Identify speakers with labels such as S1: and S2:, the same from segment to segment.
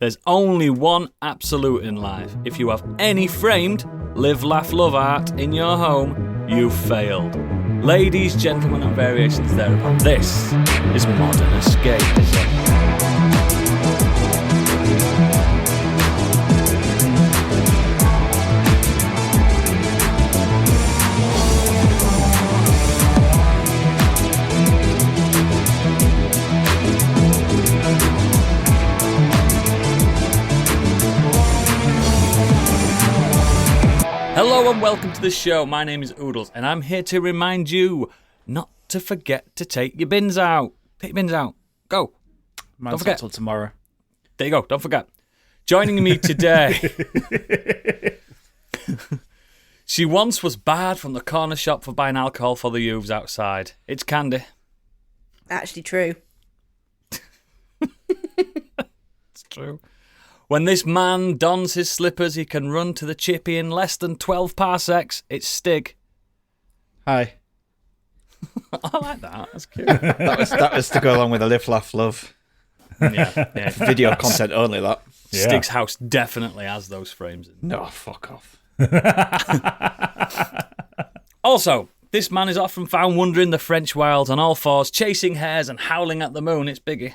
S1: There's only one absolute in life. If you have any framed live, laugh, love art in your home, you've failed. Ladies, gentlemen, and variations thereupon, this is modern escapism. Hello and welcome to the show. My name is Oodles and I'm here to remind you not to forget to take your bins out. Take your bins out. Go.
S2: Mine's
S1: don't forget.
S2: till tomorrow.
S1: There you go. Don't forget. Joining me today. She once was barred from the corner shop for buying alcohol for the youths outside. It's Candy.
S3: Actually true.
S1: It's true. When this man dons his slippers, he can run to the chippy in less than 12 parsecs. It's Stig.
S2: Hi.
S1: I like that. That's cute.
S2: That was to go along with the live, laugh, love.
S1: Yeah.
S2: Video content only, that.
S1: Yeah. Stig's house definitely has those frames in.
S2: No, fuck off.
S1: Also, this man is often found wandering the French wilds on all fours, chasing hares and howling at the moon. It's Biggie.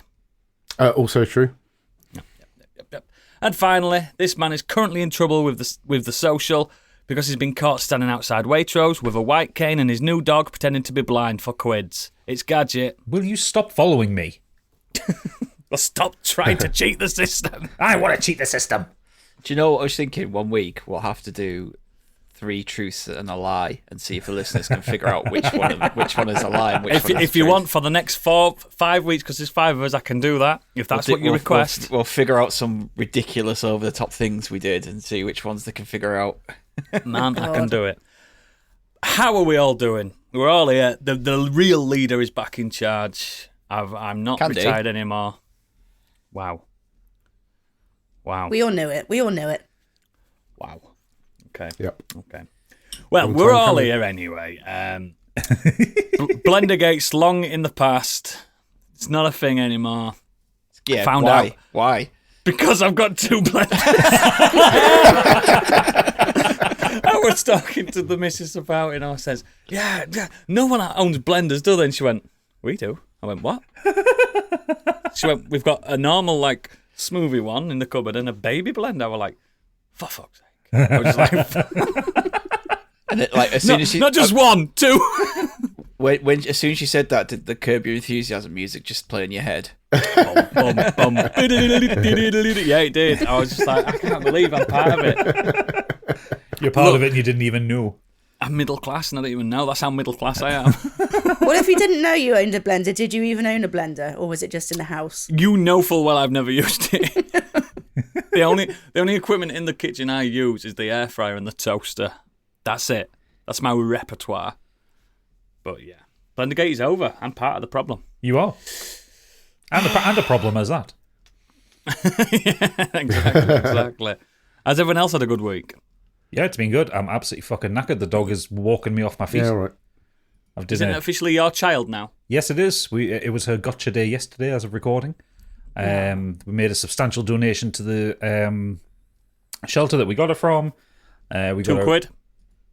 S4: Also true.
S1: Yep. And finally, this man is currently in trouble with the social because he's been caught standing outside Waitrose with a white cane and his new dog pretending to be blind for quids. It's Gadget.
S5: Will you stop following me?
S1: Well, stop trying to cheat the system.
S5: I want to cheat the system.
S2: Do you know what I was thinking? 1 week we'll have to do 3 truths and a lie and see if the listeners can figure out which one is a lie and which one is
S1: If you
S2: truth.
S1: want, for the next 5 weeks, because there's 5 of us, I can do that, if that's what you request.
S2: We'll figure out some ridiculous over-the-top things we did and see which ones they can figure out.
S1: Man, I can do it. How are we all doing? We're all here. The real leader is back in charge. I'm not
S2: Candy.
S1: retired anymore. Wow.
S3: We all knew it.
S1: Wow. Okay.
S4: Yep.
S1: Okay. Well, we're all here anyway. Blendergate's long in the past. It's not a thing anymore.
S2: Yeah,
S1: Found
S2: why?
S1: out.
S2: Why?
S1: Because I've got 2 blenders. I was talking to the missus about it, and I says, yeah, no one owns blenders, do they? And she went, we do. I went, what? She went, we've got a normal, smoothie one in the cupboard and a baby blender. I was like, for fuck's sake. I was just like,
S2: And as soon as she,
S1: not just 1, 2.
S2: as soon as she said that, did the Curb Your Enthusiasm music just play in your head?
S1: Bum, bum, bum. Yeah, it did. I was just like, I can't believe I'm part of it.
S5: You're part of it and you didn't even know.
S1: I'm middle class and I don't even know. That's how middle class I am.
S3: Well, if you didn't know you owned a blender, did you even own a blender, or was it just in the house?
S1: You know full well I've never used it. The only equipment in the kitchen I use is the air fryer and the toaster. That's it. That's my repertoire. But yeah, Blendergate is over. I'm part of the problem.
S5: You are. And the problem is that.
S1: Yeah, exactly. Has everyone else had a good week?
S5: Yeah, it's been good. I'm absolutely fucking knackered. The dog is walking me off my feet.
S4: Yeah, right.
S1: Isn't it officially your child now?
S5: Yes, it is. It was her gotcha day yesterday as of recording. We made a substantial donation to the shelter that we got her from. We got
S1: 2 quid?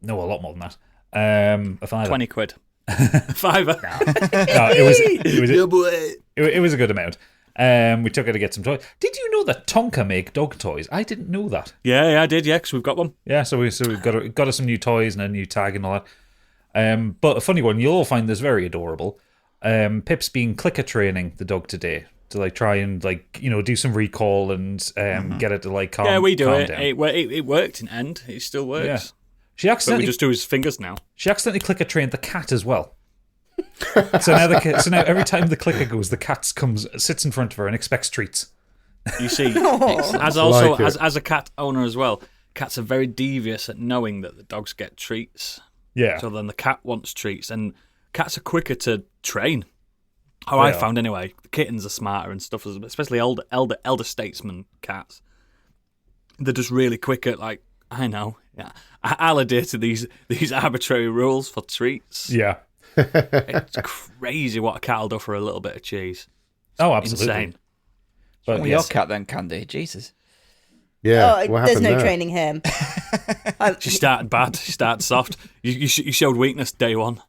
S5: No, a lot more than that. A fiver.
S1: 20 quid. Fiver.
S5: No, it was a good amount. We took her to get some toys. Did you know that Tonka make dog toys? I didn't know that.
S1: Yeah, I did, because we've got one.
S5: Yeah, so we've got her some new toys and a new tag and all that. But a funny one, you'll all find this very adorable. Pip's been clicker training the dog today to try and do some recall and get it to calm.
S1: Yeah, we do
S5: calm
S1: it.
S5: down.
S1: It worked in end. It still works.
S5: Yeah.
S1: But we just do his fingers now.
S5: She accidentally clicker trained the cat as well. So now every time the clicker goes, the cat sits in front of her and expects treats.
S1: You see, as a cat owner as well, cats are very devious at knowing that the dogs get treats.
S5: Yeah.
S1: So then the cat wants treats, and cats are quicker to train. I found anyway. Kittens are smarter and stuff, especially elder statesman cats. They're just really quick at I know. Yeah, I'll adhere to these arbitrary rules for treats.
S5: Yeah.
S1: It's crazy what a cat will do for a little bit of cheese.
S5: Oh, absolutely.
S1: Insane.
S5: But
S2: Well, your cat then, Candy. Jesus.
S4: Yeah.
S3: Oh,
S4: what
S3: there's
S4: happened
S3: no
S4: there?
S3: training him.
S1: She started bad. She started soft. You showed weakness day one.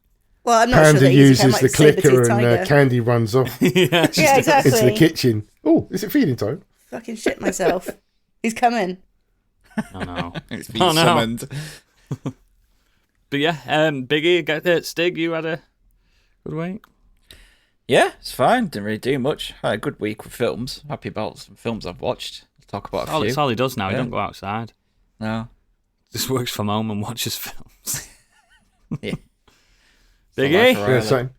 S3: Well, I'm not
S4: Panda
S3: sure that he's
S4: uses
S3: like
S4: the clicker
S3: saber-toothed
S4: and
S3: tiger.
S4: Candy runs off
S1: Yeah,
S3: Yeah, exactly.
S4: into the kitchen. Oh, is it feeding time?
S3: Fucking shit myself. He's coming.
S1: I know.
S2: It's been
S1: Oh, no.
S2: summoned.
S1: But yeah, Biggie, Stig, you had a good week.
S2: Yeah, it's fine. Didn't really do much. Had a good week with films. Happy about some films I've watched. I'll talk about a few.
S1: It's all he does now. He
S2: Yeah.
S1: don't go outside.
S2: No.
S1: Just works from home and watches films.
S2: Yeah.
S1: Biggie?
S4: Yeah, same.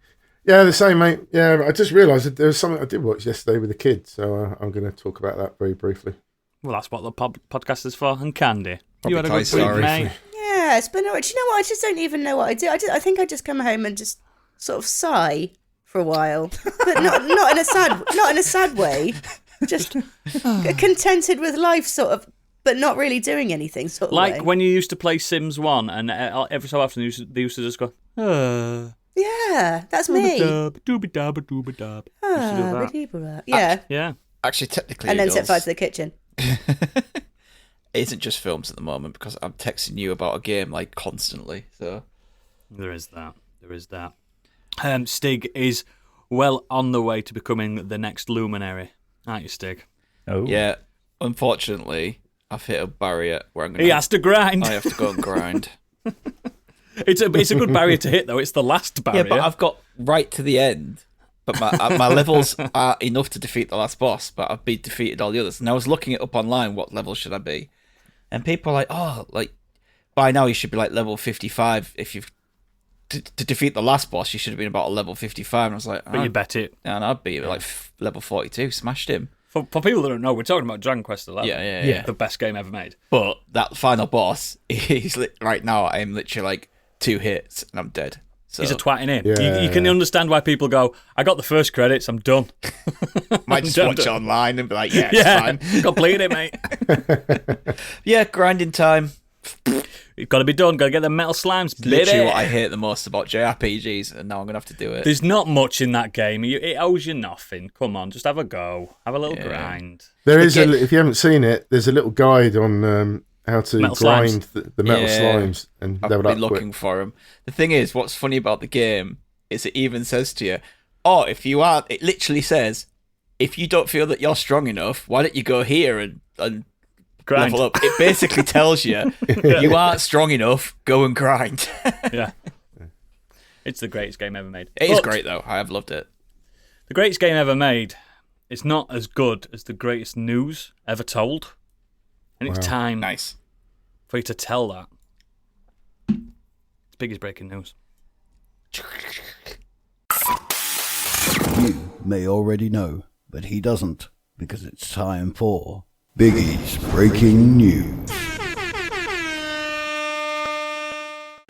S4: Yeah, the same, mate. Yeah, I just realised that there was something I did watch yesterday with the kids, so I'm going to talk about that very briefly.
S1: Well, that's what the podcast is for. And Candy,
S2: Probably
S1: you had a
S2: Toy
S1: good week,
S2: Story.
S1: mate.
S3: Yeah, it's been alright. Do you know what? I just don't even know what I do. I think I just come home and just sort of sigh for a while, but not in a sad way. Just contented with life, sort of, but not really doing anything. Sort of
S1: Like
S3: way.
S1: when you used to play Sims 1, and every so often they used to just go,
S3: Yeah, that's me.
S1: Doobie-dab.
S3: Yeah,
S1: Yeah.
S2: Actually, technically,
S3: and then
S2: it
S3: set
S2: does.
S3: fire to the kitchen.
S2: It isn't just films at the moment because I'm texting you about a game like constantly. So
S1: There is that. Stig is well on the way to becoming the next luminary, aren't you, Stig?
S5: Oh.
S2: yeah, unfortunately, I've hit a barrier where I'm
S1: He has to grind.
S2: I have to go and grind.
S1: It's a good barrier to hit, though. It's the last barrier.
S2: Yeah, but I've got right to the end. But my levels are enough to defeat the last boss, but I've been defeated all the others. And I was looking it up online, what level should I be? And people are like, oh, like, by now you should be like level 55. If you've, to defeat the last boss, you should have been about a level 55. And I was like,
S1: But you bet it.
S2: and I'd be like level 42, smashed him.
S1: For people that don't know, we're talking about Dragon Quest XI.
S2: Yeah.
S1: The best game ever made.
S2: But that final boss, right now, I'm literally like 2 hits and I'm dead. So
S1: He's a twatting in.
S4: Yeah.
S1: You can understand why people go, I got the first credits, I'm done.
S2: might just
S1: I'm
S2: watch
S1: done.
S2: online and be like, yeah, it's
S1: Yeah,
S2: fine.
S1: completed it, mate.
S2: Yeah, grinding time.
S1: You've got to be done. Got to get the metal slimes, baby.
S2: Literally what I hate the most about JRPGs, and now I'm going to have to do it.
S1: There's not much in that game. It owes you nothing. Come on, just have a go. Have a little grind.
S4: There is,
S2: Again-
S4: if you haven't seen it, there's a little guide on how to
S1: Metal
S4: grind
S1: slimes.
S4: the metal
S2: Yeah.
S4: slimes and
S2: I've
S4: level
S2: been
S4: up
S2: looking
S4: quick.
S2: for them. The thing is, what's funny about the game is it even says to you, oh, it literally says, if you don't feel that you're strong enough, why don't you go here and
S1: Grind.
S2: level up? It basically tells you, you aren't strong enough, go and grind.
S1: Yeah. It's the greatest game ever made.
S2: It is
S1: But
S2: great, though. I have loved it.
S1: The greatest game ever made. It's not as good as the greatest news ever told. And it's time
S2: Nice.
S1: for you to tell that. It's Biggie's breaking news.
S6: You may already know, but he doesn't, because it's time for Biggie's Breaking News.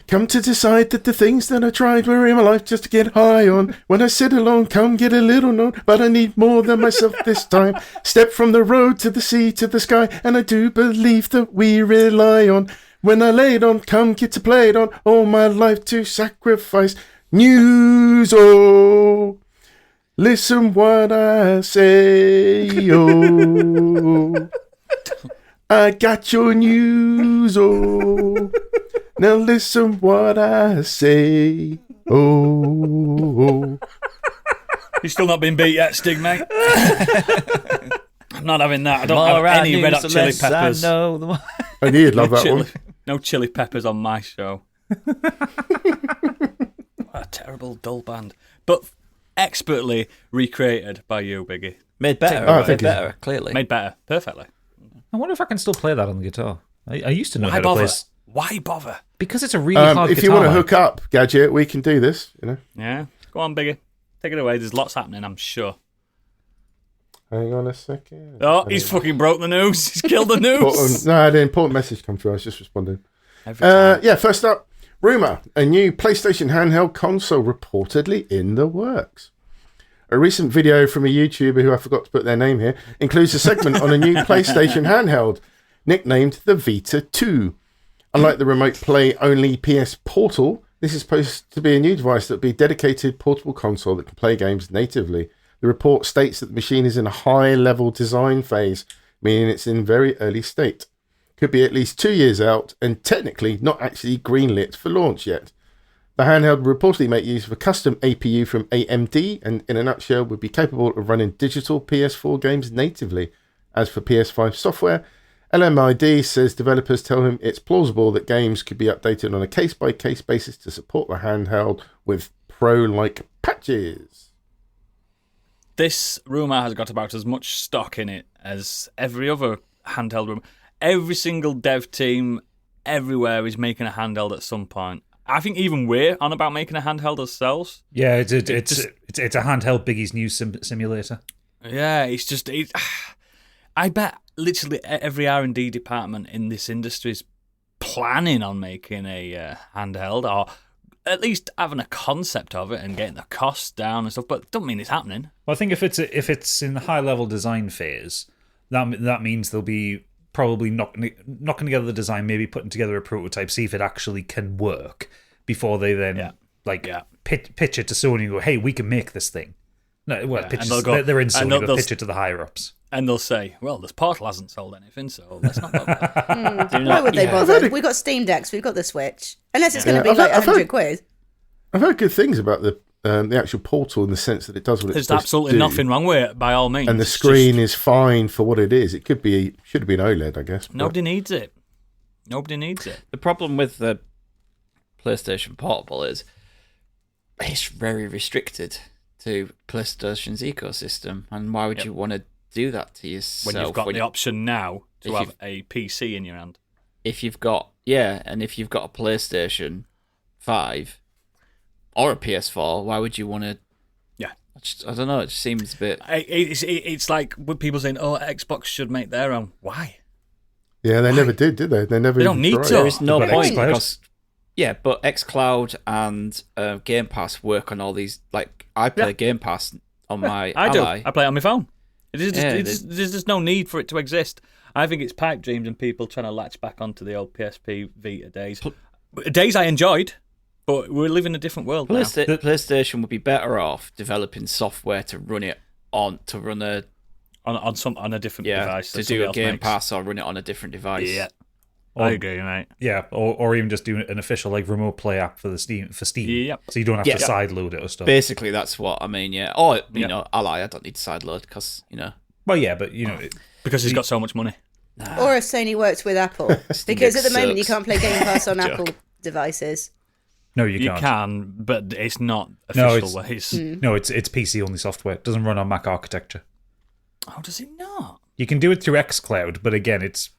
S4: Come to decide that the things that I tried were in my life just to get high on. When I sit alone, come get a little known, but I need more than myself this time. Step from the road to the sea to the sky, and I do believe that we rely on. When I lay it on, come get to play it on, all my life to sacrifice. News, oh, listen what I say, oh. I got your news, oh. Now listen what I say, oh.
S1: You've still not been beat yet, Stig, mate. I'm not having that. I don't have any red hot chili peppers.
S4: And he'd love that one.
S1: No chili peppers on my show. What a terrible, dull band. But expertly recreated by you, Biggie.
S2: Made better.
S4: Oh,
S2: Made
S4: thank you.
S2: better, clearly.
S1: Made better. Perfectly.
S5: I wonder if I can still play that on the guitar. I used to know
S1: Why
S5: how to play
S1: bother?
S5: s-
S1: Why bother?
S5: because it's a really hard
S4: If
S5: guitar.
S4: you want to
S5: line.
S4: hook up, Gadget, we can do this, you know.
S1: Yeah. Go on, Biggie. Take it away. There's lots happening, I'm sure.
S4: Hang on a second.
S1: Oh, he's fucking broke the news. He's killed the news.
S4: No, I had an important message come through. I was just responding.
S1: Every time.
S4: Yeah, first up, rumour. A new PlayStation handheld console reportedly in the works. A recent video from a YouTuber who I forgot to put their name here includes a segment on a new PlayStation handheld, nicknamed the Vita 2. Unlike the remote play-only PS Portal, this is supposed to be a new device that will be a dedicated portable console that can play games natively. The report states that the machine is in a high-level design phase, meaning it's in very early state. Could be at least 2 years out, and technically not actually greenlit for launch yet. The handheld will reportedly make use of a custom APU from AMD, and in a nutshell would be capable of running digital PS4 games natively. As for PS5 software, LMID says developers tell him it's plausible that games could be updated on a case-by-case basis to support the handheld with pro-like patches.
S1: This rumour has got about as much stock in it as every other handheld rumour. Every single dev team everywhere is making a handheld at some point. I think even we're on about making a handheld ourselves.
S5: Yeah, it's a handheld Biggie's News simulator.
S1: Yeah, I bet literally every R&D department in this industry is planning on making a handheld, or at least having a concept of it and getting the costs down and stuff. But it doesn't mean it's happening.
S5: Well, I think if it's in the high level design phase, that means they'll be probably knocking together the design, maybe putting together a prototype, see if it actually can work before they then pitch it to Sony and go, hey, we can make this thing. No, well, they're in Sony, but pitch it to the higher ups.
S1: And they'll say, well, this Portal hasn't sold anything, so let's not bother.
S3: Why would they bother? We've got Steam Decks, we've got the Switch. Unless it's going to be like 100 quid.
S4: I've heard good things about the actual Portal in the sense that it does what it's supposed to do.
S1: There's absolutely nothing wrong with it, by all means.
S4: And the screen is fine for what it is. It should have been OLED, I guess.
S1: Nobody needs it.
S2: The problem with the PlayStation Portable is it's very restricted to PlayStation's ecosystem. And why would you want to do that to yourself?
S1: When you've got the option now to have a PC in your hand.
S2: If you've got a PlayStation 5 or a PS4, why would you want to?
S1: Yeah,
S2: I don't know. It just seems a bit.
S1: It's like with people saying, "Oh, Xbox should make their own." Why?
S4: Yeah, they never did they? They never.
S1: They don't need to.
S2: There is no point because. Yeah, but xCloud and Game Pass work on all these. Like I play Game Pass on my.
S1: I
S2: Ally.
S1: do. I play it on my phone. There's just no need for it to exist. I think it's pipe dreams and people trying to latch back onto the old PSP Vita days. Days I enjoyed, but we live in a different world now.
S2: PlayStation would be better off developing software to run it on
S1: on a different device.
S2: To do a Game Pass or run it on a different device.
S1: Yeah. I agree, mate.
S5: Yeah, or even just do an official remote play app for Steam.
S1: Yep.
S5: So you don't have to sideload it or stuff.
S2: Basically, that's what I mean. Yeah. Or Ally, I don't need to sideload because
S5: Well, yeah, but
S1: because he's got so much money.
S3: Or if Sony works with Apple, because at the moment you can't play Game Pass on Apple devices.
S5: No, you can't.
S1: You can, but it's not official ways.
S5: No, it's PC only software. It doesn't run on Mac architecture.
S1: Oh, does it not?
S5: You can do it through xCloud, but again, it's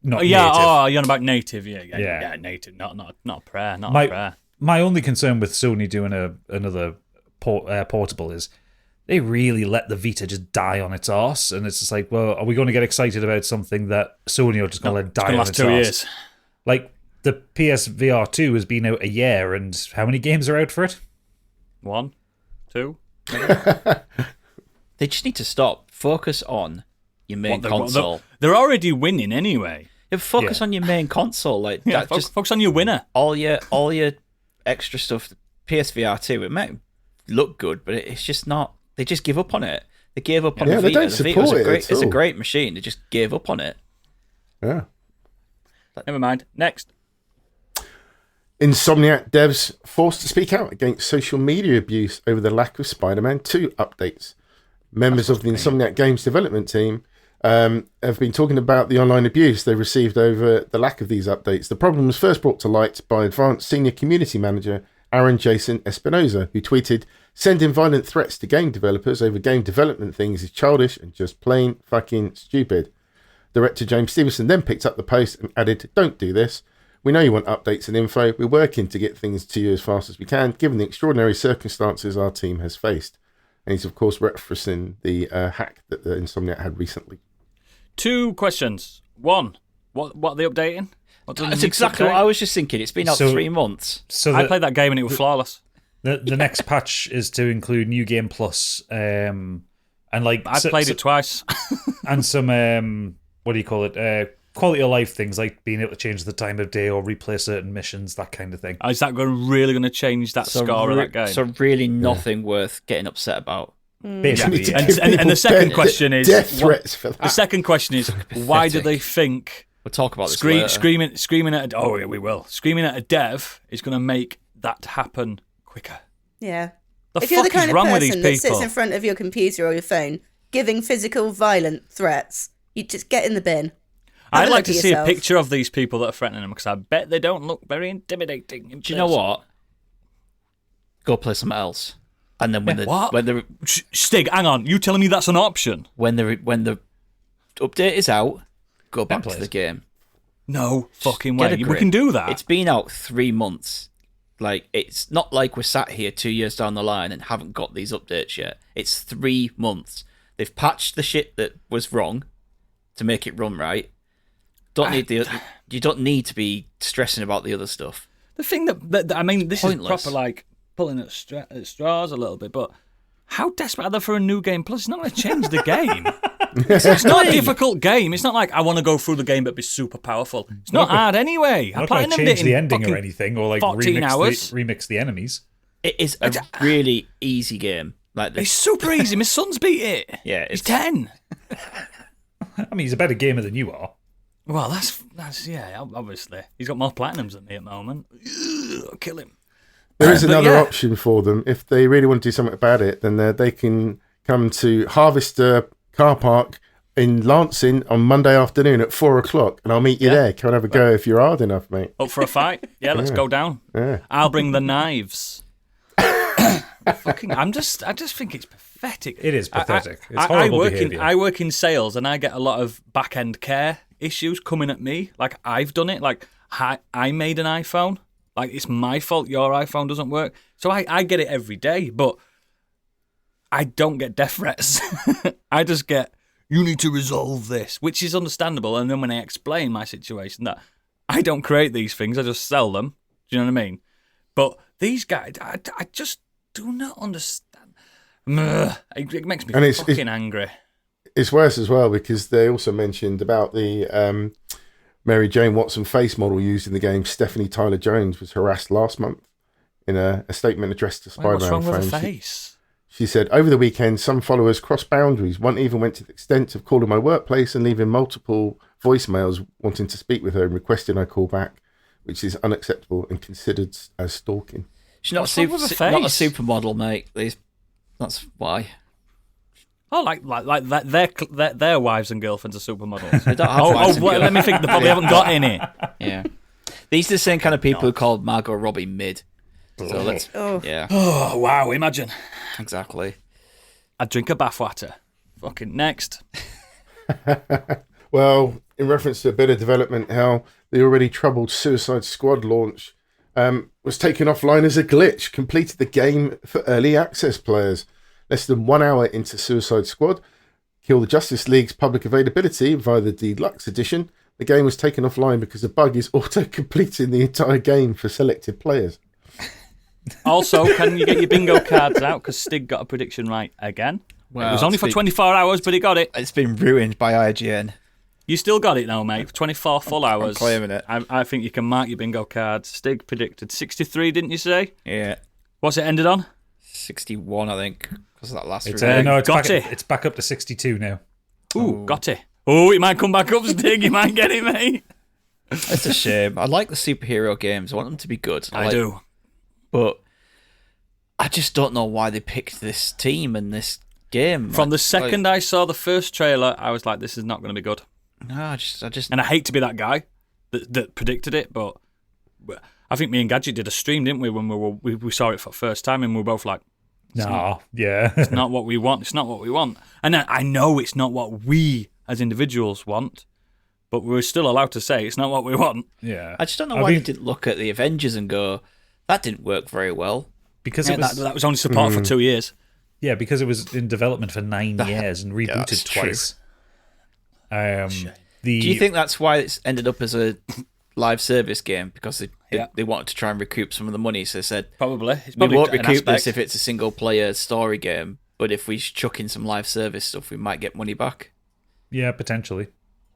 S5: not native.
S1: You're on about native. Yeah, native. Not prayer. Prayer.
S5: My only concern with Sony doing another portable is they really let the Vita just die on its arse, and it's just like, well, are we going to get excited about something that Sony are just going to let die on its arse?
S1: 2 years.
S5: Like the PSVR 2 has been out a year, and how many games are out for it?
S1: 1, 2.
S2: They just need to stop. Focus on your main console.
S1: They're already winning anyway.
S2: Yeah, focus on your main console.
S1: Focus on your winner.
S2: All your extra stuff. PSVR 2, it might look good, but it's just not. They just give up on it. They gave up on the Vita.
S4: They don't support it.
S2: It's a great machine. They just gave up on it.
S4: Yeah.
S1: Never mind. Next.
S4: Insomniac devs forced to speak out against social media abuse over the lack of Spider-Man 2 updates. Members of the Insomniac Games development team have been talking about the online abuse they received over the lack of these updates. The problem was first brought to light by Advanced Senior Community Manager Aaron Jason Espinoza, who tweeted, "Sending violent threats to game developers over game development things is childish and just plain fucking stupid." Director James Stevenson then picked up the post and added, "Don't do this. We know you want updates and info. We're working to get things to you as fast as we can, given the extraordinary circumstances our team has faced." And he's, of course, referencing the hack that the Insomniac had recently.
S1: 2 questions. 1, what are they updating?
S2: That's exactly what I was just thinking. It's been out 3 months.
S1: So I played that game and it was flawless.
S5: The next patch is to include New Game Plus, and like
S1: I played it twice,
S5: and some what do you call it? Quality of life things like being able to change the time of day or replay certain missions, that kind of thing.
S1: Is that really going to change that score of that game?
S2: So really nothing worth getting upset about.
S5: Basically,
S4: to
S5: yeah.
S4: give
S1: And the
S4: people
S1: second question is
S4: death
S1: what-
S4: threats for
S1: The
S4: that.
S1: second question is, why do they think
S2: We'll talk about this later.
S1: screaming at yeah, we will. Screaming at a dev is going to make that happen quicker.
S3: Yeah.
S1: The
S3: If you're the
S1: fuck is
S3: kind of
S1: wrong with
S3: person
S1: these
S3: that
S1: people?
S3: sits in front of your computer or your phone giving physical violent threats, you just get in the bin.
S1: I'd
S3: a
S1: like
S3: look
S1: to
S3: at
S1: see a
S3: yourself.
S1: picture of these people that are threatening them because I bet they don't look very intimidating.
S2: Do you know what? Go play something else. And then when
S1: What?
S2: the
S1: Stig, hang on. You telling me that's an option?
S2: when the update is out, go back
S5: play
S2: to
S5: it.
S2: the game.
S1: No fucking
S2: Get
S1: way.
S2: a
S1: We
S2: grip.
S1: can do that.
S2: It's been out 3 months. Like, it's not like we're sat here 2 years down the line and haven't got these updates yet. It's 3 months. They've patched the shit that was wrong to make it run right. You don't need to be stressing about the other stuff.
S1: The thing that I mean, this
S2: Pointless.
S1: is proper like pulling at straws a little bit, but how desperate are they for a new game? Plus, it's not going to change the game. It's not a difficult game. It's not like I want to go through the game but be super powerful. It's not hard anyway. I
S5: Not going to
S1: platinumed it
S5: change
S1: in
S5: the ending
S1: fucking
S5: or anything, or like
S1: 14 hours.
S5: remix the enemies.
S2: It is a really easy game. Like
S1: It's
S2: this.
S1: super easy. My son's beat it.
S2: Yeah,
S1: he's
S2: it's-
S1: 10.
S5: I mean, he's a better gamer than you are.
S1: Well, that's yeah. Obviously, he's got more platinums than me at the moment. Ugh, kill him.
S4: There is
S1: But
S4: another
S1: yeah.
S4: option for them. If they really want to do something about it, then they can come to Harvester Car Park in Lancing on Monday afternoon at 4:00, and I'll meet you there. Come and have a go if you're hard enough, mate.
S1: Up for a fight? Yeah, let's go down.
S4: Yeah.
S1: I'll bring the knives. I just think it's pathetic.
S5: It is pathetic. It's
S1: I
S5: horrible
S1: work
S5: behaviour.
S1: I work in sales, and I get a lot of back end care issues coming at me. Like I've done it. Like I made an iPhone. Like it's my fault your iPhone doesn't work. So I get it every day, but I don't get death threats. I just get, you need to resolve this, which is understandable. And then when I explain my situation, that I don't create these things, I just sell them. Do you know what I mean? But these guys, I just do not understand. It makes me
S4: And it's-
S1: fucking angry.
S4: It's worse as well because they also mentioned about the Mary Jane Watson face model used in the game. Stephanie Tyler Jones was harassed last month in a statement addressed to
S1: Wait, what's
S4: Spider-Man
S1: wrong with
S4: fans.
S1: the face?
S4: She said, over the weekend, some followers crossed boundaries. One even went to the extent of calling my workplace and leaving multiple voicemails wanting to speak with her and requesting I call back, which is unacceptable and considered as stalking.
S2: She's not,
S1: What's wrong with the
S2: not a
S1: face?
S2: supermodel, mate. That's why.
S1: Oh, like that. Their wives and girlfriends are supermodels.
S2: They don't have wives and
S1: Well, let me think. They probably haven't got any.
S2: Yeah. These are the same kind of people who called Margot Robbie mid. So let's.
S3: Oh.
S2: Yeah,
S1: Oh wow! Imagine.
S2: exactly.
S1: I'd drink a bathwater. Fucking next.
S4: Well, in reference to a bit of development, how the already troubled Suicide Squad launch was taken offline as a glitch, completed the game for early access players. Less than 1 hour into Suicide Squad, Kill the Justice League's public availability via the Deluxe Edition, the game was taken offline because the bug is auto-completing the entire game for selected players.
S1: Also, can you get your bingo cards out? Because Stig got a prediction right again.
S2: Well,
S1: it was only
S2: it's
S1: for
S2: been-
S1: 24 hours, but he got it.
S2: It's been ruined by IGN.
S1: You still got it now, mate. 24 full hours.
S2: claiming it.
S1: I think you can mark your bingo cards. Stig predicted 63, didn't you say?
S2: Yeah,
S1: What's it ended on?
S2: 61, I think. Was that last
S5: It's
S2: review?
S5: no, it's
S1: Got
S5: back,
S1: it.
S5: it's back up to 62 now.
S1: Ooh, got it. Oh, it might come back up, Stig. You might get it, mate.
S2: It's a shame. I like the superhero games. I want them to be good.
S1: I
S2: like-
S1: do.
S2: But I just don't know why they picked this team and this game.
S1: From the second I saw the first trailer, I was like, this is not going to be good.
S2: No, I just.
S1: And I hate to be that guy that predicted it, but I think me and Gadget did a stream, didn't we, when we saw it for the first time, and we were both like,
S5: No, yeah.
S1: it's not what we want. It's not what we want. And I know it's not what we as individuals want, but we're still allowed to say it's not what we want.
S5: yeah.
S2: I just don't know
S5: I
S2: why
S5: mean,
S2: you didn't look at the Avengers and go, that didn't work very well.
S5: because
S1: Yeah,
S5: it was
S1: that was only supported for 2 years.
S5: because it was in development for 9 years and
S2: that's
S5: rebooted
S2: true.
S5: twice.
S2: Do you think that's why it's ended up as a live service game? Because
S1: Yeah.
S2: they wanted to try and recoup some of the money, so they said,
S1: Probably. It's
S2: we
S1: probably
S2: won't
S1: an
S2: recoup this
S1: aspect.
S2: if it's a single player story game, but if we chuck in some live service stuff, we might get money back.
S5: Yeah, potentially.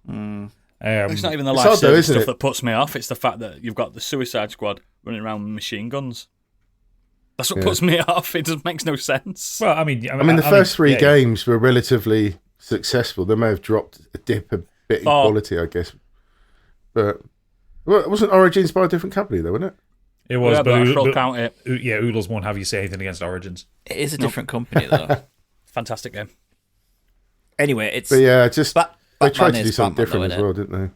S1: It's not even the
S4: It's
S1: live
S4: odd though,
S1: service
S4: isn't
S1: stuff
S4: it?
S1: that puts me off. It's the fact that you've got the Suicide Squad running around with machine guns. That's what puts me off. It just makes no sense.
S5: Well, I mean,
S4: the first three games were relatively successful. They may have dropped a bit in quality, I guess. But it wasn't Origins by a different company, though, wasn't it?
S5: It was,
S1: yeah,
S5: but
S1: I'll count it.
S5: Yeah, Oodles won't have you say anything against Origins.
S2: It is a different company, though.
S1: Fantastic game.
S2: Anyway, it's...
S4: But yeah, just they tried to
S2: Batman
S4: do
S2: is
S4: something
S2: Batman,
S4: different
S2: though,
S4: as well, didn't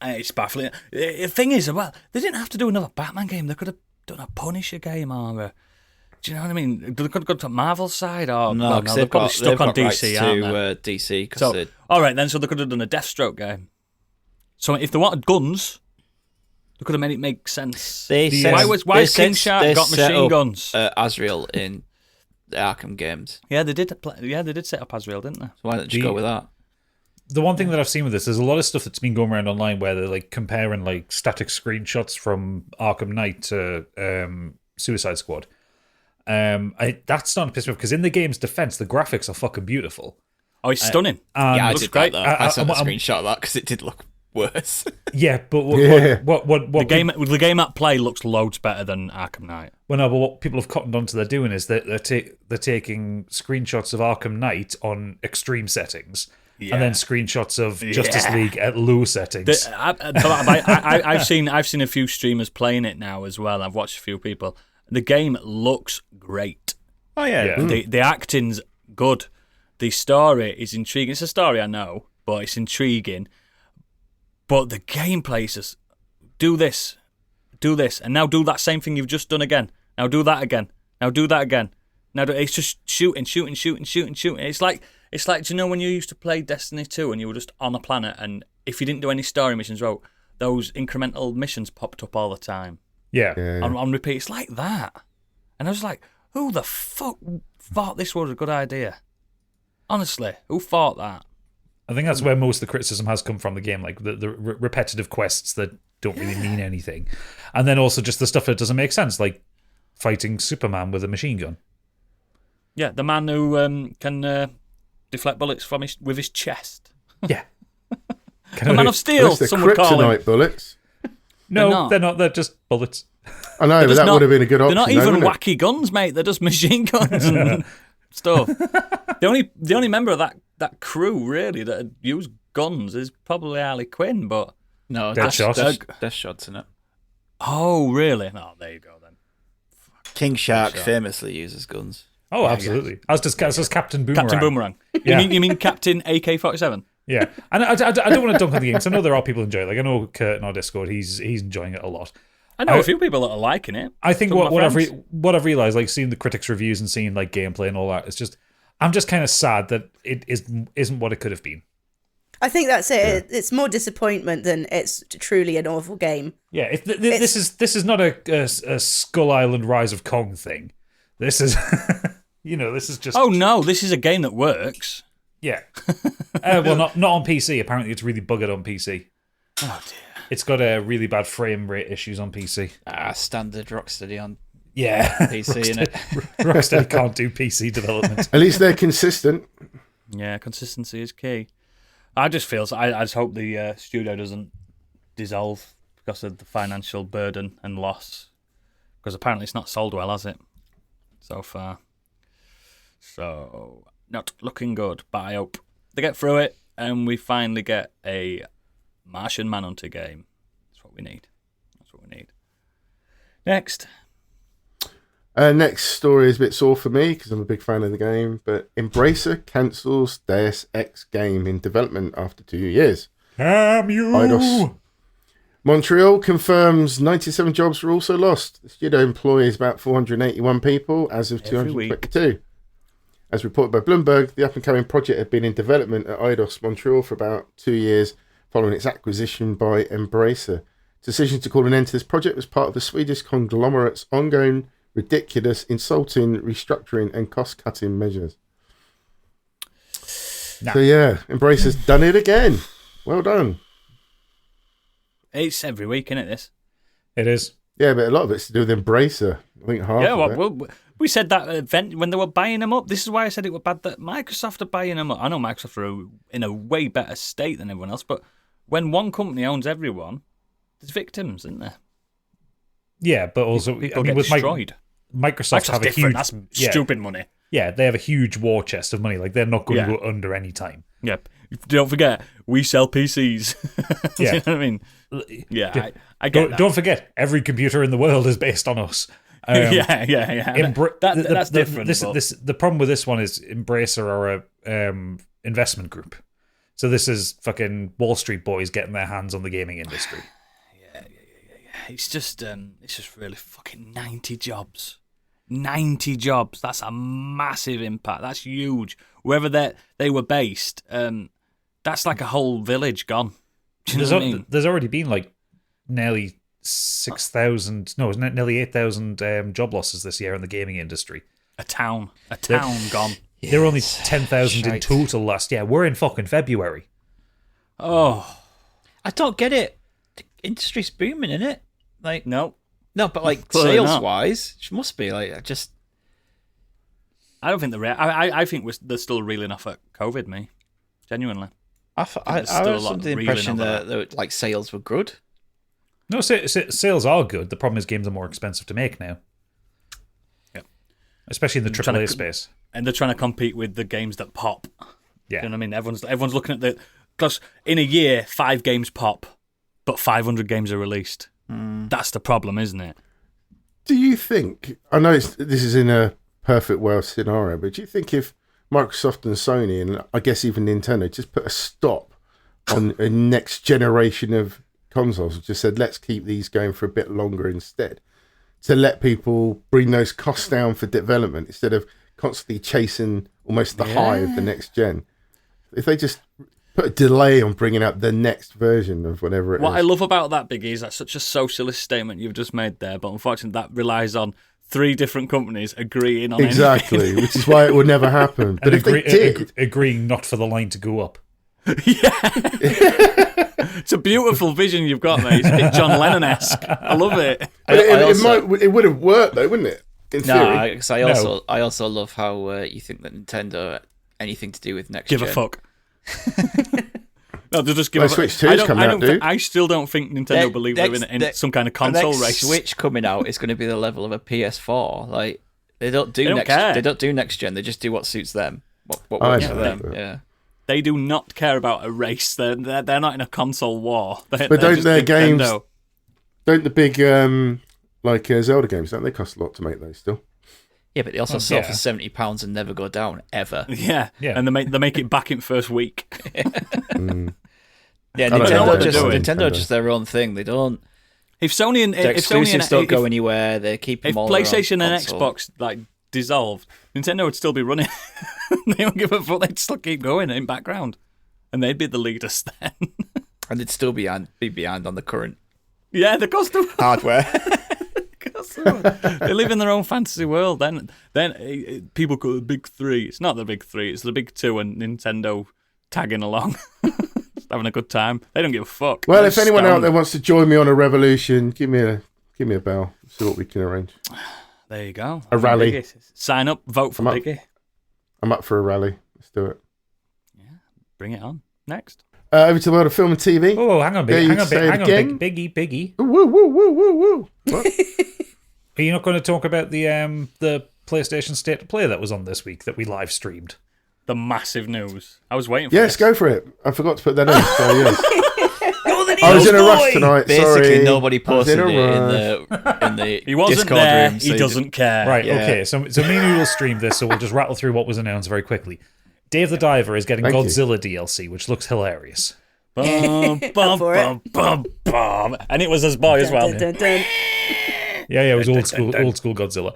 S4: they?
S1: It's baffling. The thing is, well, they didn't have to do another Batman game. They could have done a Punisher game or do you know what I mean? They could have gone to Marvel's side or...
S2: No,
S1: they're probably stuck on DC, aren't they?
S2: DC.
S1: So, all right, then, so they could have done a Deathstroke game. So if they wanted guns, they could have made it make sense. Why King Shark got machine guns?
S2: Azrael in the Arkham games.
S1: Yeah, they did. They did set up Azrael, didn't they?
S2: So why don't you go with that?
S5: The one thing that I've seen with this, there's a lot of stuff that's been going around online where they're like comparing like static screenshots from Arkham Knight to Suicide Squad. That's starting to piss me off because in the game's defense, the graphics are fucking beautiful.
S1: Oh, it's stunning.
S2: Yeah, I
S1: looks
S2: did
S1: great.
S2: that, though. I saw a screenshot of that because it did look worse.
S5: Yeah, but what
S1: the game at play looks loads better than Arkham Knight.
S5: Well, no, but what people have cottoned onto they're doing is that they're taking screenshots of Arkham Knight on extreme settings, and then screenshots of Justice League at low settings.
S1: I've seen a few streamers playing it now as well. I've watched a few people. The game looks great.
S2: Oh yeah.
S1: The acting's good. The story is intriguing. It's a story, I know, but it's intriguing. But the gameplay is just, do this, and now do that same thing you've just done again. Now do that again. Now do that again. It's just shooting. It's like, do you know when you used to play Destiny 2 and you were just on a planet and if you didn't do any story missions, those incremental missions popped up all the time.
S5: Yeah.
S1: On repeat. It's like that. And I was like, who the fuck thought this was a good idea? Honestly, who thought that?
S5: I think that's where most of the criticism has come from the game, like the repetitive quests that don't really mean anything. And then also just the stuff that doesn't make sense, like fighting Superman with a machine gun.
S1: Yeah, the man who can deflect bullets with his chest.
S5: Yeah.
S1: The Man of Steel,
S4: They're
S1: some would call him.
S4: kryptonite bullets.
S5: No, they're not. They're just bullets.
S4: I know, but that would have been a good option.
S1: They're not even wacky guns, mate. They're just machine guns and stuff. The only member of that crew really that had used guns is probably Harley Quinn, but
S2: No,
S5: Deathshot's
S2: in it.
S1: Oh, really? Oh, there you go then.
S2: King Shark famously uses guns.
S5: Oh, absolutely. As does Captain Boomerang.
S1: Captain Boomerang. You mean Captain AK-47?
S5: Yeah, and I don't want to dunk on the game because I know there are people enjoying it. Like I know Kurt in our Discord, he's enjoying it a lot.
S1: I know a few people that are liking it.
S5: I think what I've realized, like seeing the critics' reviews and seeing like gameplay and all that, it's just I'm just kind of sad that it isn't what it could have been.
S3: I think that's it. Yeah. It's more disappointment than it's truly an awful game.
S5: Yeah, this is not a Skull Island Rise of Kong thing. This is, this is just.
S1: Oh no, this is a game that works.
S5: Yeah. Well, not on PC. Apparently, it's really buggered on PC.
S1: Oh dear.
S5: It's got really bad frame rate issues on PC.
S2: Standard Rocksteady on
S5: Rocksteady,
S2: PC, innit?
S5: Rocksteady can't do PC development.
S4: At least they're consistent.
S1: Yeah, consistency is key. I just hope the studio doesn't dissolve because of the financial burden and loss. Because apparently it's not sold well, has it? So far. So, not looking good. But I hope they get through it and we finally get a Martian Manhunter game. That's what we need. Next.
S4: Next story is a bit sore for me because I'm a big fan of the game, but Embracer cancels Deus Ex game in development after 2 years.
S5: Eidos.
S4: Montreal confirms 97 jobs were also lost. The studio employs about 481 people as of 222. As reported by Bloomberg, the up-and-coming project had been in development at Eidos Montreal for about 2 years following its acquisition by Embracer. Decision to call an end to this project was part of the Swedish conglomerate's ongoing ridiculous, insulting restructuring and cost-cutting measures. Nah. So yeah, Embracer's done it again. Well done.
S1: It's every week, isn't it, this?
S5: It is.
S4: Yeah, but a lot of it's to do with Embracer. I think half of it.
S1: We said that event when they were buying them up. This is why I said it was bad that Microsoft are buying them up. I know Microsoft are in a way better state than everyone else, but when one company owns everyone, there's victims, isn't there?
S5: Yeah, but also
S1: people get destroyed.
S5: Microsoft have a
S1: different.
S5: huge...
S1: That's
S5: yeah,
S1: stupid money.
S5: Yeah, they have a huge war chest of money. Like, they're not going to go under any time.
S1: Yep. Don't forget, we sell PCs.
S5: Yeah.
S1: You know what I mean? Yeah, I get that.
S5: Don't forget, every computer in the world is based on us.
S1: Yeah. That's different.
S5: The problem with this one is Embracer are a investment group. So this is fucking Wall Street boys getting their hands on the gaming industry.
S1: Yeah. It's just really fucking 90 jobs. 90 jobs. That's a massive impact. That's huge. Wherever they were based, that's like a whole village gone. Do you know what I mean?
S5: There's already been like nearly 6,000, no, isn't it nearly 8,000 job losses this year in the gaming industry.
S1: A town gone.
S5: There were only 10,000 in total last year. We're in fucking February.
S1: Oh,
S2: I don't get it. The industry's booming, isn't it? Like
S1: no,
S2: but like
S1: Clearly
S2: sales
S1: not.
S2: wise, it must be like
S1: I don't think they're. I think they're still reeling off at COVID. Me, genuinely.
S2: I
S1: there's still a
S2: was
S1: lot
S2: under the
S1: reeling
S2: impression
S1: over
S2: that like sales were good.
S5: No, sales are good. The problem is games are more expensive to make now.
S1: Yep.
S5: Especially in the AAA space.
S1: And they're trying to compete with the games that pop.
S5: Yeah.
S1: You know what I mean? Everyone's looking at because in a year 5 games pop, but 500 games are released. That's the problem, isn't it?
S4: Do you think, I know this is in a perfect world scenario, but do you think if Microsoft and Sony, and I guess even Nintendo, just put a stop on a next generation of consoles and just said, let's keep these going for a bit longer instead, to let people bring those costs down for development instead of constantly chasing almost the high of the next gen? If they just put a delay on bringing out the next version of whatever it is.
S1: What I love about that, Biggie, is that's such a socialist statement you've just made there, but unfortunately that relies on 3 different companies agreeing on
S4: exactly,
S1: anything.
S4: which is why it would never happen. But if they did,
S5: agreeing not for the line to go up.
S1: It's a beautiful vision you've got, mate. It's a bit John Lennon-esque. I love it.
S4: but it would have worked though, wouldn't it? In theory.
S2: No, I also love how you think that Nintendo anything to do with next
S1: Give
S2: gen.
S1: a fuck. No, they'll just give
S4: No,
S1: a fuck.
S4: Switch 2's coming out, dude.
S1: I still don't think Nintendo believe they're in some kind of console
S2: the next
S1: race.
S2: Switch coming out is going to be the level of a PS4. Like they don't do
S1: care.
S2: They don't do next gen. They just do what suits them. What
S4: I
S2: works
S4: know
S2: for them.
S4: that.
S2: Yeah.
S1: They do not care about a race. They're not in a console war.
S4: But don't their games,
S1: Nintendo.
S4: don't the big Zelda games, don't they cost a lot to make those still?
S2: Yeah, but they also sell for £70 and never go down ever.
S1: Yeah, and they make it back in first week.
S2: Yeah,
S4: I don't know what they're doing.
S2: Nintendo just their own thing. They don't.
S1: If Sony and
S2: Their
S1: if Sony
S2: exclusives
S1: and
S2: don't go anywhere. They keep them
S1: if
S2: all
S1: PlayStation
S2: around
S1: and
S2: console.
S1: Xbox like dissolved, Nintendo would still be running. They don't give a fuck. They'd still keep going in background, and they'd be the leaders then.
S2: And they'd still be behind on the current
S1: Yeah, the cost of
S2: hardware.
S1: they live in their own fantasy world. Then people call it the big 3. It's not the big 3. It's the big 2 and Nintendo tagging along, just having a good time. They don't give a fuck.
S4: Well,
S1: They're
S4: if anyone
S1: stoned.
S4: out there wants to join me on a revolution, give me a bell. See what we can arrange.
S1: There you go.
S4: A rally.
S1: Biggie. Sign up, vote for
S4: I'm up.
S1: Biggie.
S4: I'm up for a rally. Let's do it.
S1: Bring it on. Next.
S4: Over to the world of film and TV.
S5: Oh, hang on,
S4: There you
S5: hang on,
S4: say it
S5: hang on,
S4: again.
S5: Biggie.
S4: Woo, woo, woo, woo, woo. What?
S5: Are you not going to talk about the PlayStation State of Play that was on this week that we live streamed?
S1: The massive news. I was waiting for
S4: Yes,
S1: this.
S4: go for it. I forgot to put that in. So yes.
S2: Oh, then
S4: I was in a rush tonight.
S2: Basically,
S4: Sorry.
S2: nobody
S4: I was in
S2: posted
S4: a
S2: it
S4: rush.
S2: in the
S1: He wasn't
S2: Discord
S1: there.
S2: room.
S1: He doesn't care.
S5: Right,
S2: Yeah.
S5: okay. So me and you will stream this, so we'll just rattle through what was announced very quickly. Dave the Diver is getting
S4: Thank you.
S5: Godzilla DLC, which looks hilarious.
S1: Bum, bum,
S3: for
S1: bum, bum, bum. And it was his boy as well.
S3: Dun, dun, dun.
S5: Yeah, it was old school Godzilla.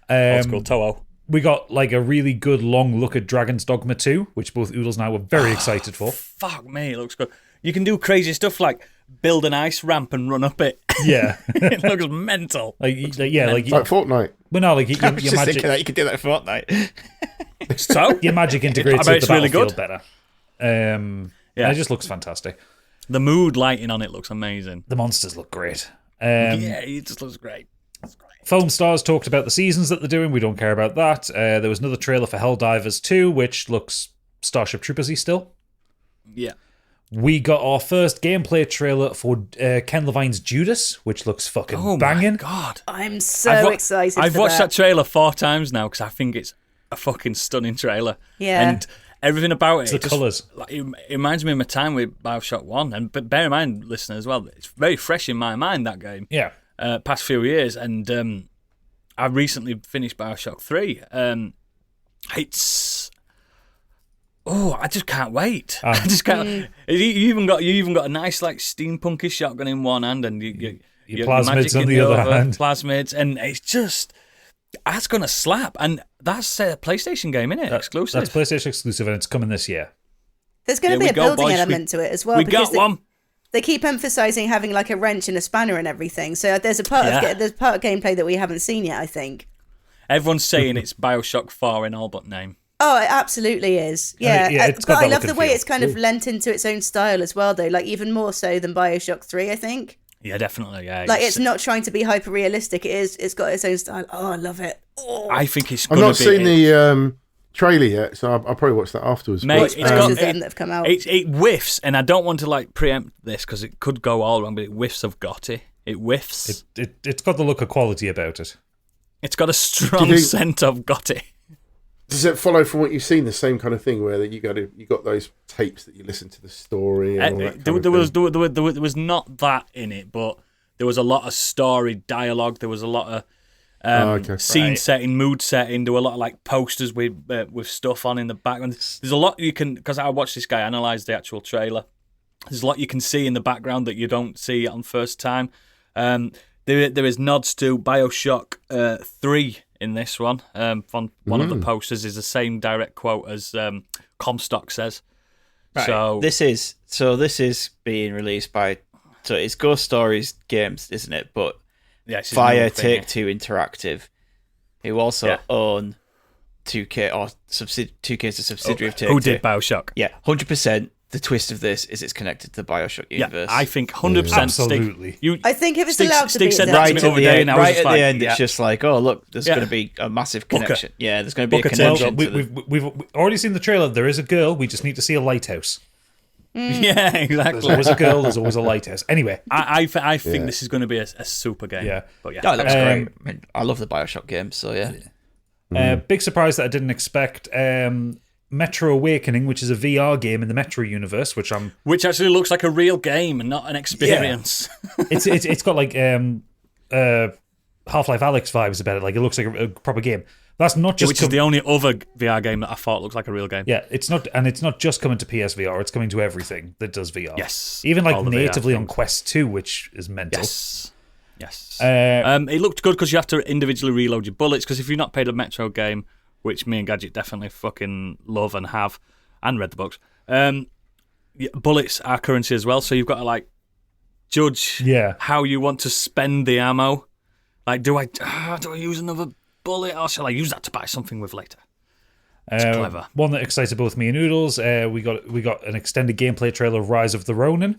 S1: Old school Toho.
S5: We got like a really good long look at Dragon's Dogma 2, which both Oodles and I were very excited for.
S1: Fuck me, it looks good. You can do crazy stuff like build an ice ramp and run up it.
S5: Yeah,
S1: It looks mental.
S5: like
S4: Fortnite.
S5: well, no, like
S2: I was
S5: your
S2: just
S5: magic,
S2: thinking that you could do that for Fortnite.
S1: So,
S5: your magic integrates
S1: bet
S5: with
S1: it's
S5: the
S1: really
S5: battlefield
S1: good.
S5: better. And
S1: Yeah.
S5: it just looks fantastic.
S1: the mood lighting on it looks amazing.
S5: The monsters look great.
S1: Yeah, it just looks great.
S5: Film Stars talked about the seasons that they're doing. We don't care about that. There was another trailer for Helldivers 2, which looks Starship Troopers-y still.
S1: Yeah.
S5: we got our first gameplay trailer for Ken Levine's Judas, which looks fucking banging.
S1: My God.
S3: I'm so excited.
S1: I've watched that trailer 4 times now because I think it's a fucking stunning trailer.
S3: Yeah.
S1: And everything about it.
S5: It's the colours.
S1: It reminds me of my time with Bioshock 1. But bear in mind, listener, as well, it's very fresh in my mind, that game.
S5: Yeah.
S1: Past few years. And I recently finished Bioshock 3. It's... Oh, I just can't wait. I just can't. You even got a nice like steampunky shotgun in one hand, and your
S5: plasmids on the other hand.
S1: Plasmids, and it's just that's gonna slap. And that's a PlayStation game, isn't it? Exclusive.
S5: That's PlayStation exclusive, and it's coming this year.
S3: There's going to be a building element to it as well.
S1: We got one.
S3: They keep emphasizing having like a wrench and a spanner and everything. So there's a part of gameplay that we haven't seen yet, I think.
S1: Everyone's saying it's Bioshock 4 in all but name.
S3: Oh, it absolutely is. Yeah,
S5: it's
S3: but I love the way it's kind of lent into its own style as well, though. Like even more so than Bioshock 3, I think.
S1: Yeah, definitely. Yeah,
S3: like it's not trying to be hyper realistic. It's got its own style. Oh, I love it. Oh.
S1: I think it's.
S4: I've not seen the trailer yet, so I'll probably watch that afterwards.
S1: Mate,
S3: that have come out.
S1: It whiffs, and I don't want to like preempt this because it could go all wrong, but it whiffs of Gotti. It whiffs.
S5: It's got the look of quality about it.
S1: It's got a strong scent of Gotti.
S4: Does it follow from what you've seen the same kind of thing where you got those tapes that you listen to the story and all that
S1: there was not that in it, but there was a lot of story dialogue. There was a lot of scene setting, mood setting. There were a lot of like posters with stuff on in the background. There's a lot you can, because I watched this guy analyze the actual trailer. There's a lot you can see in the background that you don't see on first time. There is nods to Bioshock 3 in this one. One of the posters is the same direct quote as Comstock says.
S2: Right.
S1: So
S2: this is being released by, so it's Ghost Stories Games, isn't it? But via Take-Two Interactive, who also own 2K or 2K is a subsidiary of Take-Two.
S1: Who did Bioshock?
S2: Yeah, 100%. The twist of this is it's connected to the Bioshock universe.
S1: I think 100%.
S5: Absolutely.
S3: I think if it's allowed to be,
S1: said
S3: right
S1: at the
S2: end, it's just like, oh look, there's going to be a massive connection. Yeah, there's going to be a connection.
S5: We've already seen the trailer. There is a girl. We just need to see a lighthouse.
S1: Yeah, exactly.
S5: There's always a girl. There's always a lighthouse. Anyway,
S1: I think this is going to be a super game.
S5: Yeah,
S1: but
S2: it looks great. I mean, I love the Bioshock games, so yeah.
S5: Big surprise that I didn't expect. Metro Awakening, which is a VR game in the Metro universe, which
S1: actually looks like a real game and not an experience.
S5: Yeah. It's got like Half-Life Alyx vibes about it. Like it looks like a proper game. That's not just
S1: which is the only other VR game that I thought looks like a real game.
S5: Yeah, it's not just coming to PSVR. It's coming to everything that does VR.
S1: Yes,
S5: even like natively on Quest 2, which is mental.
S1: Yes. It looked good because you have to individually reload your bullets. Because if you've not played a Metro game, which me and Gadget definitely fucking love and have, and read the books. Bullets are currency as well, so you've got to like judge how you want to spend the ammo. Like, do I use another bullet, or shall I use that to buy something with later? It's clever.
S5: One that excited both me and Oodles. We got an extended gameplay trailer of Rise of the Ronin.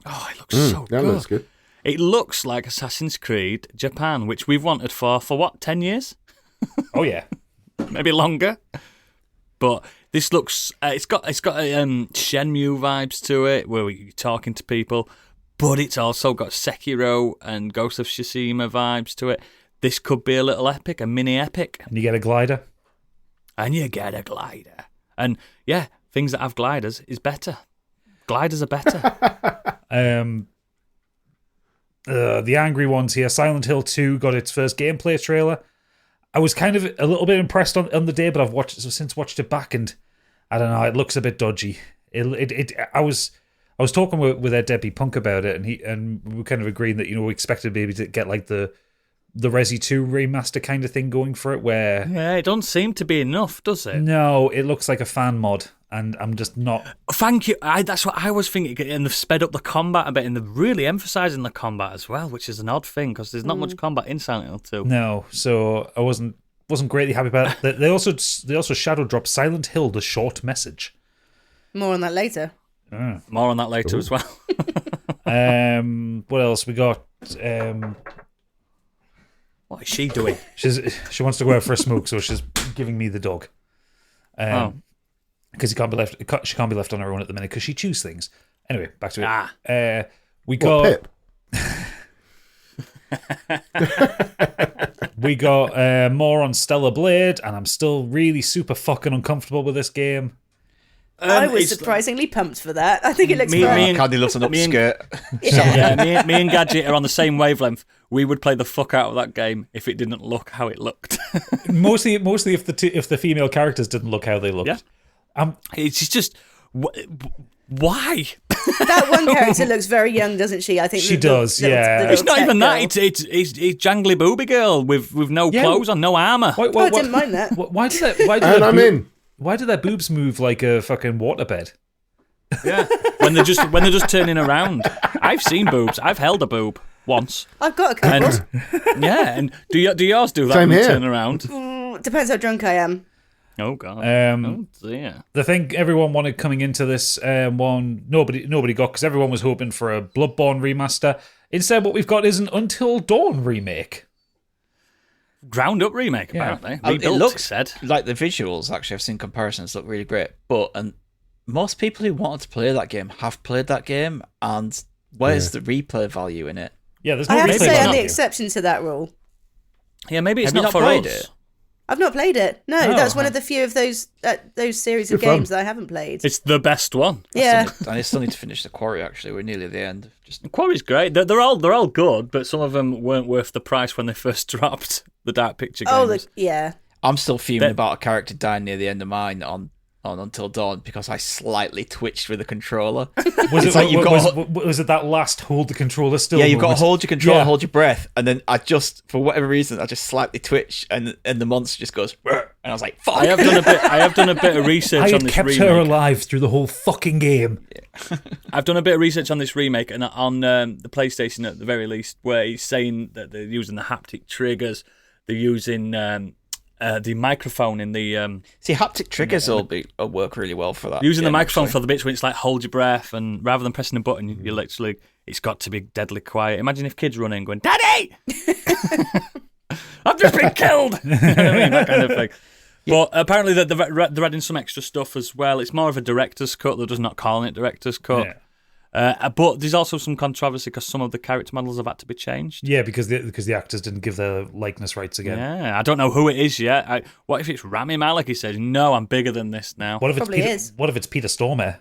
S1: Oh, it looks so good.
S4: That looks good.
S1: It looks like Assassin's Creed Japan, which we've wanted for what, 10 years?
S5: Oh yeah.
S1: Maybe longer, but this looks. It's got Shenmue vibes to it, where you're talking to people, but it's also got Sekiro and Ghost of Tsushima vibes to it. This could be a little epic, a mini epic.
S5: And you get a glider.
S1: And yeah, things that have gliders is better. Gliders are better.
S5: The angry ones here. Silent Hill 2 got its first gameplay trailer. I was kind of a little bit impressed on the day, but I've since watched it back, and I don't know, it looks a bit dodgy. I was talking with Debbie Punk about it, and we were kind of agreeing that we expected maybe to get like the Resi 2 remaster kind of thing going for it, where
S1: it don't seem to be enough, does it?
S5: No, it looks like a fan mod, and I'm just not.
S1: Thank you. That's what I was thinking, and they've sped up the combat a bit, and they're really emphasising the combat as well, which is an odd thing because there's not much combat in Silent Hill 2.
S5: No, so I wasn't greatly happy about it. They also shadow dropped Silent Hill: The Short Message.
S3: More on that later.
S1: More on that later as well.
S5: What else we got?
S1: What is she doing?
S5: She wants to go out for a smoke, so she's giving me the dog. Because she can't be left on her own at the minute because she chews things. Anyway, back to it.
S1: Ah.
S5: We got
S4: Pip?
S5: we got more on Stellar Blade, and I'm still really super fucking uncomfortable with this game.
S3: I was
S1: it's-
S3: surprisingly pumped for that. I think it looks
S1: Me-
S3: fun.
S1: me and-
S2: Candy loves an
S1: me and-
S2: upskirt.
S1: Yeah, me and Gadget are on the same wavelength. We would play the fuck out of that game if it didn't look how it looked.
S5: Mostly if the female characters didn't look how they looked.
S1: Yeah. It's just why?
S3: That one character looks very young, doesn't she? I think
S5: She does, yeah.
S1: It's not
S3: tech
S1: even
S3: girl.
S1: that. It's jangly booby girl with no clothes on, no armor.
S5: Why,
S3: I didn't mind that.
S5: Why did that? Why did
S4: And
S5: their
S4: I'm in.
S5: Why do their boobs move like a fucking waterbed?
S1: Yeah, when they're just turning around. I've seen boobs. I've held a boob once.
S3: I've got a couple.
S1: And yeah, and do yours do that
S4: Same
S1: when you
S4: here.
S1: turn around?
S3: Depends how drunk I am.
S1: Oh god. Oh dear.
S5: The thing everyone wanted coming into this one, nobody got, because everyone was hoping for a Bloodborne remaster. Instead, what we've got is an Until Dawn remake.
S1: Ground up remake
S5: Yeah.
S1: apparently.
S2: It
S1: Rebuilt,
S2: looks
S1: said.
S2: like the visuals. Actually, I've seen comparisons look really great. But most people who wanted to play that game have played that game, and where's the replay value in it?
S5: Yeah, there's
S3: I
S5: no
S3: have to
S5: replay
S3: say I'm
S5: value.
S3: the exception to that rule.
S1: Yeah, maybe it's
S2: Have you
S1: not
S2: not
S1: for
S2: played
S1: us.
S2: it?
S3: I've not played it. No,
S5: Oh,
S3: that's one
S5: huh.
S3: of the few of those series of
S4: Good fun.
S3: games that I haven't played.
S1: It's the best one.
S3: Yeah.
S2: And I still need to finish the Quarry. Actually, we're nearly at the end. Just
S1: Quarry's great. They're all good, but some of them weren't worth the price when they first dropped the Dark Picture games.
S3: Oh, yeah.
S2: I'm still fuming
S1: That-
S2: about a character dying near the end of mine on Until Dawn because I slightly twitched with the controller.
S5: Was
S2: It's
S5: it
S2: like you've got-
S5: was it that last hold the controller still?
S2: Yeah, you've got to
S5: moment?
S2: hold your controller,
S5: Yeah.
S2: hold your breath, and then I just, for whatever reason, I just slightly twitch, and the monster just goes, "Rrr," and I was like, "Fuck!"
S1: I have done a bit of research
S5: I
S1: on
S5: had
S1: this
S5: kept
S1: remake.
S5: her alive through the whole fucking game.
S1: I've done a bit of research on this remake, and on the PlayStation at the very least, where he's saying that they're using the haptic triggers, they're using the microphone in the
S2: See, haptic triggers will work really well for that.
S1: using the
S2: game,
S1: microphone
S2: actually.
S1: for the bits where it's like hold your breath, and rather than pressing a button, you literally it's got to be deadly quiet. Imagine if kids run in going, "Daddy, I've just been killed." You know what I mean? That kind of thing. But apparently they're adding some extra stuff as well. It's more of a director's cut. They're just not calling it director's cut.
S5: Yeah.
S1: But there's also some controversy because some of the character models have had to be changed.
S5: Yeah, because the actors didn't give their likeness rights again.
S1: Yeah, I don't know who it is yet. What if it's Rami Malek? He says, "No, I'm bigger than this now."
S5: What if it's
S3: Probably
S5: Peter?
S3: is.
S5: What if it's Peter Stormare?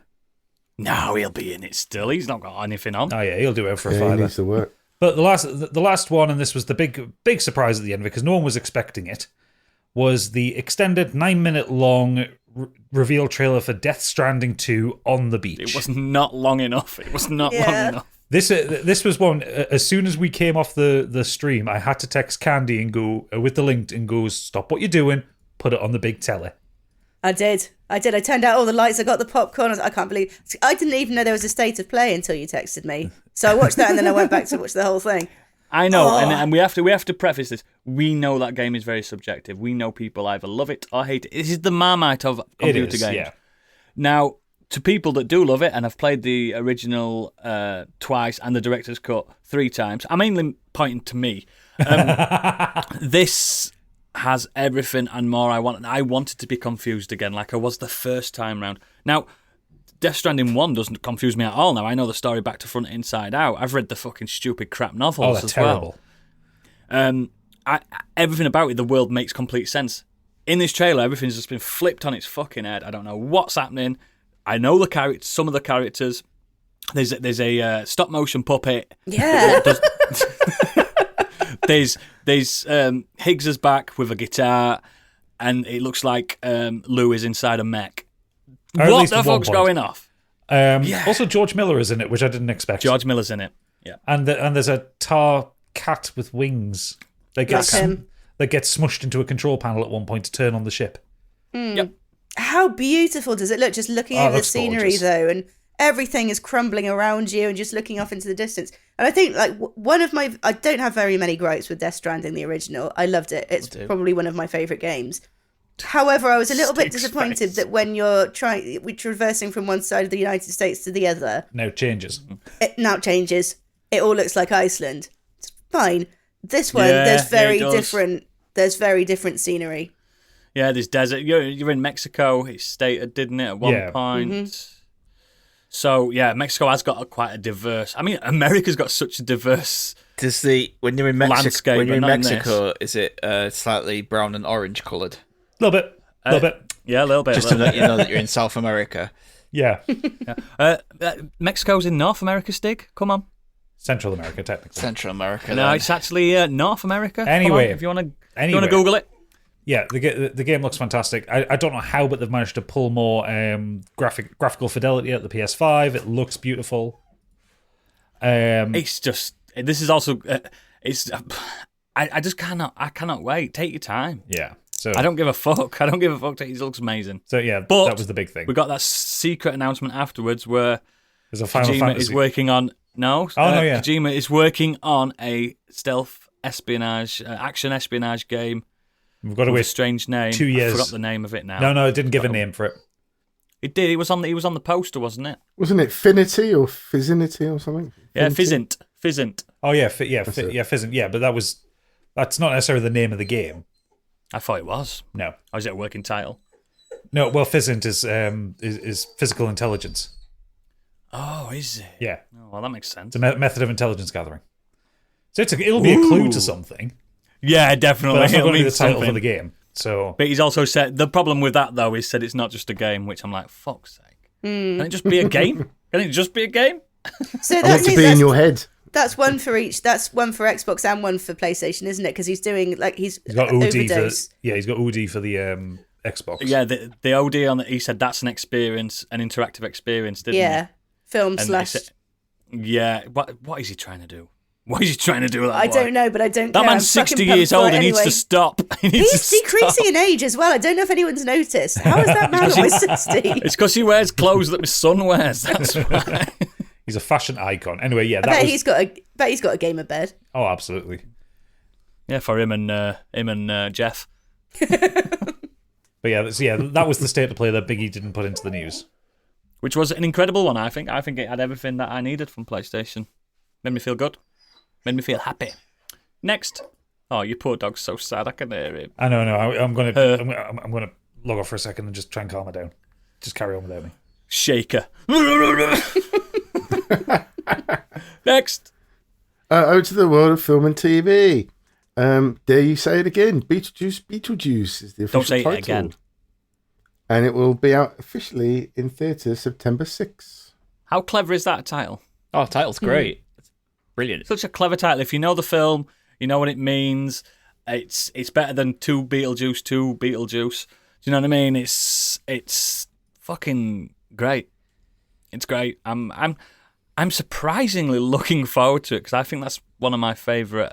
S1: No, he'll be in it still. He's not got anything on.
S5: Oh yeah, he'll do it for a
S4: Yeah, he
S5: fiver.
S4: needs to work.
S5: But the last one, and this was the big surprise at the end because no one was expecting it, was the extended 9-minute long reveal trailer for Death Stranding 2 on the beach.
S1: It was not long enough. It was not long
S3: Yeah.
S1: enough.
S5: This was one. As soon as we came off the stream, I had to text Candy and go with the link and go, "Stop what you're doing, put it on the big telly."
S3: I did. I turned out all the lights. I got the popcorn. I can't believe. I didn't even know there was a state of play until you texted me. So I watched that and then I went back to watch the whole thing.
S1: I know, and we have to preface this. We know that game is very subjective. We know people either love it or hate it. This is the Marmite of
S5: It
S1: computer
S5: is,
S1: games.
S5: yeah.
S1: Now, to people that do love it and have played the original twice and the director's cut 3 times, I'm mainly pointing to me. This has everything and more I want. I wanted to be confused again, like I was the first time round. Now, Death Stranding 1 doesn't confuse me at all now. I know the story back to front, inside out. I've read the fucking stupid crap novels
S5: Oh, that's
S1: as
S5: terrible.
S1: well. Everything about it, the world makes complete sense. In this trailer, everything's just been flipped on its fucking head. I don't know what's happening. I know the characters, some of the characters. There's a stop motion puppet.
S3: Yeah.
S1: There's Higgs is back with a guitar, and it looks like Lou is inside a mech.
S5: Or at
S1: What
S5: least
S1: the
S5: at one
S1: fuck's
S5: point.
S1: going off?
S5: Also, George Miller is in it, which I didn't expect.
S1: George Miller's in it. Yeah.
S5: And there's a tar cat with wings that
S3: That's him.
S5: gets smushed into a control panel at one point to turn on the ship.
S1: Yep.
S3: How beautiful does it look just looking
S5: Oh, it
S3: over the
S5: looks
S3: scenery
S5: gorgeous.
S3: though, and everything is crumbling around you and just looking off into the distance. And I think like one of my I don't have very many gripes with Death Stranding the original. I loved it. It's probably one of my favorite games. However, I was a little bit
S1: Sticks
S3: disappointed
S1: face.
S3: that when we're traversing from one side of the United States to the other,
S5: Now it changes.
S3: it now changes. It all looks like Iceland. It's fine. This one,
S1: Yeah,
S3: there's very
S1: it does.
S3: different. There's very different scenery.
S1: Yeah, there's desert. You're in Mexico. It stated, didn't it, at one
S5: Yeah.
S1: point?
S3: Mm-hmm.
S1: So yeah, Mexico has got quite a diverse. I mean, America's got such a diverse.
S2: Does when you're in
S1: Landscape,
S2: When you're in
S1: but not in
S2: Mexico, is it slightly brown and orange coloured?
S5: A little bit.
S1: Yeah, a little bit.
S2: Just to let you know that you're in South America.
S5: Yeah.
S1: Mexico's in North America, Stig. Come on.
S5: Central America, technically.
S2: Central America.
S1: No,
S2: then.
S1: it's actually North America.
S5: Anyway.
S1: Come on, if you want to Google it.
S5: Yeah, the game looks fantastic. I don't know how, but they've managed to pull more graphical fidelity at the PS5. It looks beautiful.
S1: It's just this is also I just cannot wait. Take your time.
S5: Yeah. So
S1: I don't give a fuck. It looks amazing.
S5: So yeah,
S1: But
S5: that was the big thing.
S1: We got that secret announcement afterwards where
S5: There's a Final
S1: Kojima
S5: Fantasy.
S1: is working on
S5: yeah.
S1: Kojima is working on a stealth espionage action espionage game.
S5: We've got to
S1: with a
S5: wait
S1: strange name.
S5: 2 years.
S1: I forgot the name of it now.
S5: No, it didn't give a name for it.
S1: It did. It was on the poster, wasn't it?
S4: Wasn't it Finity or Fizzinity or something?
S1: Yeah,
S4: Finity?
S1: Fizzint.
S5: Oh yeah, Fizzant. Yeah, but that's not necessarily the name of the game.
S1: I thought it was.
S5: No,
S1: Or is it a working title?
S5: no. Well, Fizzant is physical intelligence.
S1: Oh, is it?
S5: Yeah,
S1: Oh, well, that makes sense.
S5: it's a method of intelligence gathering. So it'll be a clue to something,
S1: Yeah,
S5: but
S1: definitely.
S5: that's not
S1: It'll
S5: going to be
S1: mean
S5: the title for
S1: something.
S5: the game. So
S1: But he's also said the problem with that though is said it's not just a game, which I'm like, fuck's sake. Can it just be a game? Can it just be a game?
S3: So
S4: I want to be in your head.
S3: That's one for each. That's one for Xbox and one for PlayStation, isn't it? Because he's doing he's
S5: got OD
S3: overdose.
S5: he's got OD for the Xbox.
S1: Yeah, the OD on it. He said that's an experience, an interactive experience, didn't
S3: Yeah, film
S1: he? And
S3: slash.
S1: he said- yeah. What is he trying to do? What is he trying to do with that?
S3: I
S1: boy?
S3: don't know, but I don't.
S1: That
S3: care.
S1: man's
S3: I'm fucking
S1: 60
S3: pumped
S1: years
S3: for
S1: old.
S3: it
S1: He needs
S3: anyway.
S1: to stop. He needs
S3: He's
S1: to
S3: decreasing
S1: stop.
S3: in age as well. I don't know if anyone's noticed. How is that man almost 60?
S1: It's because he wears clothes that my son wears. That's why.
S5: He's a fashion icon. Anyway, yeah,
S3: I bet he's got a gamer bed.
S5: Oh, absolutely.
S1: Yeah, for him and Jeff.
S5: But yeah, that was the state of play that Biggie didn't put into the news.
S1: Which was an incredible one, I think. I think it had everything that I needed from PlayStation. Made me feel good. Made me feel happy. Next. Oh, your poor dog's so sad. I can hear him.
S5: I know. I'm gonna log off for a second and just try and calm her down. Just carry on without me.
S1: Shaker. Next.
S4: Out to the world of film and TV. Dare you say it again? Beetlejuice is the official
S1: Don't say
S4: title.
S1: it again.
S4: And it will be out officially in theatres September 6th.
S1: How clever is that title?
S2: Oh, title's great. It's brilliant.
S1: Such a clever title. If you know the film, you know what it means. It's better than two Beetlejuice. Do you know what I mean? It's fucking great. It's great. I'm surprisingly looking forward to it because I think that's one of my favourite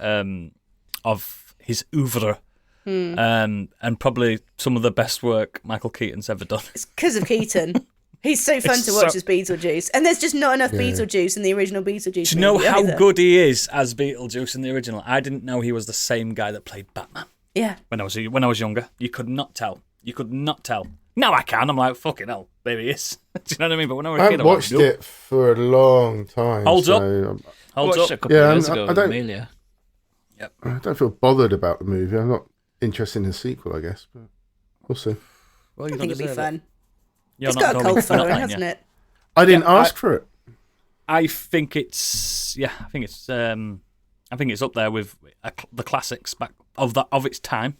S1: of his oeuvre. And probably some of the best work Michael Keaton's ever done.
S3: It's because of Keaton. He's so fun to watch as Beetlejuice. And there's just not enough Beetlejuice in the original Beetlejuice.
S1: Do you know
S3: movie
S1: how
S3: either.
S1: good he is as Beetlejuice in the original? I didn't know he was the same guy that played Batman
S3: Yeah.
S1: when I was younger. You could not tell. Now I can. I'm like, fucking hell, there he is. Do you know what I mean? But when I was a
S4: I
S1: kid,
S4: haven't watched it for a long time.
S1: Holds up.
S4: so
S1: Holds
S2: Watched it
S1: up.
S2: a couple
S4: Yeah,
S2: of years
S4: I
S2: ago with
S4: don't-
S2: Amelia.
S4: I don't feel bothered about the movie. I'm not interested in the sequel, I guess. But we'll see.
S1: Well, you
S3: I
S1: don't
S3: think it'd be
S1: deserve it.
S3: fun.
S1: You're
S3: It's
S1: not
S3: got a
S1: going
S3: cult
S1: for not
S3: following,
S1: letting
S3: hasn't
S1: you.
S3: it?
S4: I didn't ask for it.
S1: I think it's up there with the classics back of its time.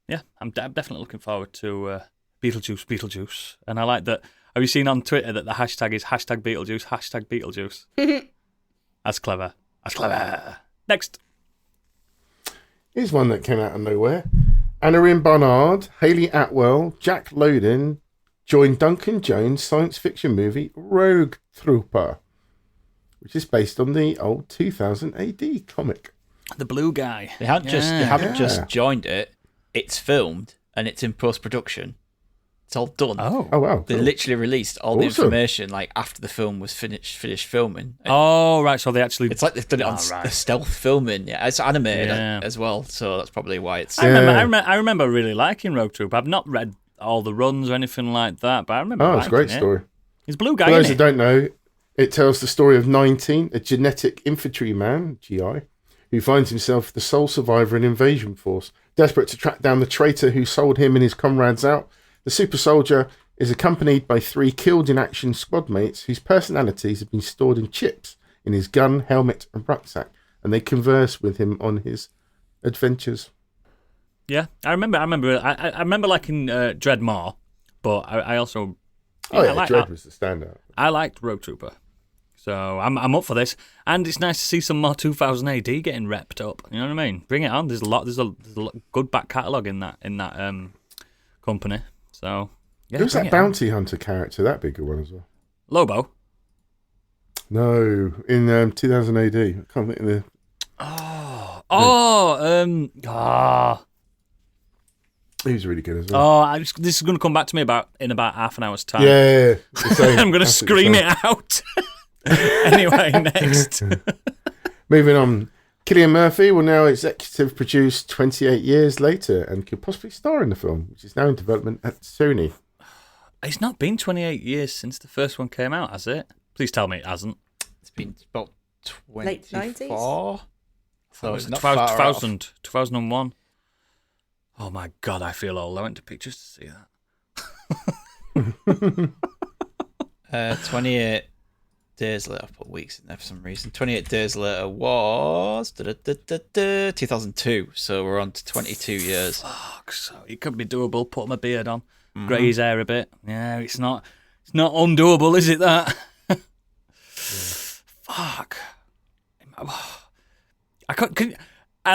S1: Yeah, I'm definitely looking forward to Beetlejuice, and I like that. Have you seen on Twitter that the hashtag is #Beetlejuice? That's clever. Next.
S4: Here's one that came out of nowhere. Anna Barnard, Hayley Atwell, Jack Lowden joined Duncan Jones' science fiction movie Rogue Trooper, which is based on the old 2000 AD comic.
S1: The blue guy.
S2: They haven't just joined it. It's filmed and it's in post production. It's all done.
S1: Oh.
S4: Oh, wow.
S2: They
S4: cool.
S2: literally released all the
S4: Awesome.
S2: information after the film was finished filming. And
S1: Oh, right. So they actually.
S2: it's like they've done it on
S1: right.
S2: the stealth filming. Yeah, it's animated
S1: Yeah.
S2: as well, so that's probably why it's.
S1: I remember really liking Rogue Troop. I've not read all the runs or anything like that, but I remember.
S4: Oh, it's a great
S1: liking it.
S4: story.
S1: He's blue guy.
S4: For those
S1: Isn't
S4: that
S1: he?
S4: don't know, it tells the story of 19, a genetic infantryman, GI, who finds himself the sole survivor in an invasion force. Desperate to track down the traitor who sold him and his comrades out, the super soldier is accompanied by 3 killed-in-action squad mates whose personalities have been stored in chips in his gun, helmet, and rucksack, and they converse with him on his adventures.
S1: Yeah, I remember liking Dredd more, but I also...
S4: Dredd was the standout.
S1: I liked Rogue Trooper. So I'm up for this, and it's nice to see some more 2000 AD getting repped up. You know what I mean? Bring it on. There's a good back catalogue in that company. So yeah.
S4: Who's that bounty hunter character? That bigger one as well.
S1: Lobo.
S4: No, in 2000 AD. I can't think of the. He was really good as well.
S1: This is going to come back to me in about half an hour's time.
S4: Yeah.
S1: I'm going to scream it out. Anyway, next.
S4: Moving on. Cillian Murphy will now executive produce 28 years later and could possibly star in the film, which is now in development at Sony.
S1: It's not been 28 years since the first one came out, has it? Please tell me it hasn't.
S2: It's been about
S3: Late
S2: 24. So it's not
S1: 2000, 2001. Oh my God, I feel old. I went to pictures to see
S2: that. 28 days later. I've put weeks in there for some reason. 28 days later was 2002. So we're on to 22 years.
S1: Fuck, so it could be doable. Put my beard on, grey his hair a bit. Yeah, it's not undoable, is it? That. Fuck. I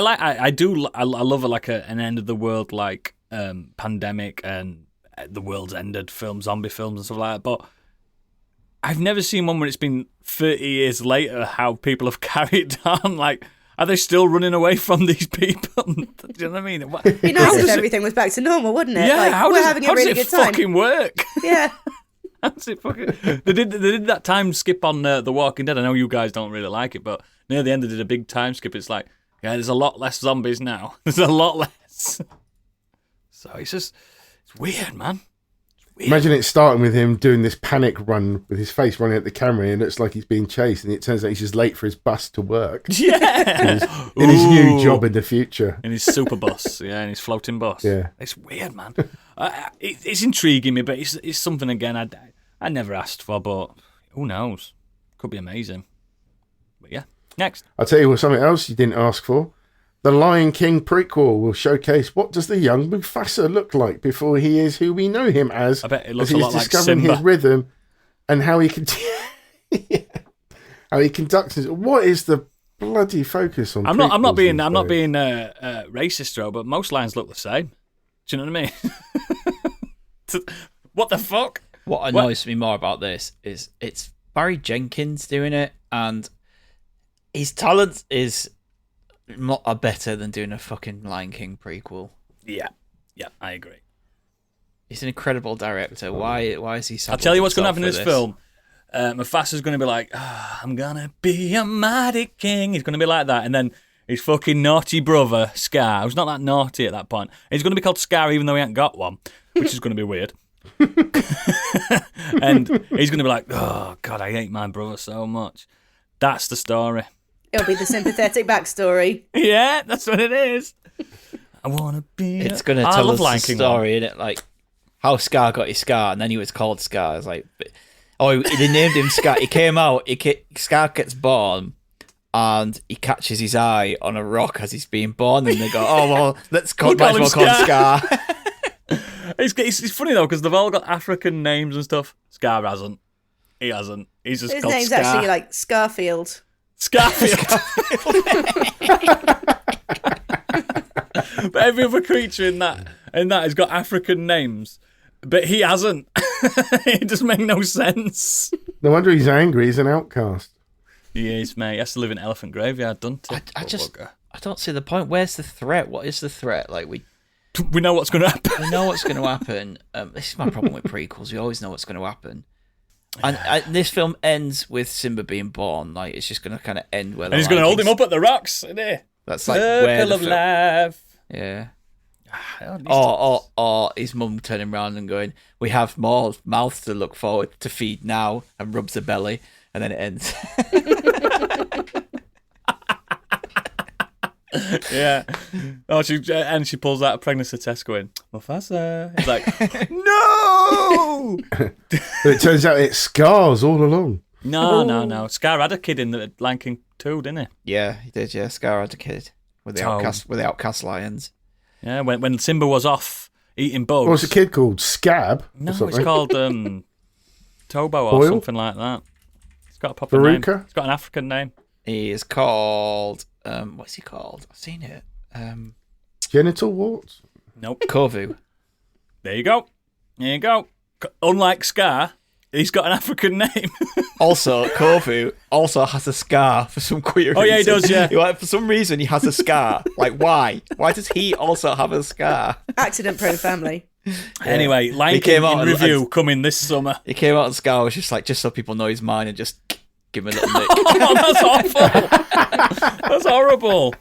S1: love an end of the world like pandemic and the world's ended film, zombie films and stuff like that. But I've never seen one where it's been 30 years later how people have carried on. Like, are they still running away from these people? Do you know what I mean?
S3: It'd be nice if everything was back to normal, wouldn't it?
S1: Yeah,
S3: like,
S1: how
S3: we're having a really good time.
S1: Fucking work?
S3: Yeah.
S1: How's it fucking? They did that time skip on The Walking Dead. I know you guys don't really like it, but near the end they did a big time skip. It's like, yeah, there's a lot less zombies now. There's a lot less. So it's weird, man.
S4: Imagine it starting with him doing this panic run with his face running at the camera and it looks like he's being chased and it turns out he's just late for his bus to work.
S1: Yeah.
S4: in his new job in the future.
S1: In his super bus, yeah, in his floating bus.
S4: Yeah.
S1: It's weird, man. It's intriguing me, but it's something, again, I never asked for, but who knows? Could be amazing. But yeah, next.
S4: I'll tell you what, something else you didn't ask for. The Lion King prequel will showcase what does the young Mufasa look like before he is who we know him as.
S1: I bet it looks
S4: as
S1: a
S4: he's
S1: lot like
S4: discovering
S1: Simba.
S4: his rhythm and how he how he conducts his. What is the bloody focus on?
S1: I'm not being
S4: these
S1: racist, though, but most lions look the same. Do you know what I mean? What the fuck?
S2: What annoys me more about this is it's Barry Jenkins doing it, and his talent is not better than doing a fucking Lion King prequel.
S1: Yeah, I agree.
S2: He's an incredible director. Why is he?
S1: I'll tell you what's going to happen in this film. Mufasa's going to be like, I'm going to be a mighty king. He's going to be like that. And then his fucking naughty brother, Scar, who's not that naughty at that point, he's going to be called Scar even though he ain't got one, which is going to be weird. And he's going to be like, oh, God, I hate my brother so much. That's the story.
S3: It'll be the sympathetic backstory.
S1: Yeah, that's what it is. I want to be...
S2: It's going to tell us the story, innit? Like, how Scar got his Scar, and then he was called Scar. It's like... they named him Scar. He came out, Scar gets born, and he catches his eye on a rock as he's being born, and they go, oh, well, let's call him Scar.
S1: It's funny, though, because they've all got African names and stuff. Scar hasn't. He hasn't. He's just
S3: His
S1: called
S3: name's
S1: Scar.
S3: actually, like, Scarfield.
S1: Scarfield. But every other creature in that has got African names, but he hasn't. It doesn't make no sense.
S4: No wonder he's angry. He's an outcast.
S1: He is, mate. He has to live in Elephant Graveyard, doesn't he?
S2: I don't see the point. Where's the threat? What is the threat? Like we
S1: know what's going to happen.
S2: We know what's going to happen. This is my problem with prequels. We always know what's going to happen. And this film ends with Simba being born. Like it's just going to kind of end where.
S1: And he's going to hold him up at the rocks, isn't he?
S2: That's like where
S1: Circle of life.
S2: Yeah. Or his mum turning around and going, "We have more mouths to look forward to feed now," and rubs the belly, and then it ends.
S1: Yeah. Oh, she pulls out a pregnancy test, going, Mufasa. It's like, no!
S4: But it turns out it's Scars all along.
S1: No. Scar had a kid in the Lion King 2, didn't he?
S2: Yeah, he did. Yeah, Scar had a kid with the outcast lions.
S1: Yeah, when Simba was off eating bugs.
S4: What's the kid called? Scab?
S1: No,
S4: or something?
S1: it's called Tobo or
S4: Boyle?
S1: something like that. It's got a proper name.
S4: Veruca?
S1: It's got an African name.
S2: He is called. What's he called? I've seen it.
S4: Genital warts?
S1: Nope.
S2: Kovu.
S1: There you go. Unlike Scar, he's got an African name.
S2: Also, Kovu also has a scar for some queer reason.
S1: Oh, yeah, he does, yeah.
S2: For some reason, he has a scar. Like, why? Why does he also have a scar?
S3: Accident-prone family.
S1: Anyway, Lion King in review coming this summer.
S2: He came out and Scar was just like, just so people know he's mine, and just give him a little nick.
S1: Oh, that's awful. That's horrible.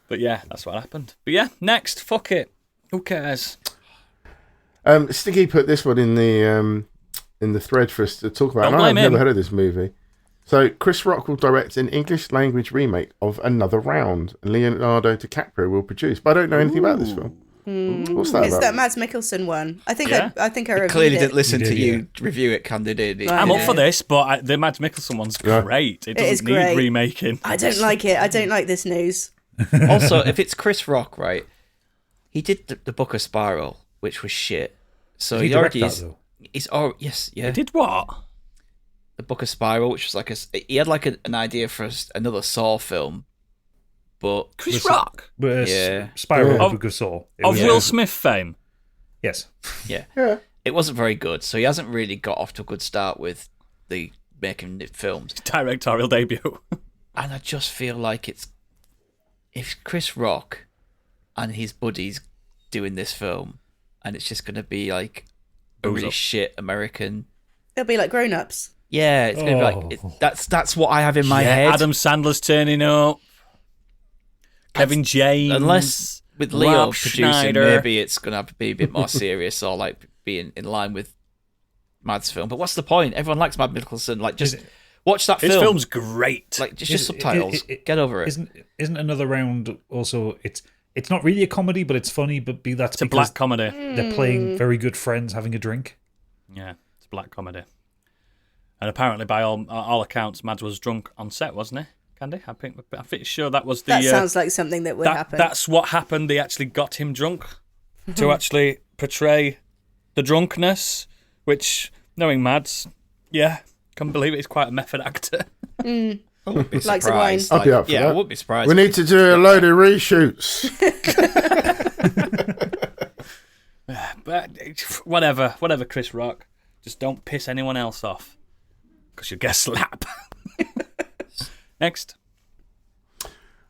S1: But yeah, that's what happened. But yeah, next, fuck it. Who cares?
S4: Sticky put this one in the thread for us to talk about.
S1: Don't
S4: And
S1: blame
S4: I've
S1: him.
S4: never heard of this movie. So Chris Rock will direct an English language remake of Another Round, and Leonardo DiCaprio will produce. But I don't know anything about this film. What's that
S3: It's
S4: about?
S3: that Mads Mikkelsen one. I think
S1: Yeah.
S3: I reviewed
S2: Clearly
S3: it.
S2: didn't listen
S5: He
S2: to
S5: did,
S2: you review it, Candy did.
S3: Right.
S1: I'm up for this, but the Mads Mikkelsen one's
S4: Yeah.
S1: great. It
S3: is
S1: doesn't need
S3: great.
S1: remaking.
S3: I don't like it. I don't like this news.
S2: Also, if it's Chris Rock, right, he did the Book of Spiral, which was shit. So
S5: Did he
S2: he
S5: direct
S2: already
S5: that,
S2: is.
S5: though?
S2: He's yes, yeah.
S1: It did what?
S2: The Book of Spiral, which was like he had like an idea for another Saw film, but
S1: Chris Rock?
S2: Yeah.
S5: Spiral
S4: Yeah.
S5: of Book of Saw. It
S1: Of
S5: was-
S1: Will Smith fame?
S5: Yes.
S2: yeah,
S4: Yeah.
S2: it wasn't very good. So he hasn't really got off to a good start with the making films.
S1: Directorial debut.
S2: And I just feel like if Chris Rock and his buddies doing this film, and it's just going to be like a
S1: Booze
S2: really
S1: up.
S2: shit American.
S3: It'll be like Grown Ups.
S2: Yeah, it's going to be like that's what I have in my head.
S1: Adam Sandler's turning up. Kevin James.
S2: Unless with Leo
S1: Rob
S2: producing,
S1: Schneider.
S2: maybe it's going to have to be a bit more serious or like being in line with Mad's film. But what's the point? Everyone likes Mad Mikkelsen. Like, just watch that
S1: His
S2: film.
S1: film's great.
S2: Like, it's just subtitles. Get over it.
S5: Isn't Another Round also? It's not really a comedy, but it's funny. But that's
S1: it's a
S5: because
S1: black comedy.
S5: they're playing very good friends having a drink.
S1: Yeah, it's a black comedy. And apparently, by all accounts, Mads was drunk on set, wasn't he? Candy? I think sure that was the.
S3: That sounds like something that would happen.
S1: That's what happened. They actually got him drunk to actually portray the drunkenness, which, knowing Mads, yeah, can't believe it. He's quite a method actor.
S2: I wouldn't be
S3: Likes
S2: surprised.
S3: of
S4: I'll be up for
S2: yeah,
S4: that.
S2: I wouldn't be surprised.
S4: We need to do a load of reshoots.
S1: But whatever, Chris Rock. Just don't piss anyone else off, because you'll get slap. Next.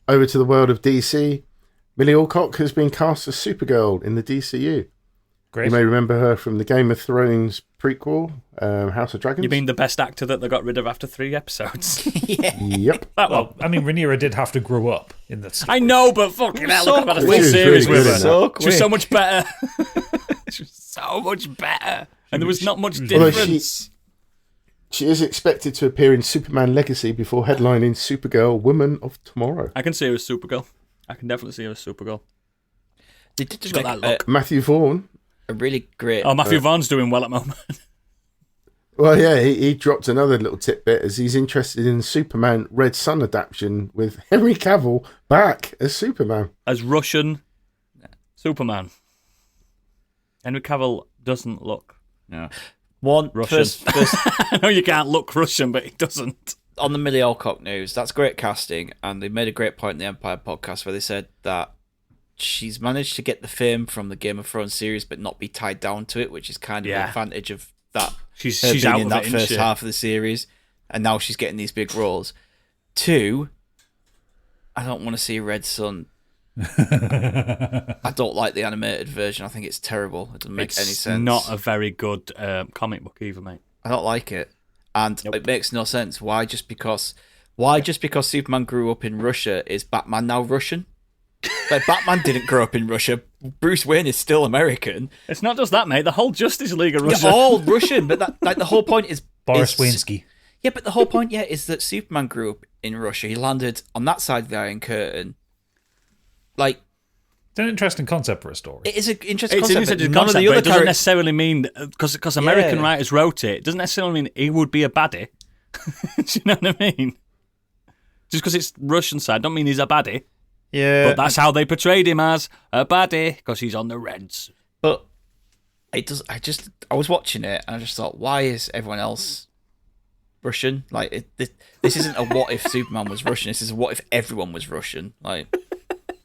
S4: Over to the world of DC. Millie Alcock has been cast as Supergirl in the DCU.
S5: Great.
S4: You may remember her from the Game of Thrones prequel, House of Dragons.
S1: You mean the best actor that they got rid of after 3 episodes?
S4: Yep.
S1: That one.
S5: Well, I mean, Rhaenyra did have to grow up in that.
S1: I know, but fucking hell,
S2: so
S1: look at the
S2: quick.
S1: full
S4: She was
S1: series
S4: really
S1: with
S4: good
S1: her.
S4: in
S2: So
S1: She was so
S2: quick.
S1: much better. She was so much better. And there was not much
S4: Although
S1: difference.
S4: She is expected to appear in Superman Legacy before headlining Supergirl Woman of Tomorrow.
S1: I can see her as Supergirl. I can definitely see her as Supergirl.
S2: They did
S1: She's got
S2: make
S1: that look.
S4: Matthew Vaughn.
S2: a really great.
S1: Oh, Matthew Vaughn's doing well at the moment.
S4: Well, yeah, he dropped another little tidbit as he's interested in the Superman Red Sun adaptation with Henry Cavill back as Superman.
S1: As Russian Superman. Henry Cavill doesn't look Russian.
S2: First,
S1: I know you can't look Russian, but he doesn't.
S2: on the Millie Alcock news, that's great casting, and they made a great point in the Empire podcast where they said that she's managed to get the fame from the Game of Thrones series, but not be tied down to it, which is kind of
S1: Yeah.
S2: an advantage of that.
S1: She's
S2: her being
S1: out
S2: in
S1: of
S2: that
S1: it, isn't
S2: first
S1: she?
S2: half of the series, and now she's getting these big roles. 2, I don't want to see Red Sun. I don't like the animated version. I think it's terrible. It doesn't make
S1: It's
S2: any sense.
S1: not a very good comic book either, mate.
S2: I don't like it, and
S1: Nope.
S2: it makes no sense. Why just because Superman grew up in Russia is Batman now Russian? Like, Batman didn't grow up in Russia. Bruce Wayne is still American.
S1: It's not just that, mate. The whole Justice League are Russian.
S2: They're all Russian, but that, like, the whole point is
S5: Boris
S2: is-
S5: Winsky.
S2: Yeah, but the whole point, is that Superman grew up in Russia. He landed on that side of the Iron Curtain. Like,
S5: It's an interesting concept for a story.
S2: It is an interesting
S1: It's an
S2: concept.
S1: interesting
S2: but none of
S1: concept,
S2: the
S1: but
S2: other
S1: it doesn't necessarily mean because American
S2: Yeah.
S1: writers wrote it. It doesn't necessarily mean he would be a baddie. Do you know what I mean? Just because it's Russian side, don't mean he's a baddie.
S2: Yeah,
S1: But that's how they portrayed him, as a baddie, because he's on the Reds.
S2: But it does. I was watching it and I just thought, why is everyone else Russian? Like, this isn't a what if Superman was Russian. This is a what if everyone was Russian. Like,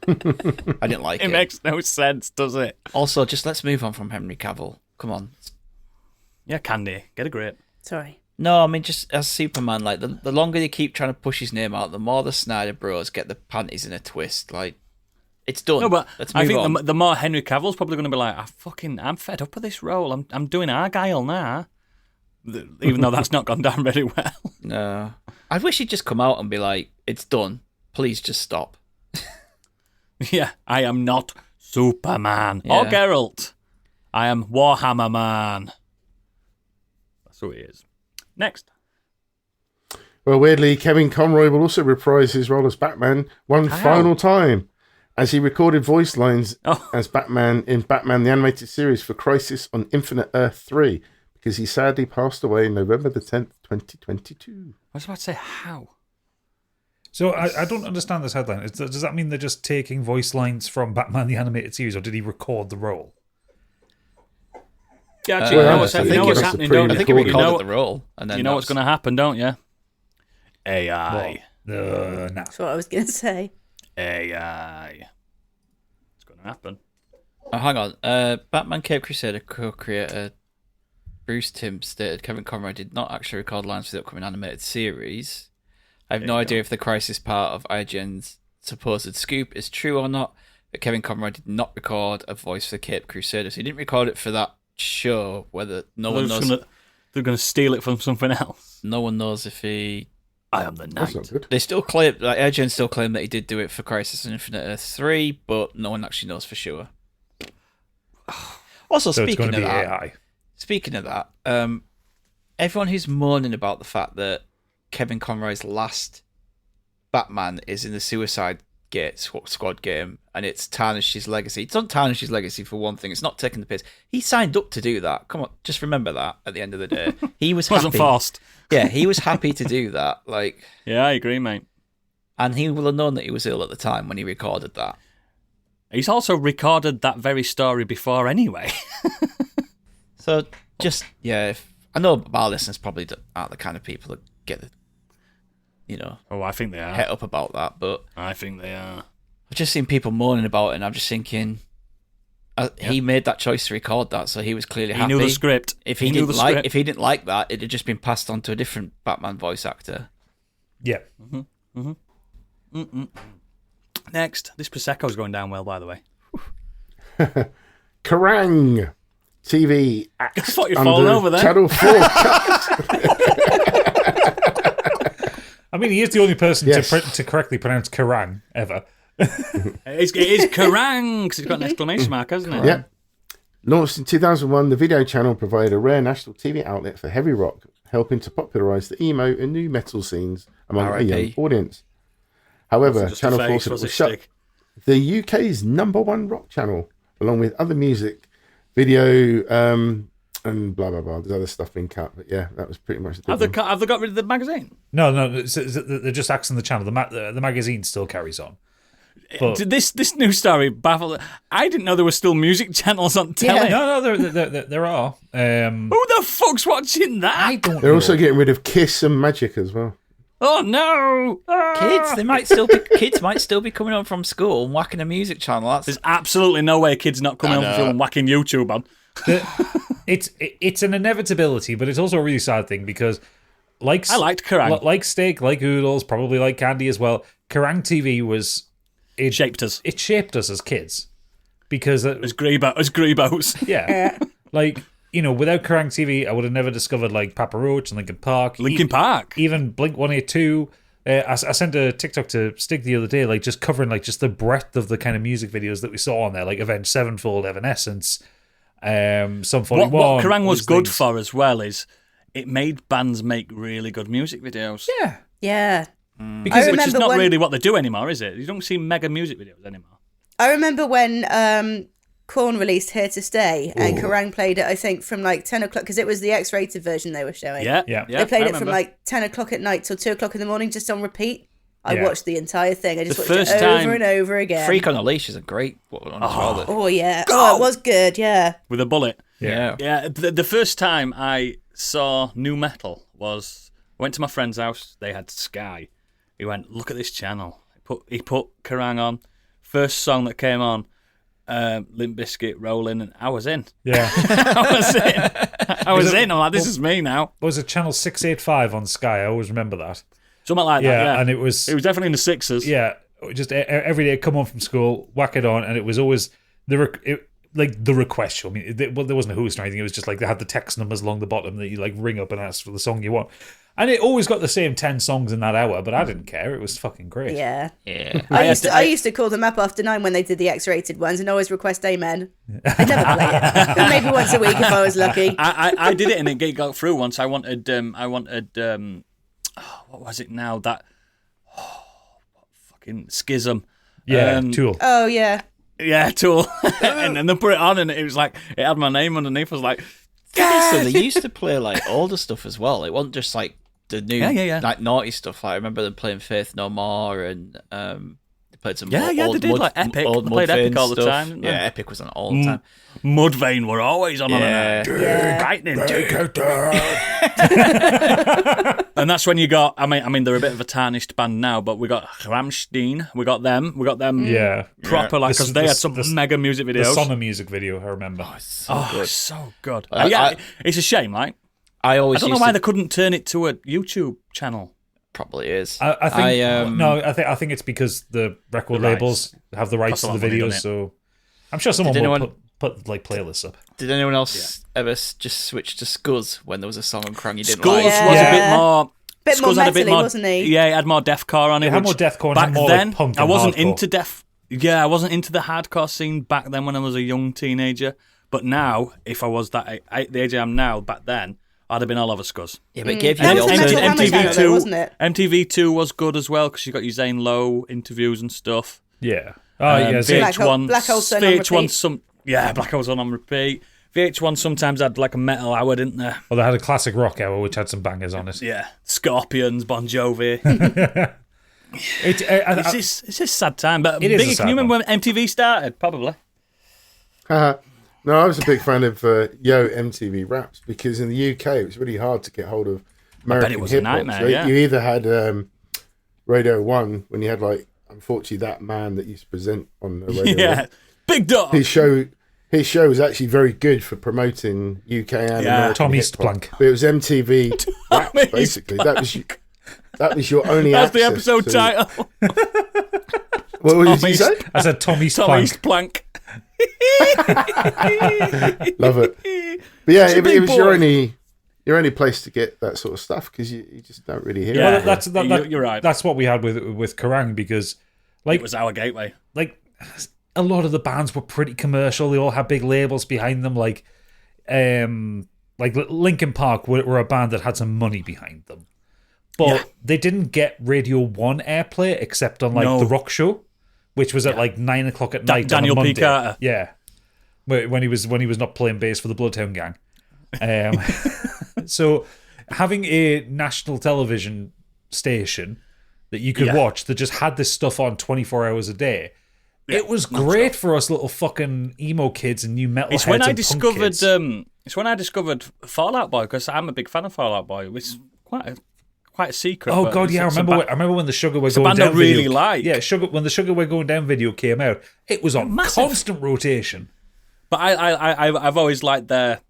S2: I didn't like it.
S1: It makes no sense, does it?
S2: Also, just let's move on from Henry Cavill. Come on.
S1: Yeah, Candy, get a grip.
S3: Sorry.
S2: No, I mean, just as Superman, like, the longer they keep trying to push his name out, the more the Snyder Bros get the panties in a twist. Like, it's done.
S1: No, but
S2: let's move
S1: I think
S2: on.
S1: the more Henry Cavill's probably going to be like, I'm fed up with this role. I'm doing Argyle now. Even though that's not gone down very well.
S2: No. I wish he'd just come out and be like, it's done. Please just stop.
S1: Yeah, I am not Superman
S2: Yeah.
S1: or Geralt. I am Warhammer Man. That's who he is. Next.
S4: Well, weirdly, Kevin Conroy will also reprise his role as Batman one final time, as he recorded voice lines as Batman in Batman the Animated Series for Crisis on Infinite Earth 3, because he sadly passed away November the 10th, 2022.
S1: I was about to say, how?
S5: So I don't understand this headline. Does that mean they're just taking voice lines from Batman the Animated Series, or did he record the role?
S1: Yeah, actually,
S4: Well,
S1: what's
S4: I think
S1: happening,
S4: it was
S1: happening,
S4: the
S1: don't
S2: I
S1: you?
S2: think he
S4: recorded.
S2: recorded the role. And then
S1: You know what's going to happen, don't you? AI.
S5: Nah.
S3: That's what I was going to say.
S1: AI. It's going to happen.
S2: Oh, hang on. Batman Cape Crusader co-creator Bruce Timm stated Kevin Conroy did not actually record lines for the upcoming animated series. I have no idea if the Crisis part of IGN's supposed scoop is true or not, but Kevin Conroy did not record a voice for Cape Crusader, so he didn't record it for that show. Whether
S1: They're going to steal it from something else.
S2: no one knows if he.
S1: I am the
S4: That's not
S1: knight.
S4: good.
S2: They still claim, like IGN still claim that he did do it for Crisis on Infinite Earth 3, but no one actually knows for sure. Also,
S5: So it's
S2: speaking
S5: going
S2: of
S5: to be
S2: that,
S5: AI.
S2: Speaking of that, everyone who's moaning about the fact that Kevin Conroy's last Batman is in the Suicide Squad game and it's tarnished his legacy. It's not tarnished his legacy for one thing. It's not taking the piss. He signed up to do that. Come on, just remember that at the end of the day. He was
S1: Wasn't
S2: happy.
S1: forced.
S2: Yeah, he was happy to do that. Like,
S1: Yeah, I agree, mate.
S2: and he will have known that he was ill at the time when he recorded that.
S1: He's also recorded that very story before anyway.
S2: So just I know our listeners probably aren't the kind of people that get the,
S1: Oh, I think they are.
S2: het up about that, but
S1: I think they are.
S2: I've just seen people moaning about it, and I'm just thinking, he made that choice to record that, so he was clearly
S1: He
S2: happy.
S1: knew the script.
S2: If
S1: He knew the script.
S2: if he didn't like that, it had just been passed on to a different Batman voice actor.
S5: Yeah.
S1: Next. This Prosecco's going down well, by the way.
S4: Kerrang! TV
S1: I
S4: axed
S1: thought you'd fallen over there.
S4: Channel 4.
S5: I mean, he is the only person
S4: Yes.
S5: to correctly pronounce Kerrang ever.
S1: It is Kerrang! Because it's got an exclamation mark, hasn't it?
S4: Yeah. Launched in 2001, the video channel provided a rare national TV outlet for heavy rock, helping to popularise the emo and new metal scenes among a young
S2: R.I.P.
S4: audience. However,
S1: Just a
S4: Channel 4
S1: face,
S4: said it
S1: was
S4: was
S1: it
S4: shut
S1: stick?
S4: the UK's #1 rock channel, along with other music, video, and blah, blah, blah. There's other stuff being cut, but yeah, that was pretty much the
S1: Have
S4: big
S1: they, have they got rid of the magazine?
S5: No, they're just axing the channel. The magazine still carries on. But,
S1: This news story baffled. I didn't know there were still music channels on telly.
S5: no, there are.
S1: Who the fuck's watching that?
S5: I don't
S4: They're
S5: know.
S4: also getting rid of Kiss and Magic as well.
S1: Oh no!
S2: Kids, kids might still be coming home from school and whacking a music channel.
S1: There's absolutely no way kids not coming
S2: I
S1: home
S2: know.
S1: from school and whacking YouTube on.
S5: It's an inevitability, but it's also a really sad thing because, like,
S1: I liked Kerrang.
S5: like steak, like oodles, probably like candy as well. Kerrang TV it
S1: Shaped us.
S5: It shaped us as kids because
S1: As Grebos.
S5: yeah, like without Kerrang TV, I would have never discovered like Papa Roach and Linkin Park,
S1: Linkin Park.
S5: even Blink 182. I sent a TikTok to Stig the other day, like just covering like just the breadth of the kind of music videos that we saw on there, like Avenged Sevenfold, Evanescence, Sum 41.
S1: What Kerrang
S5: all
S1: was
S5: these
S1: good
S5: things.
S1: for as well is it made bands make really good music videos.
S5: Yeah,
S3: Yeah.
S1: Because
S3: I
S1: which is
S3: remember
S1: not
S3: when-
S1: really what they do anymore, is it? You don't see mega music videos anymore.
S3: I remember when Korn released Here to Stay, and Kerrang played it, I think, from like 10 o'clock, because it was the X-rated version they were showing.
S1: Yeah.
S3: They played it from like 10 o'clock at night till 2 o'clock in the morning, just on repeat. I watched the entire thing. I just watched it over and over again.
S2: Freak on a Leash is a great one as well.
S3: Oh, yeah. Oh, it was good, yeah.
S1: With a bullet.
S2: Yeah.
S1: Yeah, the first time I saw new metal was, I went to my friend's house, they had Sky. He went, look at this channel. He put Kerrang on. First song that came on, Limp Bizkit, Rolling, and I was in.
S5: Yeah.
S1: I was in. I'm like, this is me now.
S5: Was it channel 685 on Sky? I always remember that.
S1: Something like that, yeah.
S5: And it was
S1: definitely in the sixes.
S5: Yeah, just every day come home from school, whack it on, and it was always the request show. I mean, there wasn't a host or anything. It was just like they had the text numbers along the bottom that you like ring up and ask for the song you want. And it always got the same 10 songs in that hour, but I didn't care. It was fucking great.
S3: Yeah.
S2: I
S3: used to call them up after 9 when they did the X-rated ones and always request Amen. I'd never play it. Maybe once a week if I was lucky.
S1: I did it and it got through once. I wanted what was it now? Fucking Schism.
S5: Yeah, Tool.
S3: Oh, yeah.
S1: Yeah, Tool. And then they put it on and it was like, it had my name underneath. I was like,
S2: So they used to play like older stuff as well. It wasn't just like the new like naughty stuff. Like, I remember them playing Faith No More and they played some old
S1: they did
S2: Mud,
S1: like Epic.
S2: old
S1: They played Epic
S2: Mudvayne
S1: all the
S2: stuff.
S1: time, didn't they?
S2: Yeah, Epic was on all the time.
S1: Mudvayne were always on
S2: Yeah.
S1: Lightning. And that's when you got, I mean, they're a bit of a tarnished band now, but we got Rammstein. We got them.
S5: Yeah.
S1: Proper, like, because they had some mega music
S5: The
S1: videos.
S5: Sonna music video, I remember.
S1: So good. It's a shame, right?
S2: I
S1: I don't know why they couldn't turn it to a YouTube channel.
S2: Probably is.
S5: I think it's because the record labels have the rights to the videos, so I'm sure someone will put like playlists up.
S2: Did anyone else ever just switch to Scuzz when there was a song on Kerrang you didn't
S1: Scuzz
S2: like?
S1: was a bit more...
S3: Bit more
S1: Scuzz had a bit
S3: metally,
S1: more,
S3: wasn't he?
S1: Yeah, it had more deathcore on it.
S5: It had more deathcore and
S1: back
S5: had more
S1: then,
S5: like punk
S1: I
S5: and
S1: wasn't
S5: hardcore.
S1: into I wasn't into the hardcore scene back then when I was a young teenager. But now, if I was the age I am now, back then, I'd have been all over Scuzz.
S2: Yeah, but it gave you
S3: That
S2: the
S3: was Mental Hammer
S2: alternative.
S3: Channel, though, wasn't it?
S1: MTV2 was good as well because you got your Zane Lowe interviews and stuff.
S5: Yeah. Oh, yeah.
S1: VH1,
S3: Black Hole Sun on
S1: VH1
S3: repeat.
S1: Black Hole Sun on repeat. VH1 sometimes had like a metal hour, didn't they?
S5: Well, they had a classic rock hour which had some bangers on it.
S1: Yeah, Scorpions, Bon Jovi. It's a sad time, but
S5: It is a
S1: Biggie,
S5: sad
S1: can you remember
S5: one.
S1: when MTV started? Probably.
S4: No, I was a big fan of Yo MTV Raps because in the UK it was really hard to get hold of American
S1: it was a
S4: hip hop.
S1: nightmare,
S4: So
S1: yeah.
S4: you either had Radio 1 when you had like, unfortunately, that man that used to present on Radio 1.
S1: Yeah, Big Dog.
S4: His show was actually very good for promoting UK and American
S5: Tom
S4: hip-hop.
S5: Eastplank.
S4: But it was MTV Raps, basically. That was your only
S1: That's the
S4: access
S1: episode
S4: to-
S1: title.
S4: What did you say?
S5: I said Tom
S1: Tom
S5: Eastplank.
S1: Eastplank.
S4: Love it. But yeah,
S1: a
S4: it
S1: big
S4: was
S1: boy.
S4: your only place to get that sort of stuff because you just don't really hear
S1: Yeah.
S4: it.
S5: Well,
S1: You're right.
S5: That's what we had with Kerrang because, like,
S1: It was our gateway.
S5: a lot of the bands were pretty commercial. They all had big labels behind them. Like Linkin Park were a band that had some money behind them, but they didn't get Radio 1 airplay except on
S1: No.
S5: the rock show, which was at 9 o'clock at night.
S1: Daniel
S5: on a
S1: P.
S5: Monday.
S1: Carter.
S5: Yeah, when he was not playing bass for the Bloodhound Gang. So having a national television station that you could watch that just had this stuff on 24 hours a day. It was great for us little fucking emo kids and new metal.
S1: It's when I discovered. It's when I discovered Fallout Boy because I'm a big fan of Fallout Boy. It's quite a secret.
S5: Oh
S1: but
S5: god, yeah! I
S1: it's a
S5: remember when the Sugar We're
S1: a
S5: Going
S1: band I
S5: Down
S1: really
S5: video.
S1: like.
S5: Yeah, when the Sugar We're Going Down video came out, it was on
S1: Massive.
S5: constant rotation.
S1: But I've always liked their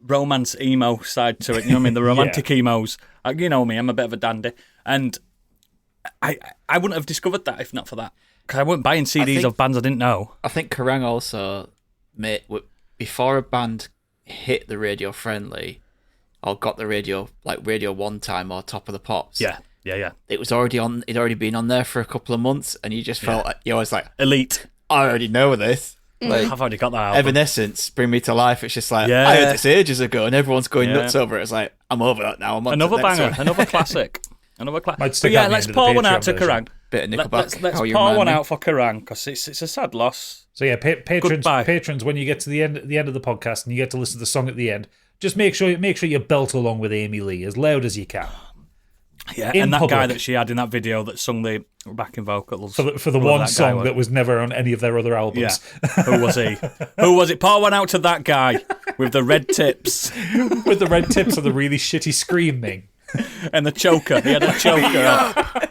S1: romance emo side to it. You know what I mean? The romantic emos. You know me. I'm a bit of a dandy, and I wouldn't have discovered that if not for that. Because I weren't buying CDs of bands I didn't know.
S2: I think Kerrang also made, before a band hit the radio friendly or got the radio, like Radio 1 time or Top of the Pops.
S1: Yeah.
S2: It was already on. It'd already been on there for a couple of months, and you just felt like you always like,
S1: Elite.
S2: I already know this. Like
S1: I've already got that album.
S2: Evanescence, Bring Me to Life. It's just like
S1: Yeah.
S2: I heard this ages ago, and everyone's going
S1: Yeah.
S2: nuts over it. It's like I'm over that now. I'm on to
S1: Another
S2: the next
S1: banger.
S2: one.
S1: Another classic. Another class.
S5: Might
S1: But
S5: stick
S1: yeah,
S5: out the
S1: let's
S5: end of the
S1: pour one out
S5: Patreon
S1: to
S5: version.
S1: Kerrang.
S2: Bit of Nickelback.
S1: Let's
S2: How you
S1: pour
S2: remind
S1: one
S2: me.
S1: out for Kerrang because it's a sad loss.
S5: So yeah,
S1: Goodbye.
S5: patrons, when you get to the end of the podcast and you get to listen to the song at the end, just make sure you belt along with Amy Lee as loud as you can.
S1: Yeah,
S5: In
S1: and that guy
S5: public.
S1: that she had in that video that sung the backing vocals
S5: For the
S1: whoever
S5: one
S1: that guy
S5: song
S1: was.
S5: that was never on any of their other albums.
S1: Yeah, who was he? Who was it? Pour one out to that guy with the red tips
S5: With the red tips and the really shitty screaming.
S1: and the choker. He had a choker.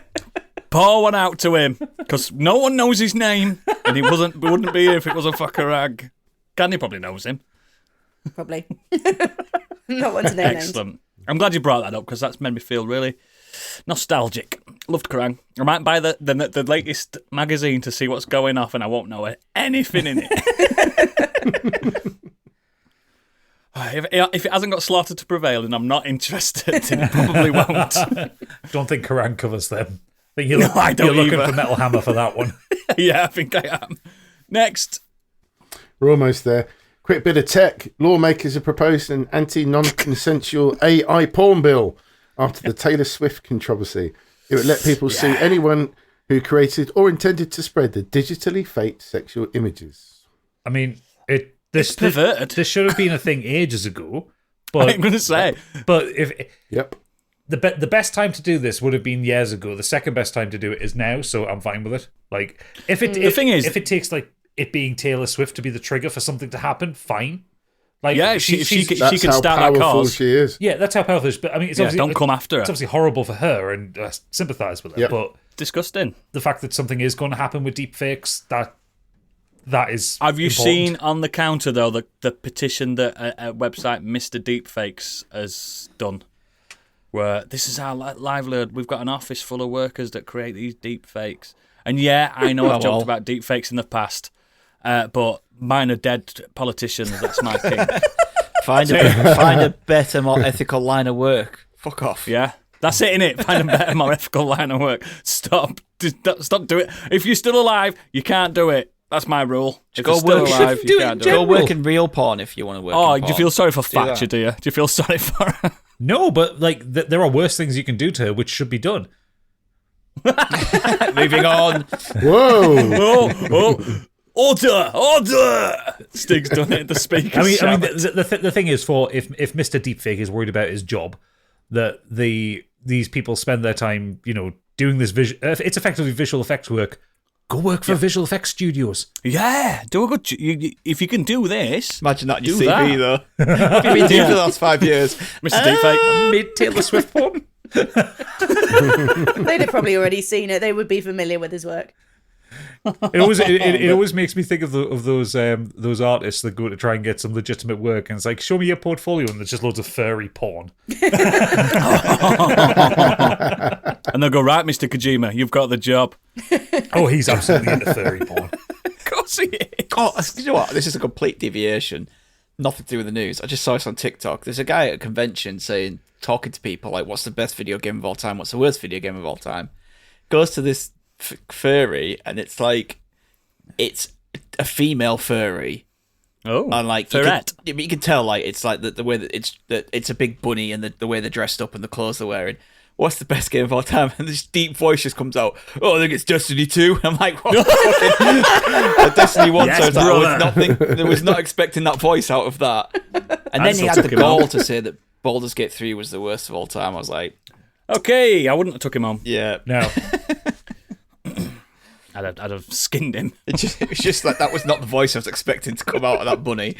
S1: Pour one out to him because no one knows his name, and he wouldn't be here if it wasn't for Kerrang. Candy probably knows him.
S3: Probably. Not one to know names.
S1: Excellent. I'm glad you brought that up because that's made me feel really nostalgic. Loved Kerrang. I might buy the latest magazine to see what's going off, and I won't know anything in it. If it hasn't got Slaughter to Prevail, then I'm not interested. And it probably won't.
S5: Don't think Kerrang covers them. I think
S1: No, I don't
S5: you're looking
S1: either.
S5: for Metal Hammer for that one.
S1: Yeah, I think I am. Next.
S4: We're almost there. Quick bit of tech. Lawmakers have proposed an anti-non-consensual AI porn bill after the Taylor Swift controversy. It would let people see anyone who created or intended to spread the digitally faked sexual images.
S5: I mean,
S1: It's perverted.
S5: This should have been a thing ages ago. But
S1: I'm going to say.
S5: But if
S4: Yep.
S5: the best time to do this would have been years ago. The second best time to do it is now, so I'm fine with it. Like if it takes like it being Taylor Swift to be the trigger for something to happen, fine. Like
S1: Yeah, if she
S5: she's-
S1: can
S4: That's
S1: start
S4: how
S1: that
S4: powerful
S1: cause.
S4: she is.
S5: yeah, that's how powerful it is. But I mean, it's
S1: Yeah,
S5: obviously
S1: don't come after her.
S5: It's obviously horrible for her, and I sympathise with her.
S4: Yep.
S5: But
S1: Disgusting.
S5: the fact that something is going to happen with deepfakes, that is.
S1: Have you
S5: important.
S1: seen on the counter, though, the petition that a website Mr. Deepfakes has done? Where this is our livelihood. We've got an office full of workers that create these deepfakes. And yeah, I know I've joked about deepfakes in the past, but mine are dead politicians. That's my king.
S2: Find a better, more ethical line of work. Fuck off.
S1: Yeah, that's it, innit? Find a better, more ethical line of work. Stop doing it. If you're still alive, you can't do it. That's my rule. If
S2: Go
S1: you're still
S2: work.
S1: alive, you can't do
S2: Go
S1: it.
S2: work in real porn if you want to work.
S1: Oh,
S2: in
S1: do
S2: porn.
S1: you feel sorry for
S2: that.
S1: Thatcher, do you? Do you feel sorry for her?
S5: No, but like there are worse things you can do to her, which should be done.
S2: Moving on.
S4: Whoa.
S1: oh, order! Stig's done it. The speaker.
S5: I mean, the thing is, if Mr. Deepfake is worried about his job, that these people spend their time, doing this it's effectively visual effects work. Go work for visual effects studios.
S1: Yeah, do a good. If you can do this,
S2: Imagine that in your
S1: Do
S2: CV, though. What have you been doing for the last 5 years?
S1: Mr. Deepfake.
S5: Made Taylor Swift porn.
S3: They'd have probably already seen it. They would be familiar with his work.
S5: It always makes me think of those artists that go to try and get some legitimate work, and it's like, show me your portfolio, and there's just loads of furry porn.
S1: And they'll go, right, Mr. Kojima, you've got the job.
S5: Oh, he's absolutely into furry porn.
S1: Of course he is.
S2: Oh, you know what? This is a complete deviation. Nothing to do with the news. I just saw this on TikTok. There's a guy at a convention talking to people like, what's the best video game of all time? What's the worst video game of all time? Goes to this furry, and it's like, it's a female furry.
S1: Oh,
S2: And like
S1: Ferret.
S2: you can tell like it's like the way that it's a big bunny and the way they're dressed up and the clothes they're wearing. What's the best game of all time? And this deep voice just comes out. Oh, I think it's Destiny 2. I'm like, what? Destiny 1.
S1: Yes,
S2: So it's like,
S1: brother.
S2: I was not expecting that voice out of that. And then he
S1: still
S2: had the
S1: took him
S2: gall
S1: on.
S2: to say that Baldur's Gate 3 was the worst of all time. I was like,
S1: Okay, I wouldn't have took him on.
S2: yeah.
S5: No.
S1: I'd have skinned him.
S2: It was just like that was not the voice I was expecting to come out of that bunny.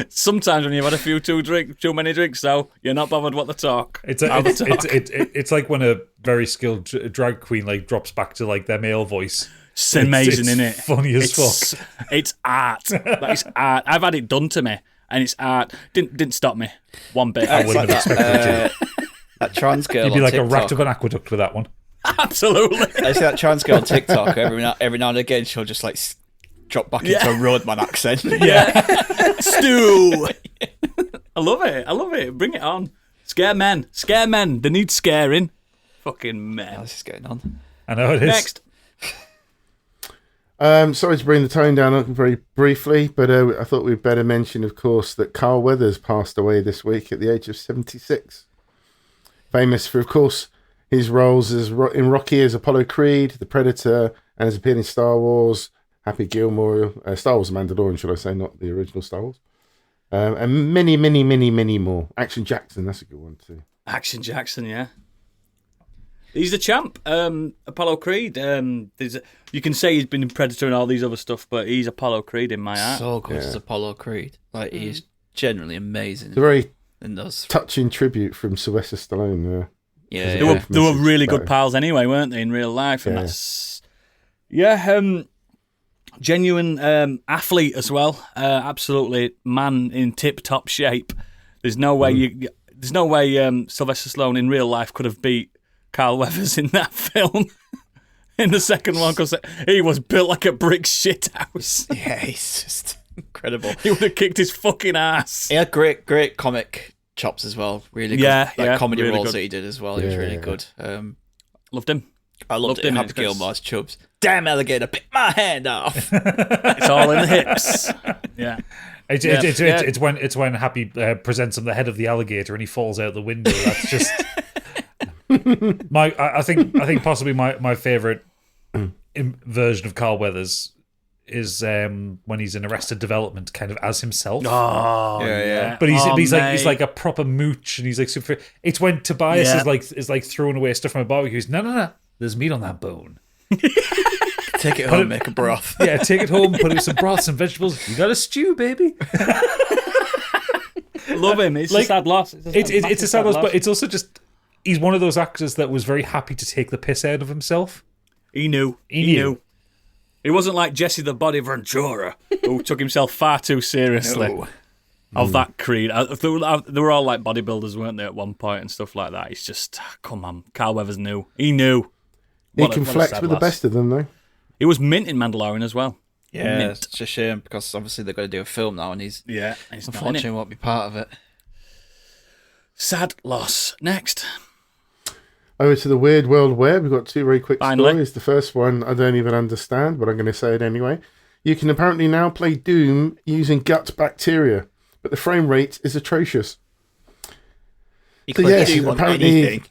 S1: Sometimes when you've had a few too many drinks, though, you're not bothered what they talk.
S5: It's like when a very skilled drag queen like drops back to like their male voice.
S1: It's amazing,
S5: it's
S1: isn't it?
S5: funny as fuck.
S1: It's art. That is art. I've had it done to me, and it's art. Didn't stop me one bit.
S5: I wouldn't have expected you.
S2: That trans girl
S5: You'd be
S2: on
S5: like
S2: TikTok.
S5: a rat of an aqueduct with that one.
S1: Absolutely.
S2: I see that trans girl on TikTok. Every now and again, she'll just like drop back into a roadman accent.
S1: Yeah. Stu. I love it. Bring it on. Scare men. They need scaring. Fucking men.
S2: This is getting on.
S5: I know it is.
S1: Next.
S4: Sorry to bring the tone down very briefly, but I thought we'd better mention, of course, that Carl Weathers passed away this week at the age of 76. famous for, of course, his roles in Rocky as Apollo Creed, the Predator, and has appeared in Star Wars, Happy Gilmore, Star Wars Mandalorian, should I say, not the original Star Wars. And many, many, many, many more. Action Jackson, that's a good one too.
S1: Action Jackson, yeah. He's the champ. Apollo Creed. You can say he's been in Predator and all these other stuff, but he's Apollo Creed in my heart.
S2: So good as Apollo Creed. Like, he's generally amazing.
S4: It's a very
S2: in those.
S4: touching tribute from Sylvester Stallone there.
S2: Yeah.
S1: They were really good pals anyway, weren't they, in real life? And that's genuine athlete as well. Absolutely, man in tip-top shape. There's no way Sylvester Stallone in real life could have beat Carl Weathers in that film. In the second one, because he was built like a brick shithouse.
S2: Yeah, he's just incredible.
S1: He would have kicked his fucking ass.
S2: He had great comic chops as well. Really good. Comedy
S1: really
S2: roles
S1: good.
S2: that he did as well. He was really good.
S1: Loved him.
S2: I loved him. Happy Gilmore's chubs. Damn alligator, bit my hand off.
S1: It's all in the hips. Yeah.
S5: It's when Happy presents him the head of the alligator and he falls out the window. That's just I think possibly my favorite version of Carl Weathers is when he's in Arrested Development, kind of as himself.
S1: Oh,
S2: yeah.
S5: But he's like a proper mooch, and he's like super. It's when Tobias is like throwing away stuff from a barbecue. He's no. There's meat on that bone.
S2: Take it home, make a broth.
S5: Yeah, take it home, put in some broth, some vegetables. You got a stew, baby.
S1: Love him. It's
S5: Like,
S1: a sad loss.
S5: It's a sad loss, but it's also just he's one of those actors that was very happy to take the piss out of himself.
S1: He knew. He knew. He wasn't like Jesse the Body Ventura, who took himself far too seriously.
S2: No.
S1: Of that creed. They were all like bodybuilders, weren't they, at one point and stuff like that. It's just, come on. Carl Weathers knew. He knew.
S4: He can flex with the best of them, though.
S1: He was mint in Mandalorian as well.
S2: Yeah,
S1: Mint.
S2: it's a shame because obviously they're going to do a film now, and he's
S1: He's not in
S2: unfortunately
S1: it.
S2: won't be part of it.
S1: Sad loss. Next.
S4: Over to the Weird World Web. We've got two very quick
S1: Finally.
S4: stories. The first one I don't even understand, but I'm going to say it anyway. You can apparently now play Doom using gut bacteria, but the frame rate is atrocious.
S2: He
S4: So
S2: could
S4: yes,
S2: do on
S4: apparently
S2: anything.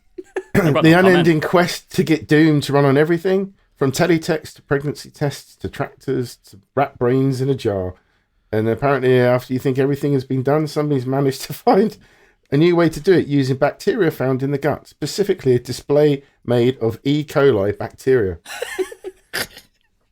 S4: the unending quest to get Doom to run on everything, from teletext to pregnancy tests to tractors to rat brains in a jar. And apparently after you think everything has been done, somebody's managed to find a new way to do it using bacteria found in the gut, specifically a display made of E. coli bacteria.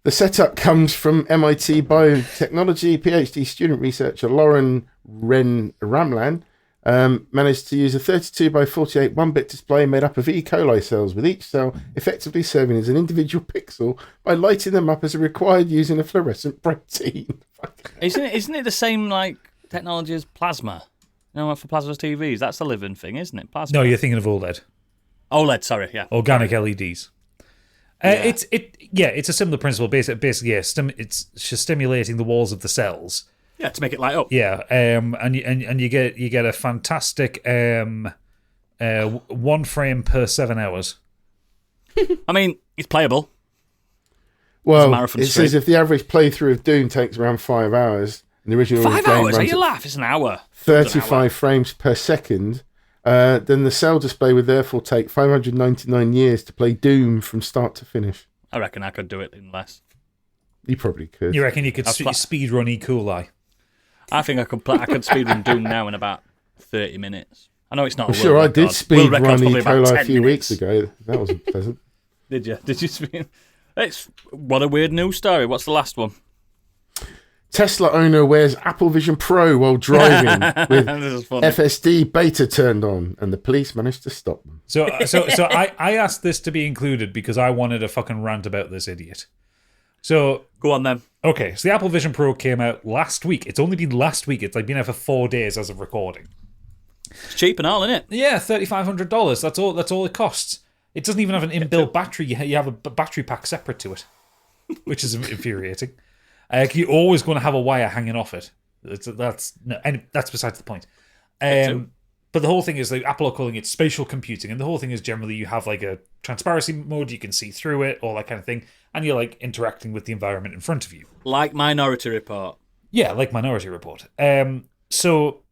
S4: The setup comes from MIT biotechnology PhD student researcher Lauren Ramlan. Managed to use a 32 by 48 1-bit display made up of E. coli cells, with each cell effectively serving as an individual pixel by lighting them up as required using a fluorescent protein.
S1: Isn't it the same like technology as plasma? You know, for plasma TVs, that's a living thing, isn't it? Plasma.
S5: No, you're thinking of OLED.
S1: OLED, sorry, yeah.
S5: Organic LEDs. It's a similar principle. Basically, it's just stimulating the walls of the cells.
S1: Yeah, to make it light up.
S5: Yeah, and you get a fantastic 1 frame per 7 hours.
S1: I mean, it's playable.
S4: Well,
S1: marathon
S4: it
S1: straight.
S4: says if the average playthrough of Doom takes around 5 hours, and the original
S1: 5
S4: game
S1: hours? Are
S4: runs
S1: you
S4: at
S1: laugh? It's an hour.
S4: 35 frames per second, then the cell display would therefore take 599 years to play Doom from start to finish.
S1: I reckon I could do it in less.
S4: You probably could.
S5: You reckon you could
S1: That's what-
S5: speed run E. coli?
S1: I think I could speedrun Doom now in about 30 minutes. I know it's not.
S4: I'm
S1: a
S4: sure
S1: world
S4: I did
S1: record.
S4: speed
S1: World record's
S4: run E.
S1: probably about
S4: coli a
S1: 10
S4: few
S1: minutes.
S4: weeks ago. That wasn't pleasant.
S1: Did you? Did you speed? It's what a weird news story. What's the last one?
S4: Tesla owner wears Apple Vision Pro while driving with
S1: This is funny.
S4: FSD beta turned on, and the police managed to stop them.
S5: So I asked this to be included because I wanted a fucking rant about this idiot. So
S1: Go on then.
S5: okay, so the Apple Vision Pro came out last week. It's only been last week. It's like been out for 4 days as of recording.
S1: It's cheap and all, isn't it?
S5: Yeah, $3,500. That's all it costs. It doesn't even have an inbuilt battery. You have a battery pack separate to it, which is infuriating. You're always going to have a wire hanging off it. That's besides the point. But the whole thing is like Apple are calling it spatial computing, and the whole thing is generally you have like a transparency mode, you can see through it, all that kind of thing, and you're like interacting with the environment in front of you.
S1: Like Minority Report.
S5: Yeah, like Minority Report. So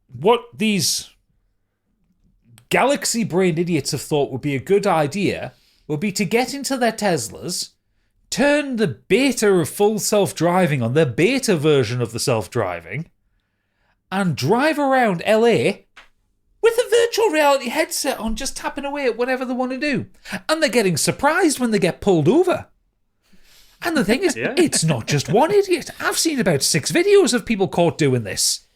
S5: what these galaxy-brained idiots have thought would be a good idea would be to get into their Teslas, turn the beta of full self-driving on, their beta version of the self-driving, and drive around LA with a virtual reality headset on, just tapping away at whatever they want to do. And they're getting surprised when they get pulled over. And the thing is, it's not just one idiot. I've seen about 6 videos of people caught doing this.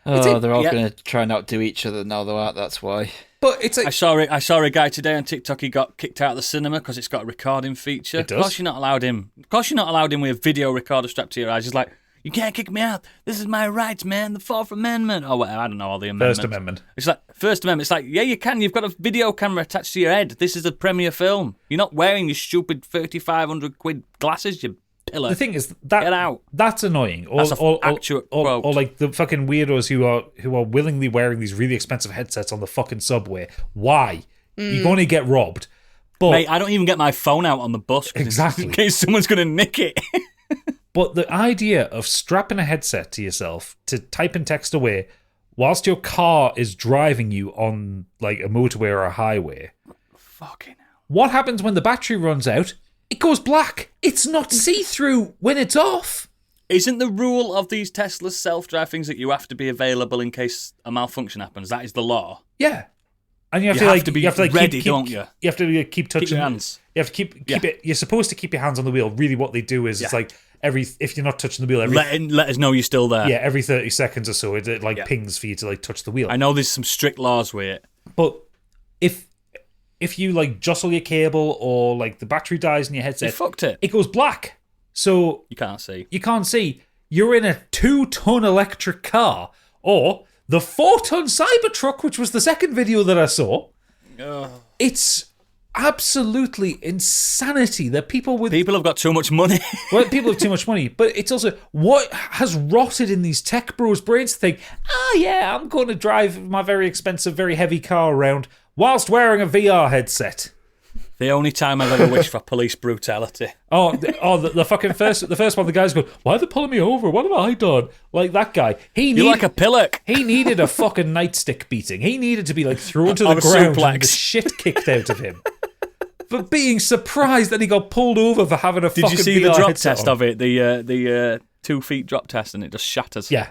S2: Oh, they're all going to try and outdo each other now, though, aren't they? That's why.
S5: But it's like,
S1: I saw a guy today on TikTok. He got kicked out of the cinema because it's got a recording feature.
S5: It does?
S1: Of course, you're not allowed him. Of course, you're not allowed him with a video recorder strapped to your eyes. He's like, you can't kick me out. This is my rights, man. The Fourth Amendment. Oh, whatever. I don't know all the amendments.
S5: First Amendment.
S1: It's like First Amendment. It's like, yeah, you can. You've got a video camera attached to your head. This is a premiere film. You're not wearing your stupid 3,500 quid glasses, you pillar.
S5: The thing is, that
S1: Get out.
S5: That's annoying.
S1: That's an accurate quote.
S5: Or like the fucking weirdos who are willingly wearing these really expensive headsets on the fucking subway. Why? You're going to get robbed. But
S1: Mate, I don't even get my phone out on the bus.
S5: Exactly.
S1: In case someone's going to nick it.
S5: But the idea of strapping a headset to yourself to type and text away whilst your car is driving you on like a motorway or a highway.
S1: Fucking hell.
S5: What happens when the battery runs out? It goes black. It's not see-through when it's off.
S1: Isn't the rule of these Tesla self-drive things that you have to be available in case a malfunction happens? That is the law.
S5: Yeah. And you have to
S1: be ready, don't you?
S5: You have to keep touching
S1: Keep your hands.
S5: You have to keep it. You're supposed to keep your hands on the wheel. Really, what they do is it's like if you're not touching the wheel,
S1: Let us know you're still there.
S5: Yeah, every 30 seconds or so, it pings for you to like touch the wheel.
S1: I know there's some strict laws with it.
S5: But if you like jostle your cable or like the battery dies in your headset,
S1: You fucked it.
S5: It goes black. So
S1: You can't see.
S5: you can't see. You're in a 2-ton electric car or the 4-ton Cybertruck, which was the second video that I saw. It's absolutely insanity that people
S1: have got too much money.
S5: well, people have too much money, but it's also what has rotted in these tech bros' brains to think, I'm going to drive my very expensive, very heavy car around whilst wearing a VR headset.
S1: The only time I've ever wished for police brutality.
S5: The fucking the first one, the guy's going, why are they pulling me over? What have I done? Like that guy.
S1: You're like a pillock.
S5: He needed a fucking nightstick beating. He needed to be like thrown to the ground and the shit kicked out of him. For being surprised that he got pulled over for having a fucking VR
S1: Did you see the drop test
S5: on.
S1: of it? The 2 feet drop test, and it just shatters.
S5: Yeah.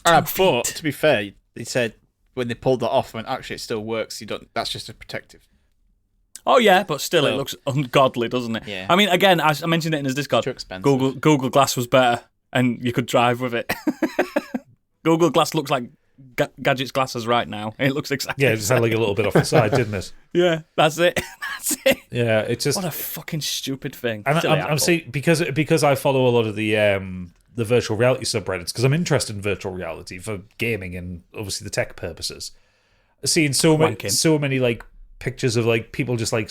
S2: But to be fair, they said when they pulled that off, when actually it still works. That's just a protective.
S1: Oh yeah, but still, it looks ungodly, doesn't it?
S2: Yeah.
S1: I mean, again, I mentioned it in his Discord.
S2: Too expensive.
S1: Google Glass was better, and you could drive with it. Google Glass looks like Gadget's glasses right now. It looks exactly.
S5: Yeah, it just had like a little bit off the side, didn't it?
S1: Yeah, that's it. That's it.
S5: Yeah, it's just
S1: What a fucking stupid thing.
S5: And
S1: Silly
S5: I'm
S1: Apple.
S5: saying because I follow a lot of the virtual reality subreddits because I'm interested in virtual reality for gaming and obviously the tech purposes. Seeing so many like pictures of like people just like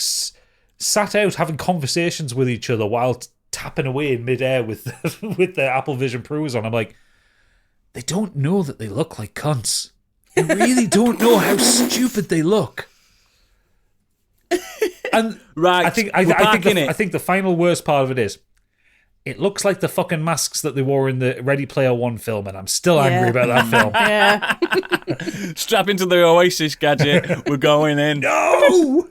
S5: sat out having conversations with each other while tapping away in midair with with their Apple Vision Pros on. I'm like, they don't know that they look like cunts. They really don't know how stupid they look. And
S1: Right,
S5: I think
S1: it.
S5: I think the final worst part of it is it looks like the fucking masks that they wore in the Ready Player One film, and I'm still angry about that film.
S3: Yeah.
S1: Strap into the Oasis gadget. We're going in.
S5: No!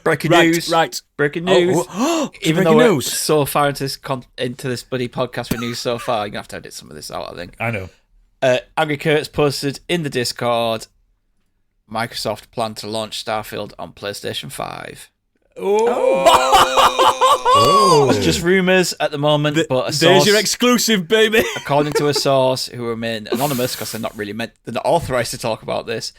S2: Breaking
S1: Right,
S2: news.
S1: right.
S2: Breaking news.
S1: breaking
S2: Even though we're
S1: news.
S2: so far into this buddy podcast with news so far, you're gonna have to edit some of this out, I think.
S5: I know.
S2: Angry Kurt's posted in the Discord. Microsoft plan to launch Starfield on PlayStation 5. It's just rumours at the moment, but a
S1: There's
S2: source,
S1: your exclusive, baby.
S2: according to a source who remain anonymous because they're not authorised to talk about this,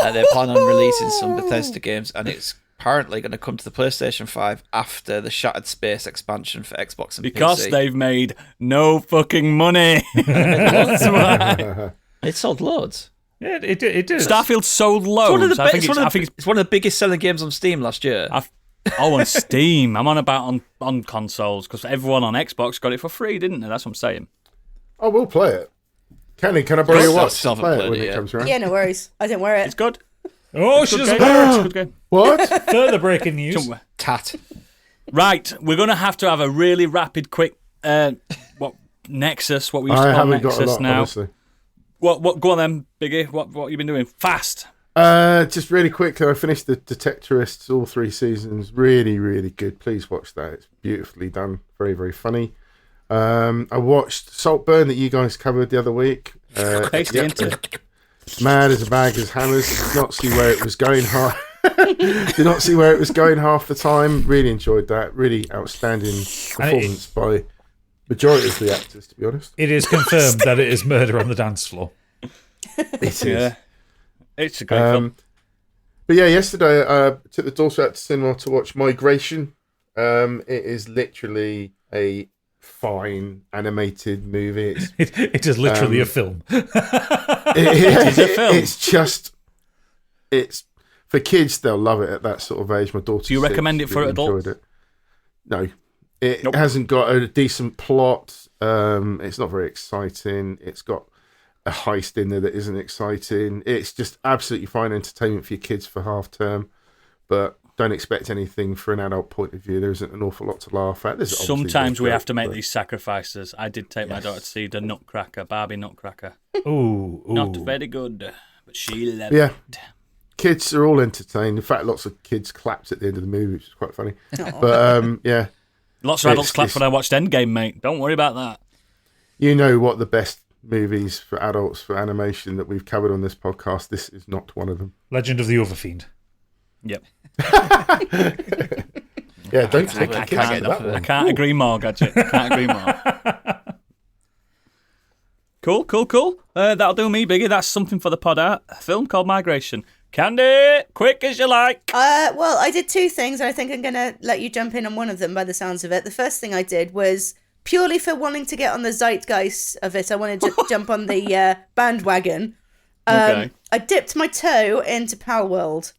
S2: they plan on releasing some Bethesda games, and it's apparently going to come to the PlayStation 5 after the Shattered Space expansion for Xbox and
S1: Because
S2: PC.
S1: they've made no fucking money. That's why.
S2: It sold loads.
S5: Yeah, it did.
S1: Starfield sold loads.
S2: It's one of the biggest selling games on Steam last year.
S1: on Steam. I'm on about on consoles because everyone on Xbox got it for free, didn't they? That's what I'm saying.
S4: I will play it. Kenny, can I borrow your watch?
S2: Still haven't
S4: Play it
S2: played
S4: when
S2: it
S4: it
S2: yet.
S4: comes around.
S3: Yeah, no worries. I didn't wear it.
S1: It's good.
S5: Oh, she doesn't
S1: Good game.
S5: wear
S1: It's a
S5: it.
S1: good game.
S4: What?
S5: Further breaking news.
S2: Tat.
S1: Right, we're going to have a really rapid, quick Nexus. What we used to
S4: I
S1: call
S4: haven't got a
S1: Nexus
S4: lot,
S1: now.
S4: honestly.
S1: What? Go on then, Biggie. What you been doing? Fast.
S4: Just really quickly, I finished The Detectorists, all 3 seasons. Really, really good. Please watch that. It's beautifully done. Very, very funny. I watched Saltburn that you guys covered the other week. Mad as a bag as hammers. Did not see where it was going half. Did not see where it was going half the time. Really enjoyed that. Really outstanding performance by majority of the actors, to be honest.
S5: It is confirmed that it is murder on the dance floor.
S4: It is.
S1: Yeah. It's a great film.
S4: But yeah, yesterday I took the daughter out to cinema to watch Migration. It is literally a fine animated movie.
S5: It is literally a film.
S1: It's a film.
S4: It's for kids. They'll love it at that sort of age. My daughter.
S1: Do you recommend it for
S4: really
S1: adults?
S4: enjoyed it. No, it hasn't got a decent plot. It's not very exciting. It's got a heist in there that isn't exciting. It's just absolutely fine entertainment for your kids for half term, but don't expect anything for an adult point of view. There isn't an awful lot to laugh at.
S1: Sometimes we have to make these sacrifices. I did take my daughter to see the Nutcracker, Barbie Nutcracker.
S5: Ooh.
S1: Not very good, but she loved
S4: Yeah.
S1: it.
S4: Kids are all entertained. In fact, lots of kids clapped at the end of the movie, which is quite funny. But yeah,
S1: Lots of adults clapped when I watched Endgame, mate. Don't worry about that.
S4: you know what the best movies for adults for animation that we've covered on this podcast. This is not one of them.
S5: Legend of the Overfiend.
S1: Yep.
S4: Yeah, don't take the
S2: I
S4: kids
S2: can't
S4: to
S2: get
S4: that
S2: enough of
S4: one.
S1: I can't agree more, Gadget. Can't agree more. Cool. That'll do me, Biggie. That's something for the pod art. A film called Migration. Candy, quick as you like.
S3: Well, I did 2 things, and I think I'm going to let you jump in on one of them by the sounds of it. The first thing I did was purely for wanting to get on the zeitgeist of it. I wanted to jump on the bandwagon.
S1: Okay.
S3: I dipped my toe into Palworld,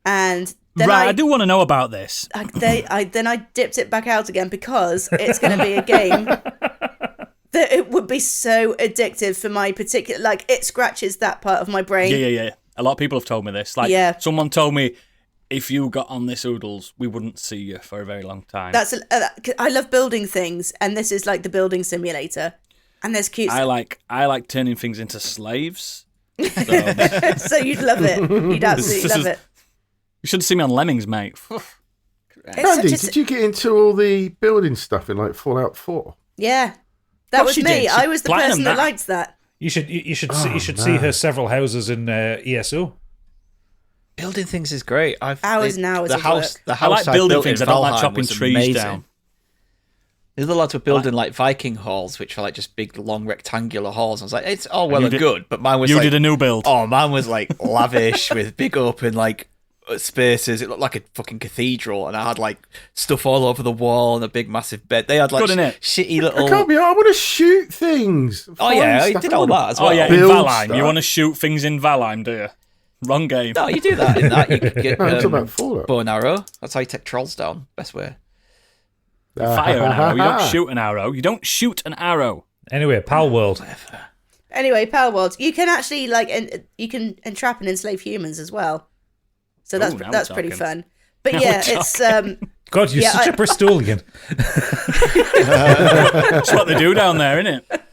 S3: and then
S1: I do want to know about this.
S3: then I dipped it back out again because it's going to be a game that it would be so addictive for my particular. Like, it scratches that part of my brain.
S1: Yeah. A lot of people have told me this. Like, someone told me, if you got on this Oodles, we wouldn't see you for a very long time.
S3: I love building things, and this is like the building simulator. And there's cute.
S1: I like turning things into slaves. So,
S3: So you'd love it. You'd absolutely love it.
S1: you should see me on Lemmings, mate.
S4: Andy, did you get into all the building stuff in like Fallout 4?
S3: Yeah, that was
S1: she
S3: me.
S1: did.
S3: I was the
S1: Platinum
S3: person that
S1: that.
S3: liked that.
S5: You should see her several houses in ESO.
S2: Building things is great.
S3: Hours and hours
S2: The
S3: of
S2: house,
S3: work.
S2: the
S1: I
S2: house
S1: like building
S2: built
S1: things.
S2: in
S1: I don't like
S2: Valheim
S1: chopping
S2: was
S1: trees
S2: amazing.
S1: down.
S2: The other lads were building like Viking halls, which are like just big, long, rectangular halls. I was like, it's all well and good, but mine was
S1: You
S2: like,
S1: did a new build.
S2: oh, mine was like lavish with big open like spaces. It looked like a fucking cathedral, and I had like stuff all over the wall and a big, massive bed. They had like
S1: Good, innit?
S2: shitty
S4: I
S2: little.
S4: can't be. I want to shoot things.
S2: Oh
S4: Find
S2: yeah, I
S4: stuff.
S2: did all
S4: wanna-
S2: that as well.
S1: Oh yeah, in
S4: Build
S1: Valheim.
S4: stuff.
S1: You want to shoot things in Valheim, do you? Wrong game.
S2: No, you do that in that. You could get
S4: No, I'm talking about Fallout.
S2: bow and arrow. That's how you take trolls down. Best way.
S1: Fire an arrow. You don't shoot an arrow. You don't shoot an arrow.
S5: Anyway, Palworld.
S3: Anyway, Palworld, you can actually you can entrap and enslave humans as well. So
S1: Ooh, now we're
S3: that's pretty
S1: talking.
S3: fun. But
S1: Now
S3: yeah,
S1: we're
S3: it's
S5: God, you're
S3: Yeah,
S5: such a Bristolian.
S1: That's what they do down there, isn't it?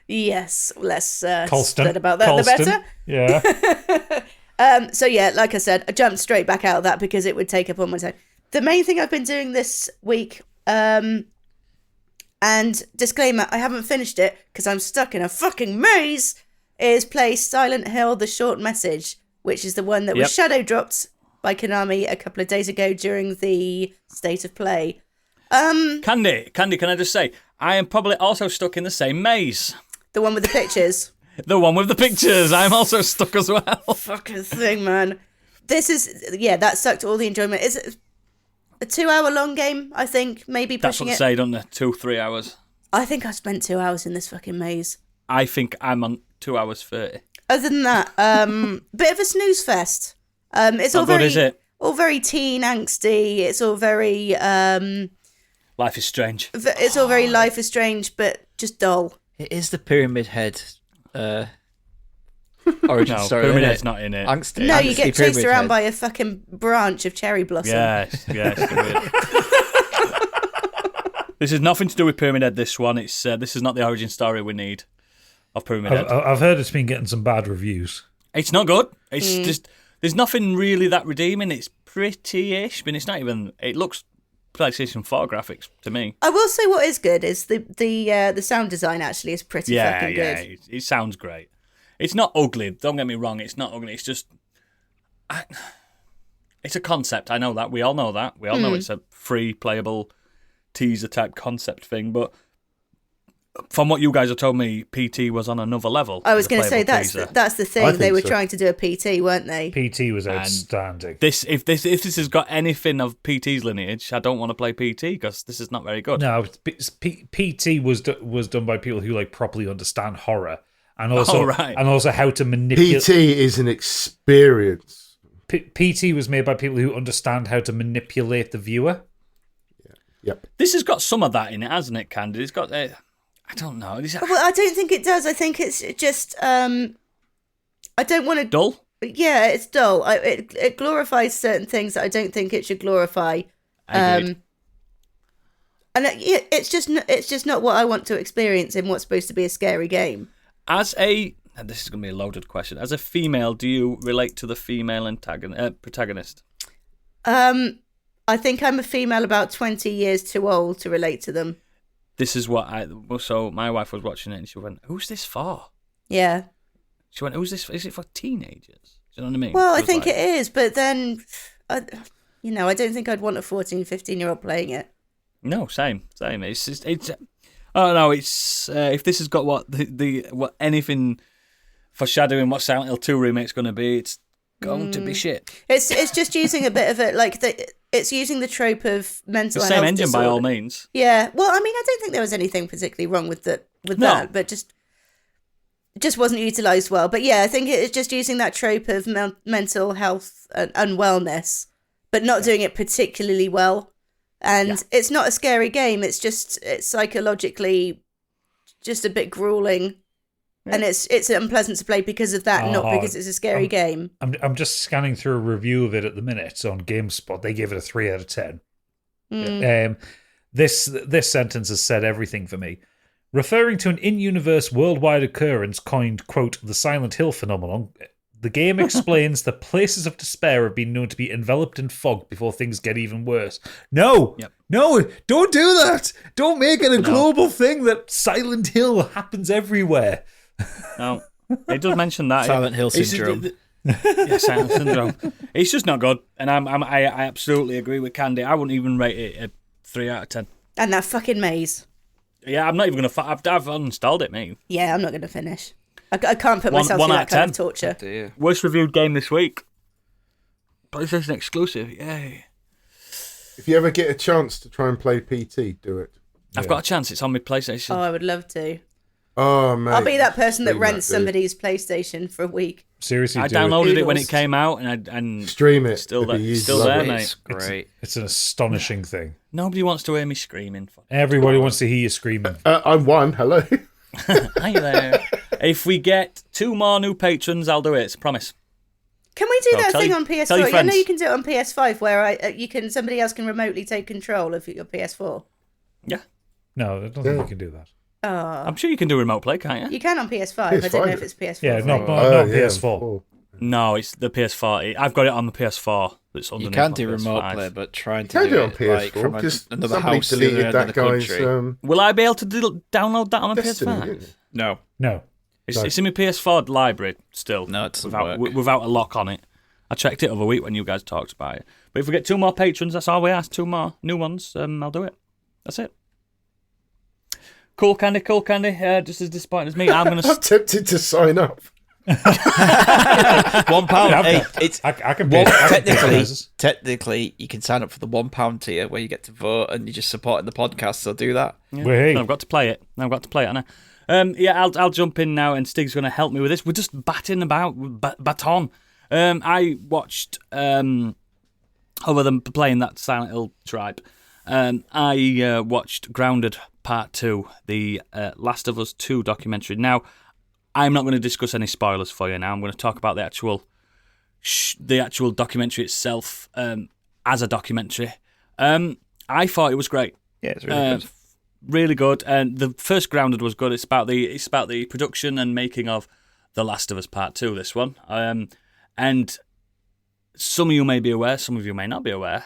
S3: yes, less
S5: Colston.
S3: said about that,
S5: Colston.
S3: the better.
S5: Yeah.
S3: So yeah, like I said, I jumped straight back out of that because it would take up all my time. The main thing I've been doing this week, and disclaimer, I haven't finished it because I'm stuck in a fucking maze, is play Silent Hill: The Short Message, which is the one that was shadow dropped by Konami a couple of days ago during the State of Play.
S1: Candy, can I just say, I am probably also stuck in the same maze.
S3: The one with the pictures.
S1: The one with the pictures. I'm also stuck as well.
S3: Fucking thing, man. This is, that sucked all the enjoyment. It's a 2-hour long game, I think, maybe
S1: That's
S3: pushing
S1: what they
S3: it.
S1: say, don't they? 2-3 hours.
S3: I think I spent 2 hours in this fucking maze.
S1: I think I'm on 2 hours 30.
S3: Other than that, bit of a snooze fest. It's all
S1: Not good,
S3: very,
S1: is it?
S3: all very teen angsty. It's all very,
S1: Life is strange.
S3: it's all very Life is Strange, but just dull.
S2: It is the Pyramid Head origin
S1: No,
S2: story.
S1: Pyramid
S2: innit?
S1: Head's not in it.
S2: Angsty,
S3: No, you
S2: angsty
S3: get chased
S2: Pyramid
S3: around
S2: Head.
S3: by a fucking branch of cherry blossom.
S1: Yes. Weird. This has nothing to do with Pyramid Head, this one. It's this is not the origin story we need of Pyramid Head.
S5: I've heard it's been getting some bad reviews.
S1: It's not good. It's just there's nothing really that redeeming. It's pretty-ish, but it's not even. It looks PlayStation 4 graphics to me.
S3: I will say what is good is the sound design actually is pretty fucking good.
S1: Yeah, it sounds great. It's not ugly. Don't get me wrong. It's not ugly. It's just, it's a concept. I know that. We all know that. We all know it's a free playable teaser type concept thing. But from what you guys have told me, PT was on another level.
S3: I was going to say that's the thing. They were trying to do a PT, weren't they?
S5: PT was outstanding.
S1: If this has got anything of PT's lineage, I don't want to play PT because this is not very good.
S5: No, PT was done by people who like properly understand horror and also how to manipulate.
S4: PT is an experience.
S5: PT was made by people who understand how to manipulate the viewer.
S4: Yep.
S1: This has got some of that in it, hasn't it, Candy? It's got. I don't know.
S3: Well, I don't think it does. I think it's just. I don't want to.
S1: Dull?
S3: Yeah, it's dull. It glorifies certain things that I don't think it should glorify.
S1: Agreed.
S3: And it's just not what I want to experience in what's supposed to be a scary game.
S1: And this is going to be a loaded question. As a female, do you relate to the female protagonist?
S3: I think I'm a female about 20 years too old to relate to them.
S1: This is what so my wife was watching it and she went, "Who's this for?"
S3: Yeah.
S1: She went, "Who's this? Is it for teenagers?" Do you know what I mean?
S3: Well, I think it is, but then, I don't think I'd want a 14, 15-year-old playing it.
S1: No, same. It's just, oh no, it's if this has got what what anything foreshadowing what Silent Hill 2 remake's going to be, it's going to be shit.
S3: It's just using a bit of it, like it's using the trope of mental health.
S1: The same engine
S3: disorder.
S1: by all means.
S3: Yeah. Well, I mean, I don't think there was anything particularly wrong with that, but just wasn't utilised well. But yeah, I think it's just using that trope of mental health and unwellness, but not doing it particularly well. And it's not a scary game. It's psychologically just a bit grueling. Yeah. And it's unpleasant to play because of that, not because it's a scary game.
S5: I'm just scanning through a review of it at the minute on GameSpot. They gave it a 3 out of 10. This sentence has said everything for me. Referring to an in-universe worldwide occurrence coined, quote, the Silent Hill phenomenon, the game explains that places of despair have been known to be enveloped in fog before things get even worse. No, don't do that. Don't make it a global thing that Silent Hill happens everywhere.
S1: No, it does mention that
S2: Silent Hill syndrome.
S1: Silent syndrome. It's just not good, and I absolutely agree with Candy. I wouldn't even rate it a 3 out of 10.
S3: And that fucking maze.
S1: Yeah, I'm not even gonna. I've uninstalled it, mate.
S3: Yeah, I'm not gonna finish. I can't put myself through that kind of torture.
S2: Oh, dear.
S1: Worst reviewed game this week. PlayStation exclusive. Yay!
S4: If you ever get a chance to try and play PT, do it.
S1: I've got a chance. It's on my PlayStation.
S3: Oh, I would love to.
S4: Oh, mate.
S3: I'll be that person that rents somebody's PlayStation for a week.
S5: Seriously,
S1: I downloaded it when it came out, and
S4: stream it.
S1: Still there, mate.
S2: It's great.
S5: It's an astonishing thing.
S1: Nobody wants to hear me screaming.
S5: Everybody wants to hear you screaming.
S4: I'm one. Hello.
S1: Hi there. If we get 2 more new patrons, I'll do it. It's a promise.
S3: Can we do that thing on PS4? I know you can do it on PS5, where somebody else can remotely take control of your PS4.
S1: Yeah.
S5: No, I don't think you can do that.
S1: I'm sure you can do remote play, can't you?
S3: You can on PS5. I don't know if it's PS4.
S5: Yeah, not PS4.
S1: No, it's the PS4. I've got it on the PS4. It's underneath.
S2: You can do remote play, but trying to
S4: do it on
S2: it
S4: PS4
S2: because
S4: another house deleted that guy's.
S1: Will I be able to download that on a PS5?
S2: No.
S1: It's in my PS4 library still.
S2: No, it doesn't work.
S1: Without a lock on it. I checked it over a week when you guys talked about it. But if we get 2 more patrons, that's all we ask. 2 more new ones. I'll do it. That's it. Cool Candy. Just as disappointed as me. I'm
S4: tempted to sign up.
S2: £1.
S5: I can pay.
S2: Technically, you can sign up for the £1 tier where you get to vote and you're just supporting the podcast. So do that.
S1: Yeah. I've got to play it. Anna. I'll jump in now, and Stig's going to help me with this. We're just batting about baton. I watched other than playing that Silent Hill Tribe. I watched Grounded Part 2, the Last of Us 2 documentary. Now, I'm not going to discuss any spoilers for you now. I'm going to talk about the actual documentary itself as a documentary. I thought it was great.
S2: Yeah, it's really good.
S1: Really good. And the first Grounded was good. It's about the production and making of The Last of Us Part 2, this one. And some of you may be aware, some of you may not be aware,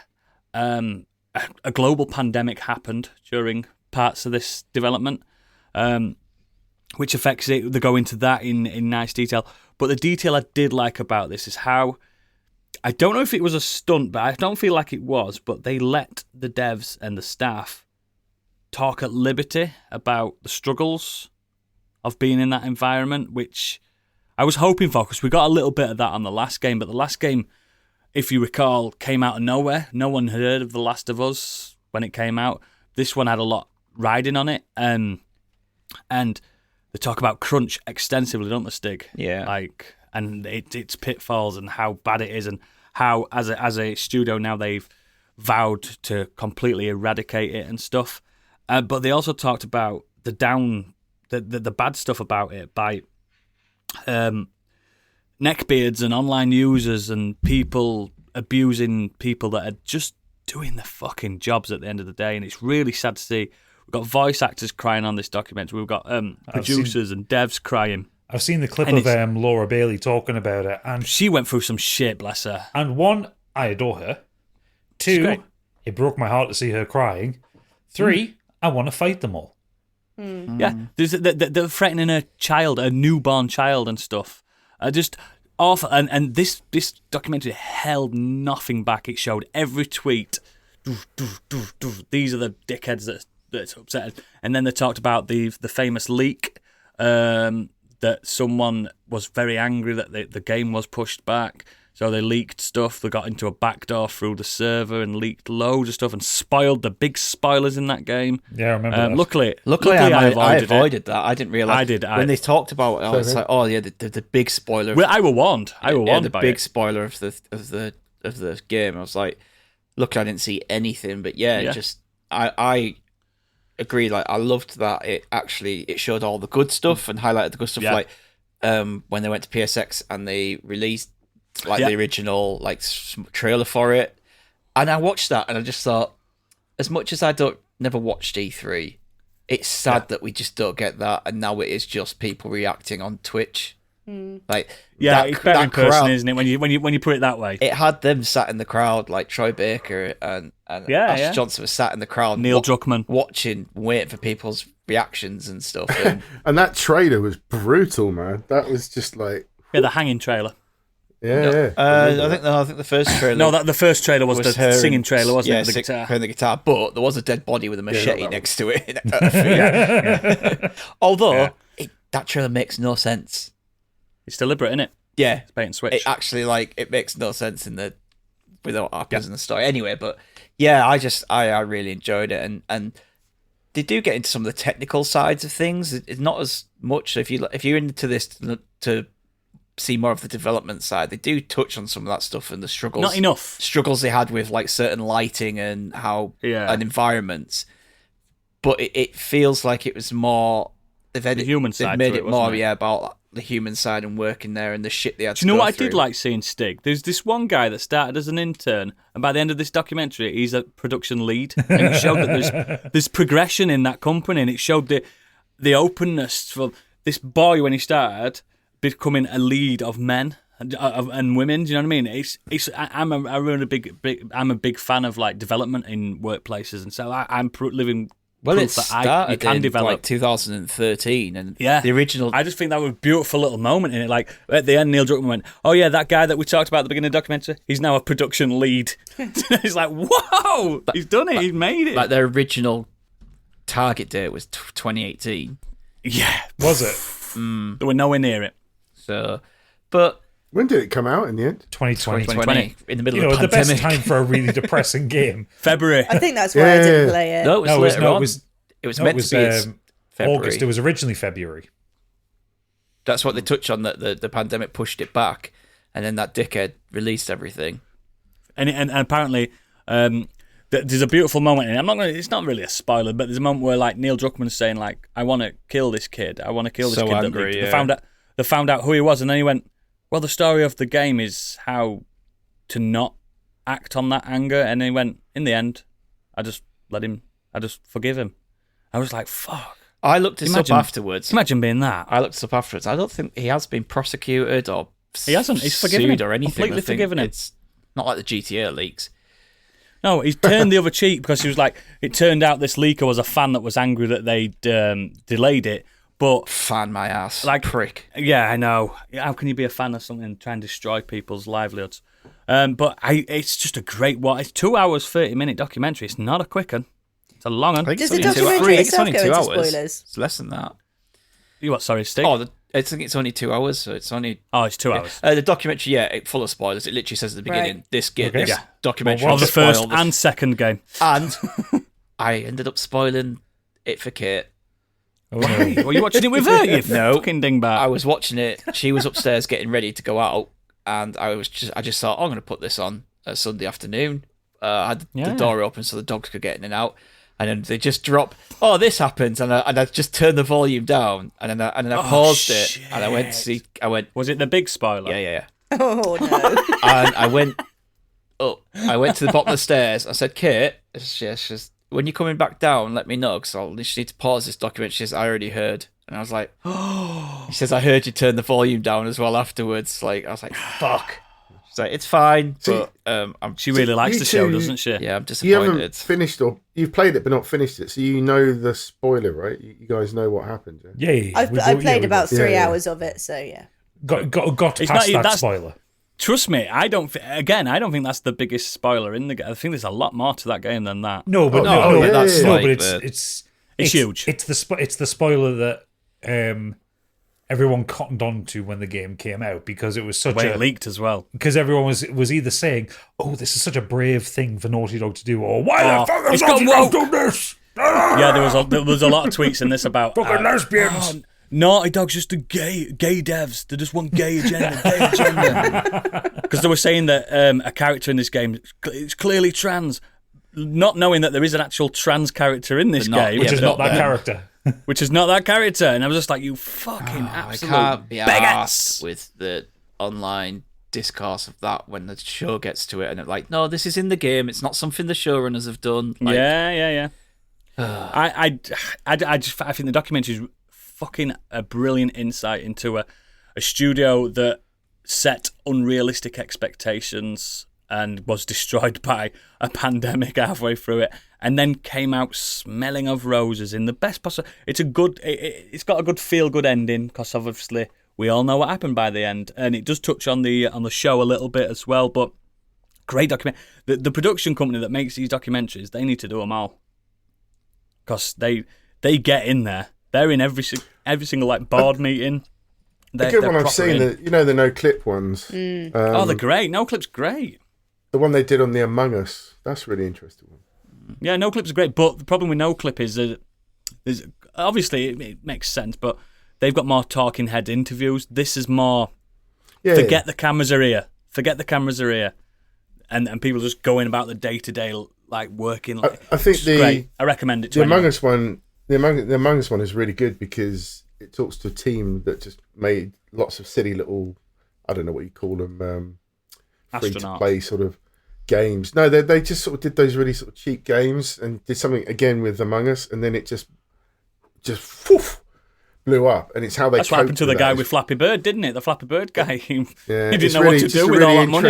S1: a global pandemic happened during parts of this development, which affects it. They go into that in nice detail. But the detail I did like about this is how, I don't know if it was a stunt, but I don't feel like it was, but they let the devs and the staff talk at liberty about the struggles of being in that environment, which I was hoping for, because we got a little bit of that on the last game, but the last game, if you recall, came out of nowhere. No one had heard of The Last of Us when it came out. This one had a lot riding on it, and they talk about crunch extensively, don't they, Stig?
S2: Yeah.
S1: And its pitfalls and how bad it is, and how as a studio now they've vowed to completely eradicate it and stuff. But they also talked about the bad stuff about it by neckbeards and online users and people abusing people that are just doing their fucking jobs at the end of the day. And it's really sad to see. We've got voice actors crying on this documentary. We've got producers and devs crying.
S5: I've seen the clip of Laura Bailey talking about it, and
S1: she went through some shit, bless her.
S5: And one, I adore her. Two, it broke my heart to see her crying. Three, I want to fight them all.
S1: Yeah, they're threatening her child, a newborn child and stuff. Just awful. And this documentary held nothing back. It showed every tweet. These are the dickheads that's upset. And then they talked about the famous leak. That someone was very angry that the game was pushed back, so they leaked stuff. They got into a backdoor through the server and leaked loads of stuff and spoiled the big spoilers in that game.
S5: Yeah, I remember that.
S1: Luckily
S2: I avoided that. I didn't realise.
S1: I did.
S2: When they talked about it, I was like, oh yeah, the big spoiler.
S1: Well, I were warned.
S2: The big spoiler of the game. I was like, look, I didn't see anything, but just I agree. Like, I loved that it showed all the good stuff and highlighted the good stuff. Like when they went to PSX and they released the original trailer for it, and I watched that and I just thought, as much as I never watched E3, it's sad that we just don't get that, and now it is just people reacting on Twitch.
S1: It's better in person, isn't it? When you put it that way,
S2: it had them sat in the crowd, like Troy Baker and Ash Johnson was sat in the crowd,
S1: Neil Druckmann
S2: watching, waiting for people's reactions and stuff.
S4: And that trailer was brutal, man. That was just like
S1: the hanging trailer.
S2: I think the first trailer.
S1: No, the first trailer was the singing trailer, wasn't it? The guitar.
S2: Her and the guitar, but there was a dead body with a machete next to it. Although that trailer makes no sense.
S1: It's deliberate, isn't it?
S2: Yeah,
S1: it's bait and switch.
S2: It actually it makes no sense with what happens in the story. Anyway, but yeah, I really enjoyed it, and they do get into some of the technical sides of things. It's not as much. So if you're into this to see more of the development side, they do touch on some of that stuff and the struggles.
S1: Not enough
S2: struggles they had with certain lighting and and environments. But it feels like it was more. The human side. They've made it more about the human side and working there and the shit they had.
S1: Do you know what I did like seeing, Stig? There's this one guy that started as an intern, and by the end of this documentary, he's a production lead, and it showed that there's progression in that company, and it showed the openness for this boy when he started becoming a lead of men and women. Do you know what I mean? I'm a big fan of development in workplaces, and so I'm living.
S2: Well, it started in develop. 2013, and the original.
S1: I just think that was a beautiful little moment in it. Like at the end, Neil Druckmann went, "Oh yeah, that guy that we talked about at the beginning of the documentary, he's now a production lead." He's like, "Whoa, he's done it. He's made it."
S2: Like their original target date was 2018.
S1: Yeah,
S5: was it?
S1: They were nowhere near it.
S2: So, but.
S4: When did it come out in the end?
S5: 2020.
S2: In the middle of the pandemic.
S5: The best time for a really depressing game.
S1: February.
S3: I think that's why I didn't play it.
S2: No, it was meant to be February.
S5: August. It was originally February.
S2: That's what they touched on, that the pandemic pushed it back, and then that dickhead released everything.
S1: And apparently, there's a beautiful moment, and it's not really a spoiler, but there's a moment where Neil Druckmann's saying I want to kill this kid. I want to kill this kid.
S2: Angry,
S1: They found out who he was, and then he went, well, the story of the game is how to not act on that anger. And he went, in the end, I just forgive him. I was like, fuck.
S2: I looked this up afterwards.
S1: Imagine being that.
S2: I looked this up afterwards. I don't think he has been prosecuted or
S1: He hasn't. He's forgiven
S2: sued
S1: him.
S2: or anything.
S1: Completely forgiven him.
S2: It's not like the GTA leaks.
S1: No, he's turned the other cheek because he was like, it turned out this leaker was a fan that was angry that they'd delayed it. But
S2: Fan my ass,
S1: like
S2: prick.
S1: Yeah, I know. How can you be a fan of something and try and destroy people's livelihoods? But it's just a great one. It's 2 hours, 30-minute documentary. It's not a quick one. It's a long one.
S3: Does the documentary itself go into spoilers?
S2: It's less than that.
S1: You what? Sorry, Steve.
S2: I think it's only 2 hours, so it's only.
S1: Oh, it's 2 hours.
S2: The documentary, full of spoilers. It literally saes at the beginning, this documentary
S1: Of the first
S2: spoiled.
S1: and second game.
S2: And I ended up spoiling it for Kate.
S1: Why? Were you watching it with her? You
S2: No.
S1: fucking dingbat.
S2: I was watching it. She was upstairs getting ready to go out, and I just thought, I'm going to put this on a Sunday afternoon. I had the door open so the dogs could get in and out, and then they just drop. Oh, this happens, and I just turned the volume down, and then I paused it, and I went to see.
S1: Was it the big spoiler?
S2: Yeah.
S3: Oh no!
S2: And I went up. I went to the bottom of the stairs. I said, Kate, when you're coming back down, let me know, because I'll just need to pause this document. She says, I already heard. And I was like, oh. He says, I heard you turn the volume down as well afterwards. Like, I was like, fuck. She's like, it's fine. But
S1: she really likes the show, doesn't she?
S2: Yeah, I'm disappointed.
S4: You haven't finished, or you've played it but not finished it, so you know the spoiler, right? You guys know what happened, yeah?
S5: Yeah.
S3: I played about 3 hours of it, so yeah.
S5: Got past that spoiler.
S1: Trust me, I don't think that's the biggest spoiler in the game. I think there's a lot more to that game than that.
S5: No, but it's
S1: huge.
S5: It's the spoiler that everyone cottoned on to when the game came out, because it was such
S1: it leaked as well.
S5: Because everyone was either saying, "Oh, this is such a brave thing for Naughty Dog to do," or "Why the fuck has Naughty Dog done this?"
S1: Yeah, there was a lot of tweets in this about
S5: fucking lesbians.
S1: Naughty Dog's just a gay devs. They just want gay agenda. Because they were saying that a character in this game is clearly trans, not knowing that there is an actual trans character in this game,
S5: which is not that character.
S1: Which is not that character, and I was just like, you fucking absolute
S2: I can't be
S1: bigots
S2: with the online discourse of that when the show gets to it, and it's like, no, this is in the game. It's not something the showrunners have done. Like,
S1: yeah. I think the documentary is fucking a brilliant insight into a studio that set unrealistic expectations and was destroyed by a pandemic halfway through it, and then came out smelling of roses in the best possible. It's got a good feel-good ending, because obviously we all know what happened by the end, and it does touch on the show a little bit as well. But great document. The production company that makes these documentaries, they need to do them all, because they get in there. They're in every single like board meeting.
S4: The good one I've seen, the no clip ones.
S1: They're great. No Clip's great.
S4: The one they did on the Among Us, that's a really interesting one.
S1: Yeah, No Clip's great, but the problem with No Clip is that obviously it makes sense, but they've got more talking head interviews. This is more forget the cameras are here. Forget the cameras are here. And people just going about the day-to-day like working. Like,
S4: I think
S1: great. I recommend it to
S4: the Among Us one. The Among Us one is really good because it talks to a team that just made lots of silly little, I don't know what you call them, free-to-play sort of games. No, they just sort of did those really sort of cheap games and did something again with Among Us, and then it just blew up. And it's how they. That's what happened
S1: to the guy with Flappy Bird, didn't it? The Flappy Bird guy. He didn't know
S4: really,
S1: what to do with all that money.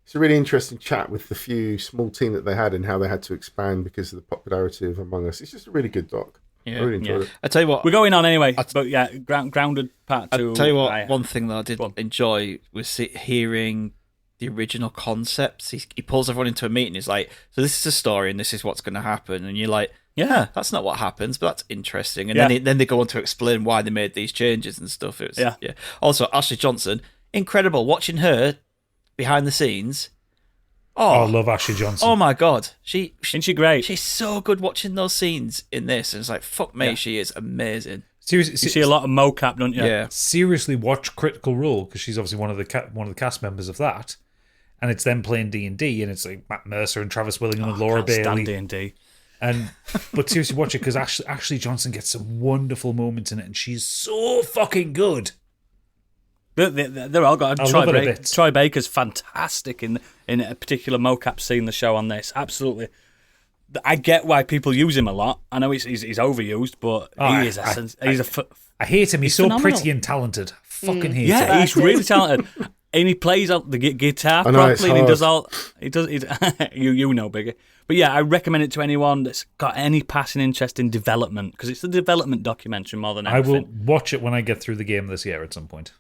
S4: It's a really interesting chat with the few small team that they had and how they had to expand because of the popularity of Among Us. It's just a really good doc.
S2: Yeah,
S4: I really enjoyed it.
S2: I tell you what,
S1: we're going on anyway. But yeah, Grounded Part 2.
S2: I tell you what, one thing that I did enjoy was hearing the original concepts. He pulls everyone into a meeting. He's like, "So this is a story, and this is what's going to happen." And you're like, "Yeah, that's not what happens, but that's interesting." And then they go on to explain why they made these changes and stuff. It was, yeah. Also, Ashley Johnson, incredible. Watching her behind the scenes.
S5: Oh, I love Ashley Johnson.
S2: Oh my god,
S1: isn't she great?
S2: She's so good watching those scenes in this, and it's like, fuck me, she is amazing.
S5: Seriously,
S1: you see a lot of mocap, don't you?
S2: Yeah.
S5: Seriously, watch Critical Role, because she's obviously one of the cast members of that, and it's them playing D&D, and it's like Matt Mercer and Travis Willingham and Laura Bailey.
S1: D&D.
S5: But seriously, watch it, because Ashley Johnson gets some wonderful moments in it, and she's so fucking good.
S1: They're all got. Troy Baker's fantastic in a particular mocap scene. The show on this, absolutely I get why people use him a lot. I know he's overused, but he's
S5: I hate him. He's so
S1: phenomenal.
S5: pretty and talented. Fucking hate him.
S1: Yeah, he's really talented, and he plays out the guitar
S4: know, it's
S1: properly. And he
S4: hard.
S1: does all. He does. You know, Biggie. But yeah, I recommend it to anyone that's got any passing interest in development, because it's a development documentary more than
S5: I
S1: anything.
S5: will watch it when I get through the game this year at some point.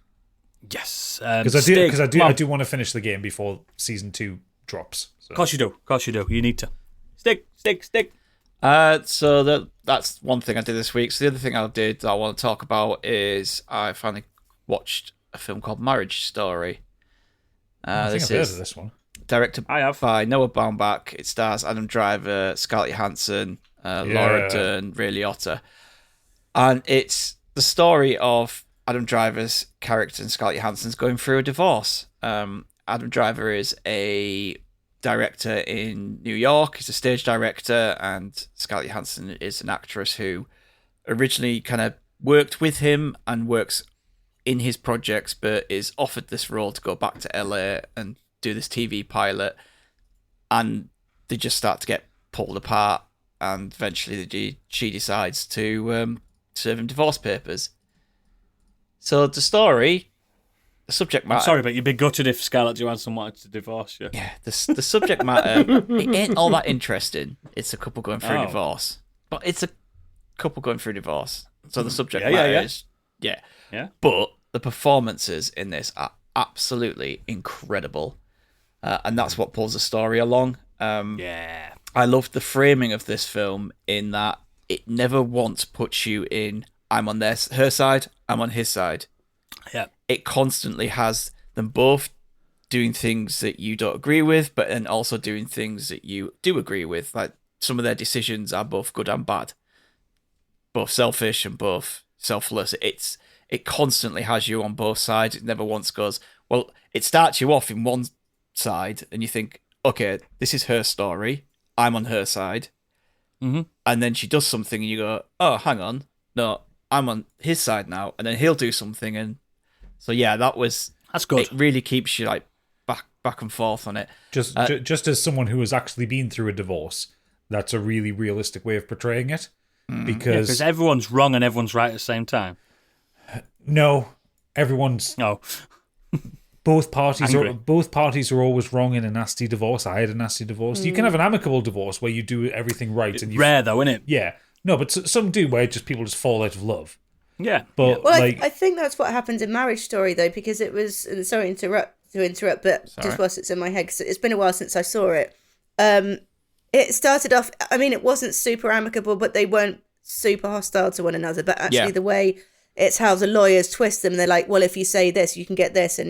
S1: Yes,
S5: Because I do want to finish the game before season 2 drops. So.
S1: Of course you do. You need to stick.
S2: So that's one thing I did this week. So the other thing I did that I want to talk about is I finally watched a film called Marriage Story.
S5: I think I've heard of this one.
S2: Directed
S1: I have.
S2: by Noah Baumbach. It stars Adam Driver, Scarlett Johansson, Laura Dern, Ray Liotta. And it's the story of Adam Driver's character and Scarlett Johansson's going through a divorce. Adam Driver is a director in New York. He's a stage director, and Scarlett Johansson is an actress who originally kind of worked with him and works in his projects, but is offered this role to go back to LA and do this TV pilot, and they just start to get pulled apart, and eventually she decides to serve him divorce papers. So the story, the subject matter...
S1: I'm sorry, but you'd be gutted if Scarlett Johansson wanted to divorce you.
S2: Yeah, the subject matter, it ain't all that interesting. It's a couple going through a divorce. But it's a couple going through divorce. So the subject matter is... Yeah. But the performances in this are absolutely incredible. And that's what pulls the story along.
S1: Yeah.
S2: I loved the framing of this film in that it never once puts you in, I'm on her side, I'm on his side.
S1: Yeah.
S2: It constantly has them both doing things that you don't agree with, but then also doing things that you do agree with. Like, some of their decisions are both good and bad. Both selfish and both selfless. It constantly has you on both sides. It never once goes, well, it starts you off in one side and you think, okay, this is her story. I'm on her side.
S1: Mm-hmm.
S2: And then she does something and you go, oh, hang on. No, I'm on his side now. And then he'll do something. And so, yeah, that's good. It really keeps you like back and forth on it.
S5: Just as someone who has actually been through a divorce, that's a really realistic way of portraying it. Because
S1: everyone's wrong and everyone's right at the same time.
S5: No, everyone's...
S1: No.
S5: Both parties are always wrong in a nasty divorce. I had a nasty divorce. You can have an amicable divorce where you do everything right. And
S1: rare though, isn't it?
S5: Yeah. No, but some do where people just fall out of love.
S1: Yeah.
S5: But
S3: well, I think that's what happened in Marriage Story though, because it was. And sorry to interrupt, but just whilst it's in my head, because it's been a while since I saw it. It started off. I mean, it wasn't super amicable, but they weren't super hostile to one another. But actually, the way it's how the lawyers twist them, they're like, well, if you say this, you can get this, and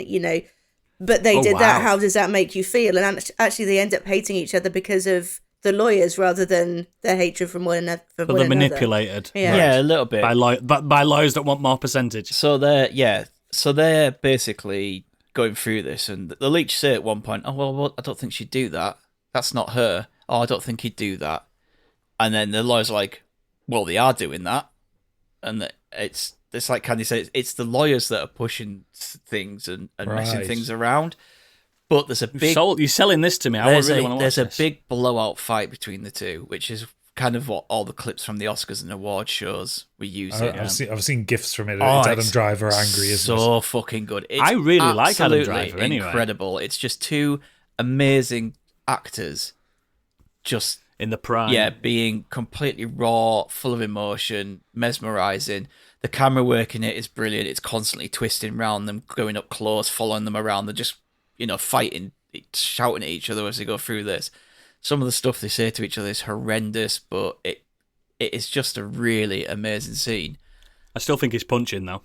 S3: but they did that. How does that make you feel? And actually, they end up hating each other because of the lawyers rather than their hatred from one another.
S1: So they're manipulated.
S2: Yeah, a little bit
S1: by lawyers that want more percentage.
S2: So they're basically going through this, and the leech say at one point, "Oh well, I don't think she'd do that. That's not her. Oh, I don't think he'd do that." And then the lawyer's like, "Well, they are doing that," and it's like Candy said, it's the lawyers that are pushing things and messing things around. But there's a big...
S1: You're selling this to me. I really want to watch this.
S2: There's a big blowout fight between the two, which is kind of what all the clips from the Oscars and award shows were using.
S5: I've seen GIFs from it. It's Adam Driver angry, isn't it?
S2: So fucking good. It's
S1: I really like Adam Driver anyway.
S2: Incredible. It's just two amazing actors just...
S1: in the prime.
S2: Yeah, being completely raw, full of emotion, mesmerising. The camera work in it is brilliant. It's constantly twisting around them, going up close, following them around. They're just, fighting, shouting at each other as they go through this. Some of the stuff they say to each other is horrendous, but it is just a really amazing scene.
S1: I still think he's punching, though.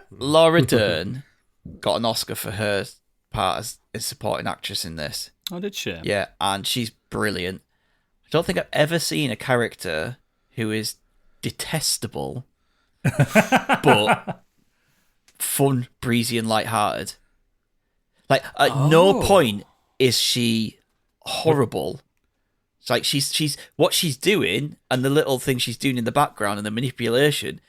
S2: Laura Dern got an Oscar for her part as supporting actress in this.
S1: Oh, did she?
S2: Yeah, and she's brilliant. I don't think I've ever seen a character who is detestable, but fun, breezy, and lighthearted. Like, at no point is she horrible. It's like she's what she's doing and the little things she's doing in the background and the manipulation,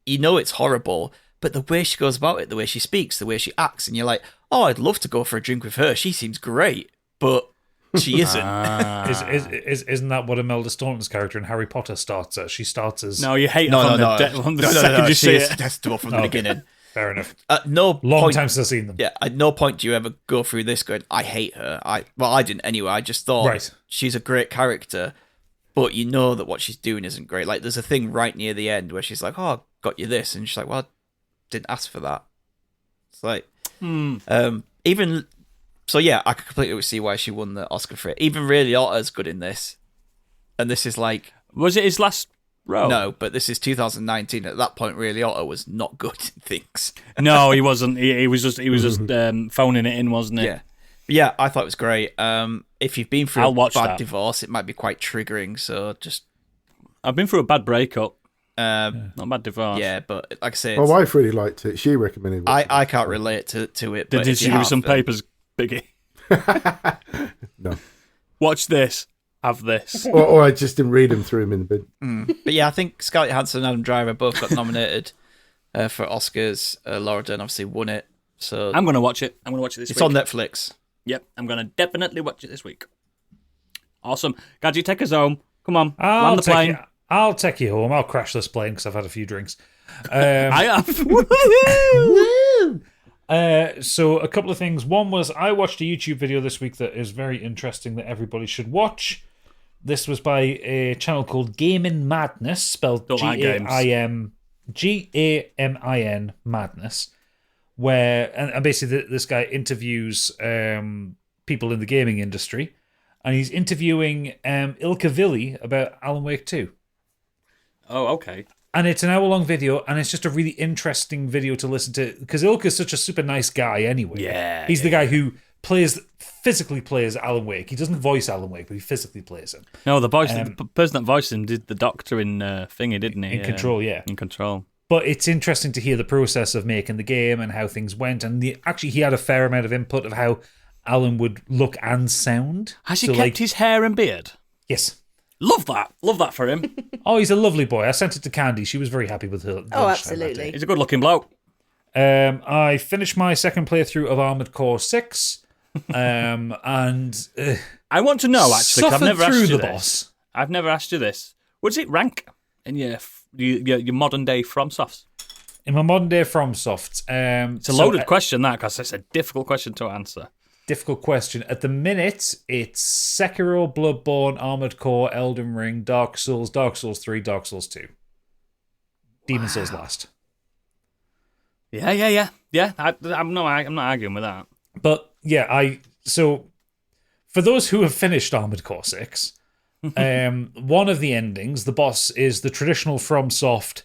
S2: it's horrible, but the way she goes about it, the way she speaks, the way she acts, and you're like, oh, I'd love to go for a drink with her. She seems great, but She isn't.
S5: Isn't that what Imelda Staunton's character in Harry Potter starts as? She starts as...
S1: No, you hate
S2: No,
S1: her
S2: no,
S1: from
S2: no.
S1: the second you
S2: She
S1: see
S2: is
S1: it.
S2: detestable from the beginning.
S5: Fair enough.
S2: At no
S5: Long
S2: point,
S5: time since I've seen them.
S2: Yeah, at no point do you ever go through this going, I hate her. I didn't anyway. I just thought she's a great character, but you know that what she's doing isn't great. Like, there's a thing right near the end where she's like, oh, I got you this. And she's like, well, I didn't ask for that. It's like, even... So yeah, I could completely see why she won the Oscar for it. Even Ray Liotta's good in this. And this is like...
S1: Was it his last role?
S2: No, but this is 2019. At that point, Ray Liotta was not good in things.
S1: No, he wasn't. He was just phoning it in, wasn't it?
S2: Yeah. Yeah, I thought it was great. If you've been through
S1: I'll
S2: a
S1: watch
S2: bad
S1: that.
S2: divorce, it might be quite triggering. So just...
S1: I've been through a bad breakup. Not a bad divorce.
S2: Yeah, but like I say,
S4: My wife really liked it. She recommended it.
S2: I can't relate to it. But
S1: Did
S2: if
S1: she
S2: you
S1: give you
S2: have,
S1: some
S2: then-
S1: papers, Biggie?
S4: No.
S1: Watch this. Have this.
S4: Or I just didn't read them through him in the bin.
S2: But yeah, I think Scarlett Johansson and Adam Driver both got nominated for Oscars. Laura Dern obviously won it. So
S1: I'm going to watch it. I'm going to watch it this
S2: it's
S1: week.
S2: on Netflix.
S1: Yep, I'm going to definitely watch it this week. Awesome. Gadget, take us home. Come on,
S5: I'll
S1: land the
S5: take
S1: plane.
S5: you. I'll take you home. I'll crash this plane because I've had a few drinks.
S1: I have.
S5: So a couple of things. One was I watched a YouTube video this week that is very interesting that everybody should watch. This was by a channel called Gamin Madness, spelled
S1: Don't like games.
S5: Gamin Madness, where and basically this guy interviews people in the gaming industry, and he's interviewing Ilka Villi about Alan Wake 2.
S1: Oh, okay.
S5: And it's an hour-long video, and it's just a really interesting video to listen to, because Ilka's such a super nice guy anyway.
S1: Yeah,
S5: He's the guy who physically plays Alan Wake. He doesn't voice Alan Wake, but he physically plays him.
S1: No, the person that voiced him did the Doctor in Thingy, didn't he?
S5: In Control, yeah.
S1: In Control.
S5: But it's interesting to hear the process of making the game and how things went. And actually, he had a fair amount of input of how Alan would look and sound.
S1: Has he kept his hair and beard?
S5: Yes.
S1: Love that. Love that for him.
S5: Oh, he's a lovely boy. I sent it to Candy. She was very happy with her.
S3: Oh, absolutely.
S1: He's a good-looking bloke.
S5: I finished my second playthrough of Armored Core 6. And
S1: I want to know, actually, 'cause I've
S5: suffered
S1: never asked
S5: through
S1: you
S5: the
S1: this.
S5: boss.
S1: I've never asked you this. What does it rank in your modern-day FromSofts?
S5: In my modern day FromSoft,
S1: It's a loaded question, that, because it's a difficult question to answer.
S5: difficult question. At the minute, it's Sekiro, Bloodborne, Armored Core, Elden Ring, Dark Souls 3, Dark Souls 2. Demon Souls last.
S1: Yeah. I'm not arguing with that.
S5: But yeah, so for those who have finished Armored Core 6, one of the endings, the boss is the traditional FromSoft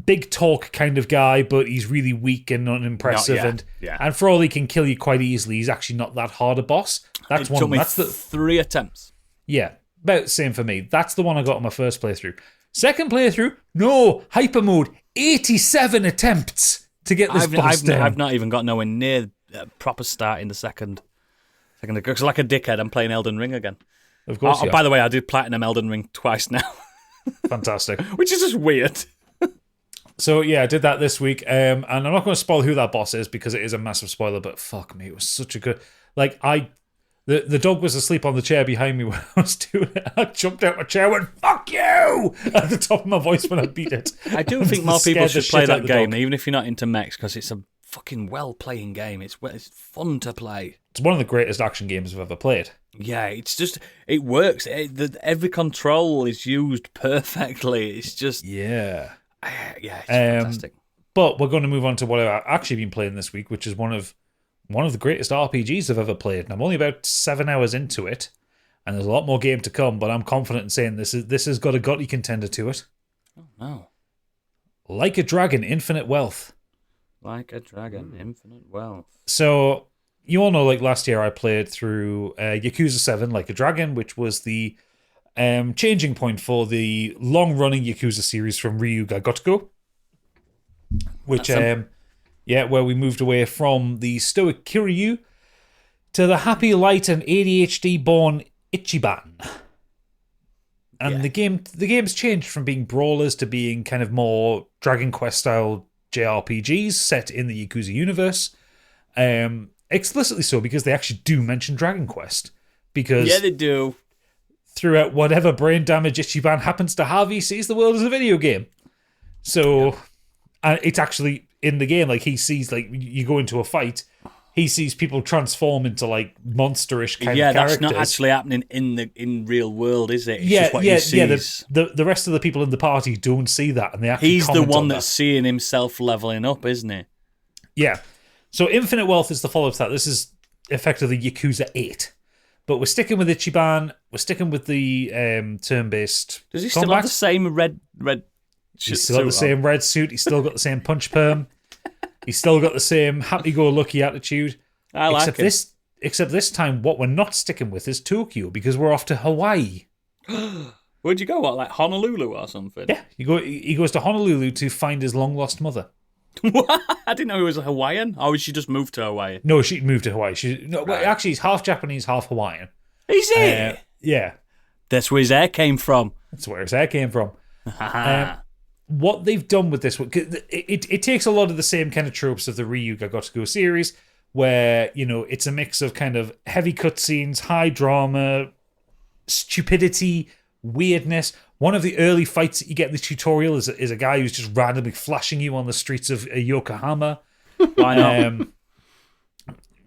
S5: big talk kind of guy, but he's really weak and unimpressive, and for all he can kill you quite easily, he's actually not that hard a boss. That's
S1: It
S5: one.
S1: took me
S5: That's the
S1: 3 attempts.
S5: Yeah, about the same for me. That's the one I got on my first playthrough. Second playthrough, no hyper mode. 87 attempts to get this boss down.
S1: I've not even got nowhere near proper start in the second. Because like a dickhead, I'm playing Elden Ring again.
S5: Of course.
S1: By the way, I did platinum Elden Ring twice now,
S5: Fantastic.
S1: which is just weird.
S5: So yeah, I did that this week, and I'm not going to spoil who that boss is because it is a massive spoiler. But fuck me, it was such a good. The dog was asleep on the chair behind me when I was doing it. I jumped out my chair, and went "fuck you" at the top of my voice when I beat it.
S1: I do think more people
S5: Scared the
S1: should play
S5: shit out
S1: that
S5: of the
S1: game,
S5: dog.
S1: even if you're not into mechs, because it's a fucking well-playing game. It's fun to play.
S5: It's one of the greatest action games I've ever played.
S1: Yeah, it works. Every control is used perfectly. It's just
S5: Yeah.
S1: it's fantastic.
S5: But we're going to move on to what I've actually been playing this week, which is one of the greatest RPGs I've ever played. And I'm only about 7 hours into it, and there's a lot more game to come. But I'm confident in saying this has got a GOTY contender to it.
S1: Oh no!
S5: Like a Dragon, Infinite Wealth.
S1: Like a Dragon, Infinite Wealth.
S5: So you all know, like last year, I played through Yakuza 7, Like a Dragon, which was the changing point for the long-running Yakuza series from Ryu ga Gotoku, which where we moved away from the stoic Kiryu to the happy, light, and ADHD-born Ichiban. And the game's changed from being brawlers to being kind of more Dragon Quest-style JRPGs set in the Yakuza universe. Explicitly so, because they actually do mention Dragon Quest. because
S1: Yeah, they do.
S5: throughout whatever brain damage Ichiban happens to have, he sees the world as a video game. So it's actually in the game, like he sees, like you go into a fight, he sees people transform into like monsterish kind of characters.
S1: Yeah, that's not actually happening in real world, is it? It's
S5: yeah,
S1: just what
S5: yeah,
S1: he sees.
S5: yeah. The rest of the people in the party don't see that, and they actually
S1: He's the
S5: comment
S1: one
S5: on
S1: that's
S5: that.
S1: seeing himself leveling up, isn't he?
S5: Yeah. So Infinite Wealth is the follow-up to that. This is effectively Yakuza 8. But we're sticking with Ichiban. We're sticking with the turn-based
S1: Does he still
S5: combat.
S1: have the same red
S5: He's still got the same red suit. He's still got the same punch perm. He's still got the same happy-go-lucky attitude.
S1: I like it.
S5: Except this time, what we're not sticking with is Tokyo, because we're off to Hawaii.
S1: Where'd you go? What, like Honolulu or something?
S5: Yeah, he goes to Honolulu to find his long-lost mother.
S1: What? I didn't know he was a Hawaiian. Or she just moved to Hawaii?
S5: No, she moved to Hawaii. Actually, he's half Japanese, half Hawaiian.
S1: Is he?
S5: Yeah.
S1: That's where his hair came from.
S5: That's where his hair came from. What they've done with this one, it takes a lot of the same kind of tropes of the Ryuga Got to Go series, where, you know, it's a mix of kind of heavy cutscenes, high drama, stupidity, weirdness. One of the early fights that you get in the tutorial is a guy who's just randomly flashing you on the streets of Yokohama.
S1: Why not?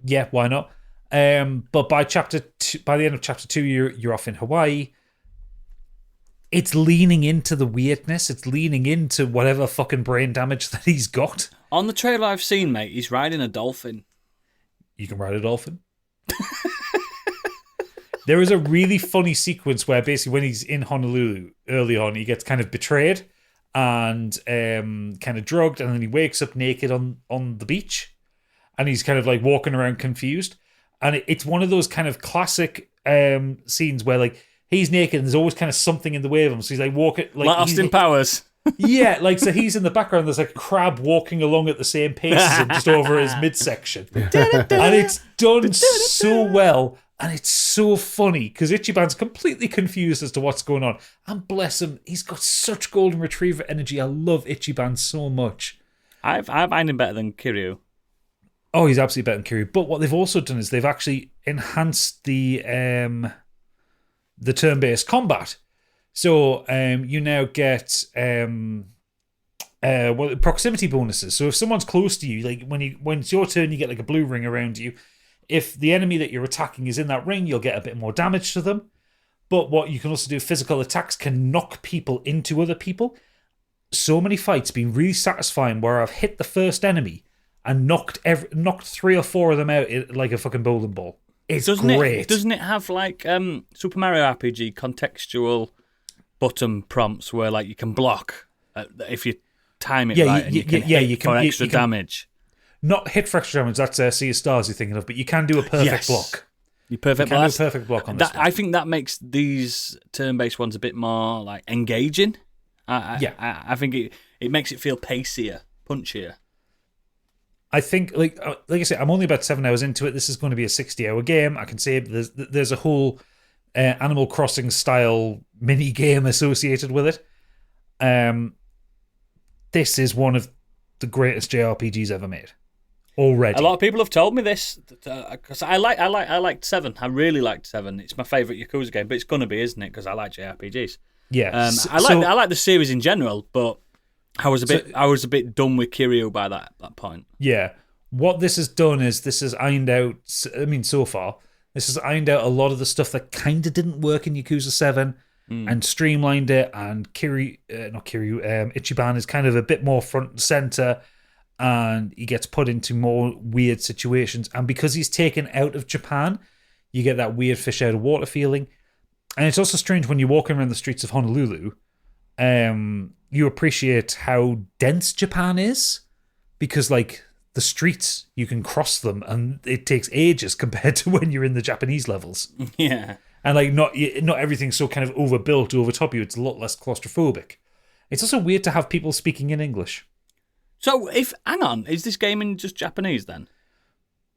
S5: Yeah, why not? But by the end of chapter 2, you're off in Hawaii. It's leaning into the weirdness. It's leaning into whatever fucking brain damage that he's got.
S1: On the trailer I've seen, mate, he's riding a dolphin.
S5: You can ride a dolphin. There is a really funny sequence where basically when he's in Honolulu early on, he gets kind of betrayed and kind of drugged, and then he wakes up naked on the beach, and he's kind of like walking around confused. And it's one of those kind of classic scenes where like he's naked and there's always kind of something in the way of him. So he's like walking like
S1: Austin Powers.
S5: Yeah, like so he's in the background. There's like a crab walking along at the same pace as him, just over his midsection, and it's done so well, and it's so funny because Ichiban's completely confused as to what's going on. And bless him, he's got such golden retriever energy. I love Ichiban so much.
S1: I find him better than Kiryu.
S5: Oh, he's absolutely better than Kiryu. But what they've also done is they've actually enhanced the turn-based combat. So you now get proximity bonuses. So if someone's close to you, like when it's your turn, you get like a blue ring around you. If the enemy that you're attacking is in that ring, you'll get a bit more damage to them. But what you can also do, physical attacks can knock people into other people. So many fights been really satisfying where I've hit the first enemy and knocked 3 or 4 of them out like a fucking bowling ball. It's great.
S1: Doesn't it have like Super Mario RPG contextual button prompts where like you can block if you time it right and you can hit for extra damage?
S5: Not hit for extra damage, that's Sea of Stars you're thinking of, but you can do a perfect block.
S1: You can do a
S5: perfect block on this one.
S1: I think that makes these turn-based ones a bit more like engaging. I think it makes it feel pacier, punchier.
S5: I think, like I said, I'm only about 7 hours into it. This is going to be a 60-hour game. I can say there's a whole Animal Crossing style mini game associated with it. This is one of the greatest JRPGs ever made. Already,
S1: a lot of people have told me this because I liked 7. I really liked 7. It's my favourite Yakuza game, but it's gonna be, isn't it? Because I like JRPGs.
S5: Yeah,
S1: I like the series in general, but I was a bit done with Kiryu by that point.
S5: Yeah, what this has done is this has ironed out. I mean, so far this has ironed out a lot of the stuff that kind of didn't work in Yakuza 7 and streamlined it. And Ichiban is kind of a bit more front and center. And he gets put into more weird situations. And because he's taken out of Japan, you get that weird fish out of water feeling. And it's also strange when you're walking around the streets of Honolulu, you appreciate how dense Japan is. Because, like, the streets, you can cross them, and it takes ages compared to when you're in the Japanese levels.
S1: Yeah.
S5: And, like, not everything's so kind of overbuilt, over top you. It's a lot less claustrophobic. It's also weird to have people speaking in English.
S1: So, hang on, is this game in just Japanese then?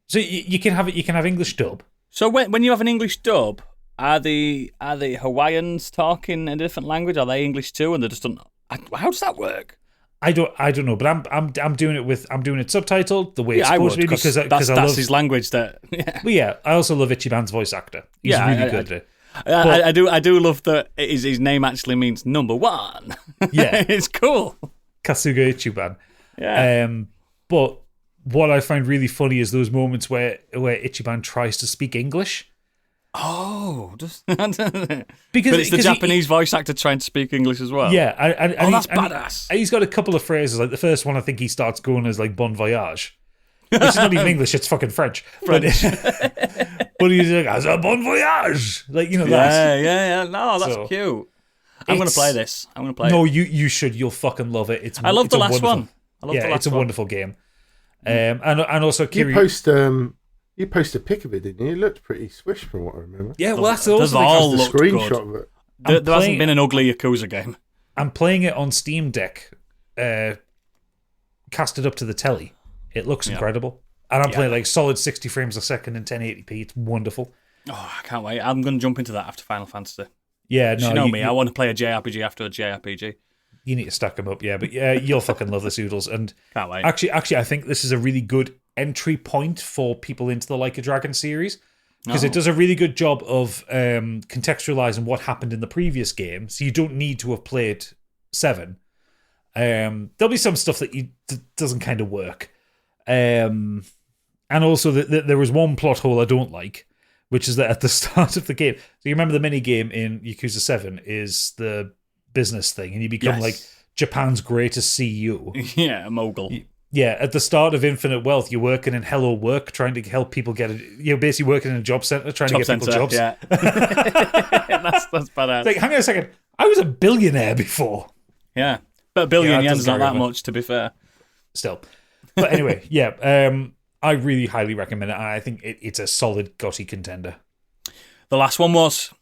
S5: So you can have English dub.
S1: So when you have an English dub, are the Hawaiians talking a different language? Are they English too, and they just don't? How does that work?
S5: I don't know, but I'm doing it subtitled the way it's
S1: I
S5: supposed
S1: would,
S5: to be because I
S1: that's
S5: love
S1: his language. That
S5: But yeah, I also love Ichiban's voice actor. He's really good at it.
S1: I do love that his name actually means number one.
S5: Yeah,
S1: it's cool.
S5: Kasuga Ichiban.
S1: Yeah.
S5: But what I find really funny is those moments where Ichiban tries to speak English.
S1: Oh,
S5: Because
S1: but it's the Japanese voice actor trying to speak English as well.
S5: Yeah, and
S1: that's badass.
S5: He's got a couple of phrases. Like the first one, I think he starts going as like "Bon voyage," which is not even English; it's fucking French. But he's like "as a bon voyage," like that.
S1: Yeah. No, that's cute. I'm going to play this. I'm going to play.
S5: No,
S1: it.
S5: you should. You'll fucking love it.
S1: I love the last one.
S5: It's a wonderful game. And also
S4: Kiryu. You posted a pic of it, didn't you? It looked pretty swish from what I remember.
S5: Yeah, well, that's also
S1: all
S4: the
S1: looked
S4: screenshot
S1: good.
S4: of it.
S1: There hasn't been an ugly Yakuza game.
S5: I'm playing it on Steam Deck, casted up to the telly. It looks incredible. And I'm playing like solid 60 frames a second in 1080p. It's wonderful.
S1: Oh, I can't wait. I'm going to jump into that after Final Fantasy.
S5: Yeah, no,
S1: you know me. I want to play a JRPG after a JRPG.
S5: You need to stack them up, yeah. But yeah, you'll fucking love this Oodles. And
S1: can't wait.
S5: Actually, I think this is a really good entry point for people into the Like a Dragon series because it does a really good job of contextualizing what happened in the previous game. So you don't need to have played 7. There'll be some stuff that doesn't kind of work. And also, there was one plot hole I don't like, which is that at the start of the game, so you remember the mini game in Yakuza 7 is the business thing, and you become like Japan's greatest CEO.
S1: Yeah, a mogul.
S5: Yeah, at the start of Infinite Wealth, you're working in Hello Work, trying to help people get you're basically working in a job center, trying to get people jobs.
S1: Yeah, that's badass.
S5: Like, hang on a second, I was a billionaire before.
S1: Yeah, but a billion yen's not that much, to be fair.
S5: Still, but anyway, I really highly recommend it. And I think it's a solid GOTY contender.
S1: The last one was.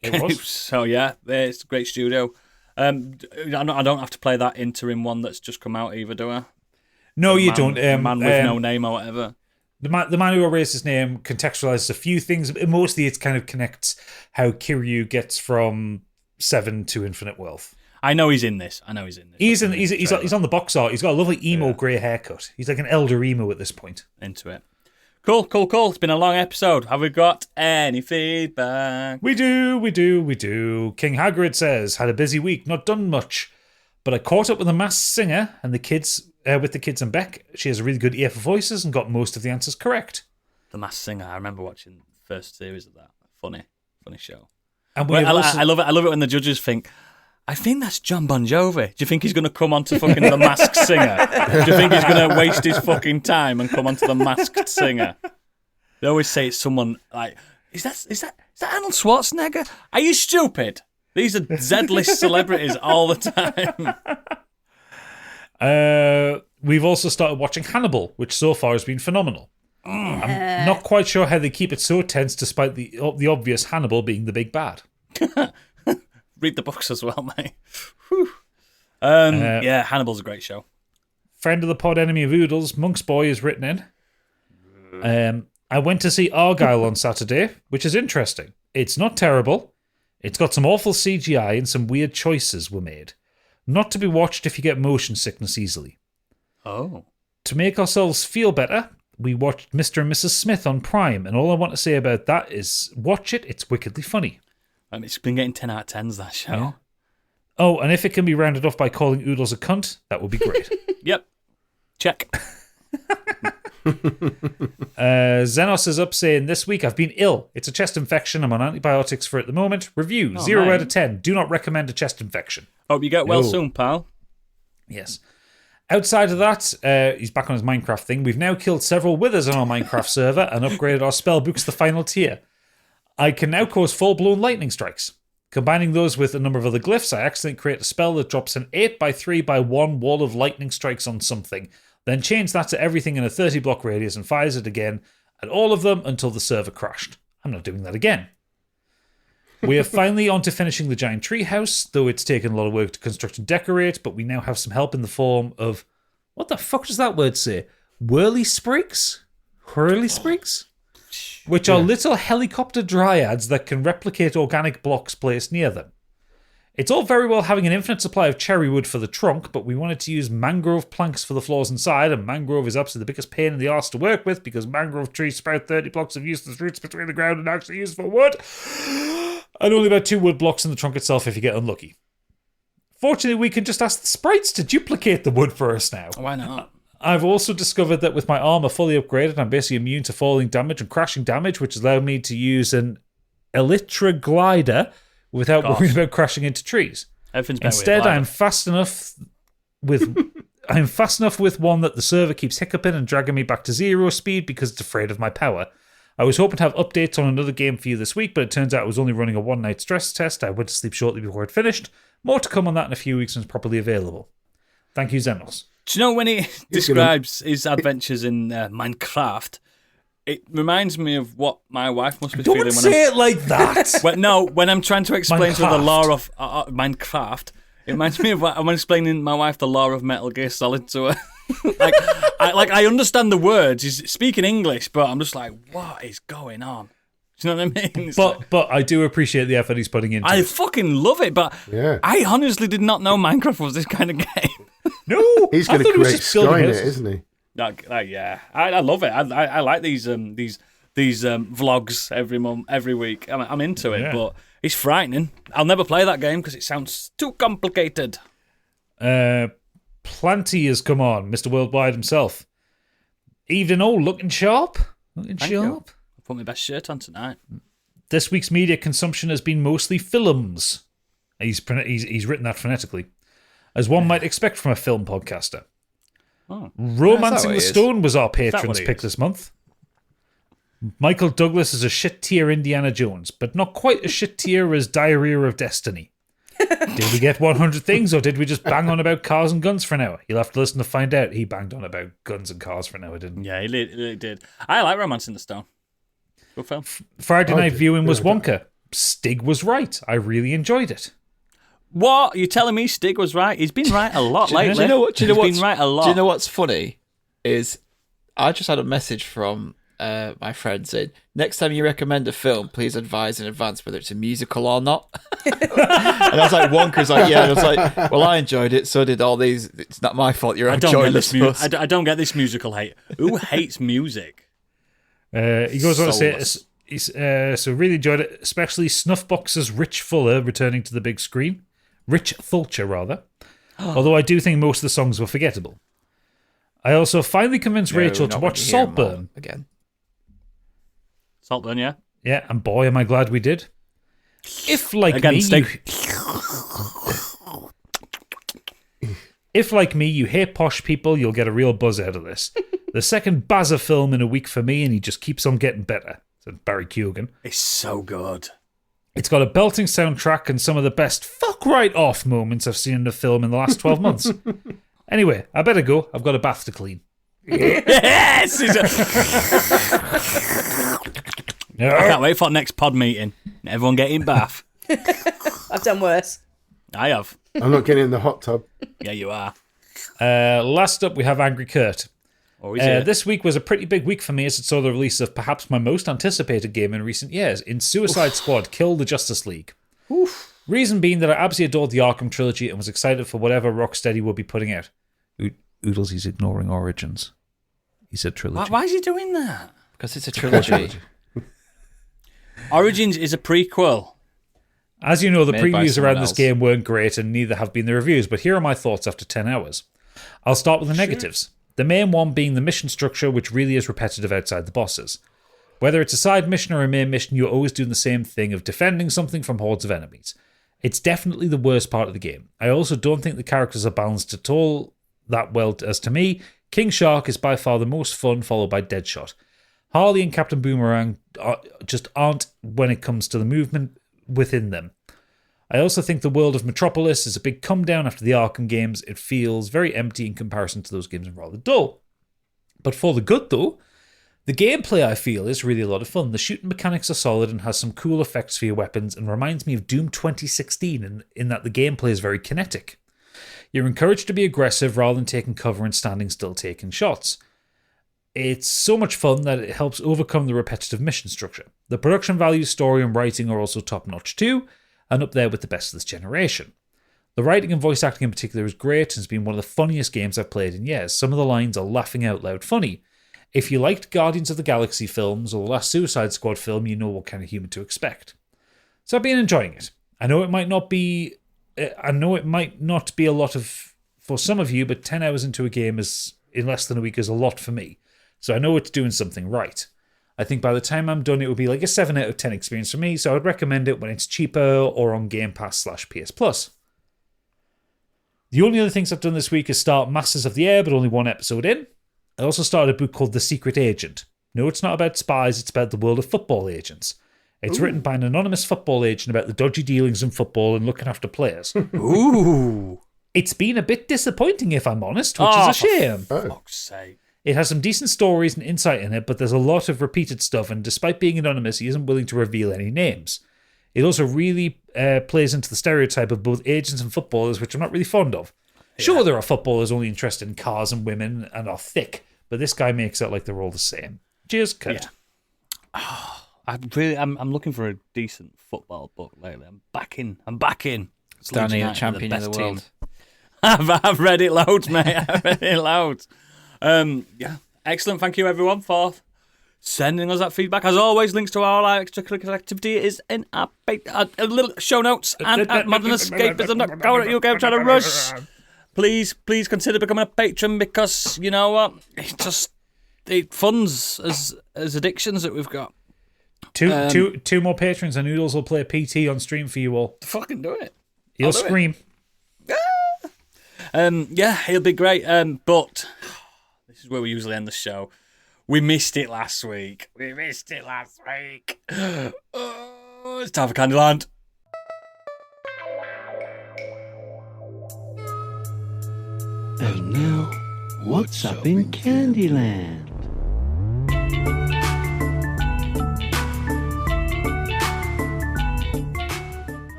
S5: It was.
S1: So yeah, it's a great studio. I don't have to play that interim one that's just come out either, do I?
S5: No, you don't.
S1: Man with no name or whatever.
S5: The man who erased his name contextualizes a few things. Mostly, it kind of connects how Kiryu gets from 7 to Infinite Wealth.
S1: I know he's in this.
S5: He's on the box art. He's got a lovely emo grey haircut. He's like an elder emo at this point.
S1: Into it. Cool. It's been a long episode. Have we got any feedback?
S5: We do. King Hagrid says, had a busy week, not done much, but I caught up with the Masked Singer and the kids, with the kids and Beck. She has a really good ear for voices and got most of the answers correct.
S1: The Masked Singer. I remember watching the first series of that. Funny show.
S5: And
S1: I love it. I love it when the judges think, I think that's John Bon Jovi. Do you think he's going to come onto fucking The Masked Singer? Do you think he's going to waste his fucking time and come onto The Masked Singer? They always say it's someone like, is that Arnold Schwarzenegger? Are you stupid? These are Z-list celebrities all the
S5: time. We've also started watching Hannibal, which so far has been phenomenal. I'm not quite sure how they keep it so tense despite the obvious Hannibal being the big bad.
S1: Read the books as well, mate. Yeah, Hannibal's a great show.
S5: Friend of the pod, enemy of Oodles, Monk's Boy is written in. I went to see Argyle on Saturday, which is interesting. It's not terrible. It's got some awful CGI and some weird choices were made. Not to be watched if you get motion sickness easily.
S1: Oh.
S5: To make ourselves feel better, we watched Mr. and Mrs. Smith on Prime, and all I want to say about that is watch it, it's wickedly funny.
S1: It's been getting 10 out of 10s, that show.
S5: Yeah. Oh, and if it can be rounded off by calling Oodles a cunt, that would be great.
S1: Yep. Check.
S5: Xenos is up saying, this week I've been ill. It's a chest infection. I'm on antibiotics for it at the moment. Review, 0 out of 10. Do not recommend a chest infection.
S1: Hope you get well soon, pal.
S5: Yes. Outside of that, he's back on his Minecraft thing. We've now killed several withers on our Minecraft server and upgraded our spell books to the final tier. I can now cause full-blown lightning strikes. Combining those with a number of other glyphs, I accidentally create a spell that drops an 8x3x1 wall of lightning strikes on something, then change that to everything in a 30-block radius and fires it again at all of them until the server crashed. I'm not doing that again. We are finally on to finishing the giant tree house, though it's taken a lot of work to construct and decorate, but we now have some help in the form of... What the fuck does that word say? Whirly sprigs? Whirly sprigs? Which are little helicopter dryads that can replicate organic blocks placed near them. It's all very well having an infinite supply of cherry wood for the trunk, but we wanted to use mangrove planks for the floors inside, and mangrove is absolutely the biggest pain in the arse to work with because mangrove trees sprout 30 blocks of useless roots between the ground and actually useful wood, and only about 2 wood blocks in the trunk itself if you get unlucky. Fortunately, we can just ask the sprites to duplicate the wood for us now.
S1: Why not?
S5: I've also discovered that with my armor fully upgraded, I'm basically immune to falling damage and crashing damage, which has allowed me to use an Elytra glider without worrying about crashing into trees.
S1: Everything's better
S5: Instead,
S1: with a
S5: I'm fast enough with one that the server keeps hiccuping and dragging me back to 0 speed because it's afraid of my power. I was hoping to have updates on another game for you this week, but it turns out I was only running a one-night stress test. I went to sleep shortly before it finished. More to come on that in a few weeks when it's properly available. Thank you, Xenos.
S1: Do you know when he describes his adventures in Minecraft, it reminds me of what my wife must be feeling
S5: Don't say it like that.
S1: when I'm trying to explain to her the
S5: Minecraft.
S1: law of Minecraft, it reminds me of when I'm explaining my wife the law of Metal Gear Solid to her. I understand the words. He's speaking English, but I'm just like, what is going on? Do you know what I mean? It's
S5: But I do appreciate the effort he's putting into
S1: I
S5: it.
S1: fucking love it, but
S4: Yeah.
S1: I honestly did not know Minecraft was this kind of game.
S5: No,
S4: He's
S5: I
S4: going
S5: thought
S4: to
S5: it was
S4: create
S5: just building
S4: Skynet,
S5: houses.
S4: isn't he?
S1: Yeah, I love it. I like these vlogs every week. I'm into it,
S5: Yeah.
S1: but it's frightening. I'll never play that game because it sounds too complicated.
S5: Plenty has come on, Mr. Worldwide himself. Evening all, looking sharp. Looking
S1: Thank
S5: sharp.
S1: you. I put my best shirt on tonight.
S5: This week's media consumption has been mostly films. He's written that phonetically, as one might expect from a film podcaster.
S1: Oh.
S5: Romancing
S2: what
S5: the
S2: it is?
S5: Stone was our
S1: that
S5: patron's
S1: what it
S5: pick
S1: is?
S5: this month. Michael Douglas is a shit tier Indiana Jones, but not quite as shit tier as Diarrhea of Destiny. Did we get 100 things, or did we just bang on about cars and guns for an hour? You'll have to listen to find out. He banged on about guns and cars for an hour, didn't he?
S1: Yeah, he did. I like Romancing the Stone. Good film.
S5: Friday night
S4: did.
S5: viewing was
S4: Yeah,
S5: Wonka. Stig was right. I really enjoyed it.
S1: What? You're telling me Stig was right? He's been right a lot lately.
S2: Do you know what?
S1: He's been right a lot.
S2: Do you know what's funny? Is I just had a message from my friend saying, next time you recommend a film, please advise in advance whether it's a musical or not. And I was like, Wonka's like, yeah. And I was like, well, I enjoyed it. So did all these. It's not my fault. You're
S1: I don't get this
S2: joyless.
S1: I don't get this musical hate. Who hates music?
S5: He goes on to say,
S1: Soulless.
S5: so really enjoyed it, especially Snuffbox's Rich Fuller returning to the big screen. Rich Fulcher, rather. Although I do think most of the songs were forgettable. I also finally convinced Rachel to watch Saltburn.
S2: Again.
S1: Saltburn, yeah.
S5: Yeah, and boy, am I glad we did. If, like
S1: Again,
S5: me,
S1: Stig.
S5: If, like me, you hate posh people, you'll get a real buzz out of this. The second Bazza film in a week for me, and he just keeps on getting better, said Barry Keoghan.
S1: It's so good.
S5: It's got a belting soundtrack and some of the best fuck right off moments I've seen in a film in the last 12 months. Anyway, I better go. I've got a bath to clean.
S1: Yes! I can't wait for the next pod meeting. Everyone get in bath.
S3: I've done worse.
S1: I have.
S4: I'm not getting in the hot tub.
S1: Yeah, you are.
S5: Last up, we have Angry Kurt.
S1: Always here.
S5: This week was a pretty big week for me as it saw the release of perhaps my most anticipated game in recent years, in Suicide Squad Kill the Justice League. Reason being that I absolutely adored the Arkham trilogy and was excited for whatever Rocksteady would be putting out. Oodles, he's ignoring Origins. He said trilogy.
S1: Why is he doing that?
S2: Because it's a trilogy.
S1: Origins is a prequel.
S5: As you know, the
S2: Made by
S5: previews
S2: someone
S5: around this
S2: else.
S5: game weren't great, and neither have been the reviews, but here are my thoughts after 10 hours. I'll start with the negatives. The main one being the mission structure, which really is repetitive outside the bosses. Whether it's a side mission or a main mission, you're always doing the same thing of defending something from hordes of enemies. It's definitely the worst part of the game. I also don't think the characters are balanced at all that well, as to me, King Shark is by far the most fun, followed by Deadshot. Harley and Captain Boomerang just aren't when it comes to the movement within them. I also think the world of Metropolis is a big come down after the Arkham games. It feels very empty in comparison to those games and rather dull. But for the good though, the gameplay I feel is really a lot of fun. The shooting mechanics are solid and has some cool effects for your weapons and reminds me of Doom 2016 in that the gameplay is very kinetic. You're encouraged to be aggressive rather than taking cover and standing still taking shots. It's so much fun that it helps overcome the repetitive mission structure. The production value, story and writing are also top notch too. and up there with the best of this generation. The writing and voice acting in particular is great and has been one of the funniest games I've played in years. Some of the lines are laughing out loud funny. If you liked Guardians of the Galaxy films or the last Suicide Squad film, you know what kind of humour to expect. So I've been enjoying it. I know it might not be a lot of for some of you, but 10 hours into a game is in less than a week is a lot for me. So I know it's doing something right. I think by the time I'm done, it will be like a 7 out of 10 experience for me, so I'd recommend it when it's cheaper or on Game Pass /PS Plus. The only other things I've done this week is start Masters of the Air, but only one episode in. I also started a book called The Secret Agent. No, it's not about spies, it's about the world of football agents. It's written by an anonymous football agent about the dodgy dealings in football and looking after players.
S1: Ooh.
S5: It's been a bit disappointing, if I'm honest, which is a shame.
S1: For fuck's sake.
S5: It has some decent stories and insight in it, but there's a lot of repeated stuff, and despite being anonymous, he isn't willing to reveal any names. It also really plays into the stereotype of both agents and footballers, which I'm not really fond of. Yeah. Sure, there are footballers only interested in cars and women and are thick, but this guy makes it like they're all the same. Cheers, Kurt.
S1: Yeah. I'm looking for a decent football book lately. I'm back in.
S2: Danny, a champion of the world.
S1: I've read it loads, mate. I've read it loads. Yeah, excellent. Thank you, everyone, for sending us that feedback. As always, links to our extracurricular activity is in our little show notes and at modernescapism.co.uk. I'm trying to rush. Please consider becoming a patron because you know what? It funds as addictions that we've got.
S5: Two more patrons and Noodles will play PT on stream for you all.
S1: Fucking do it.
S5: He'll scream.
S1: Yeah, he'll be great. But this is where we usually end the show. We missed it last week. Oh, it's time for Candyland.
S6: And now, what's up in Candyland?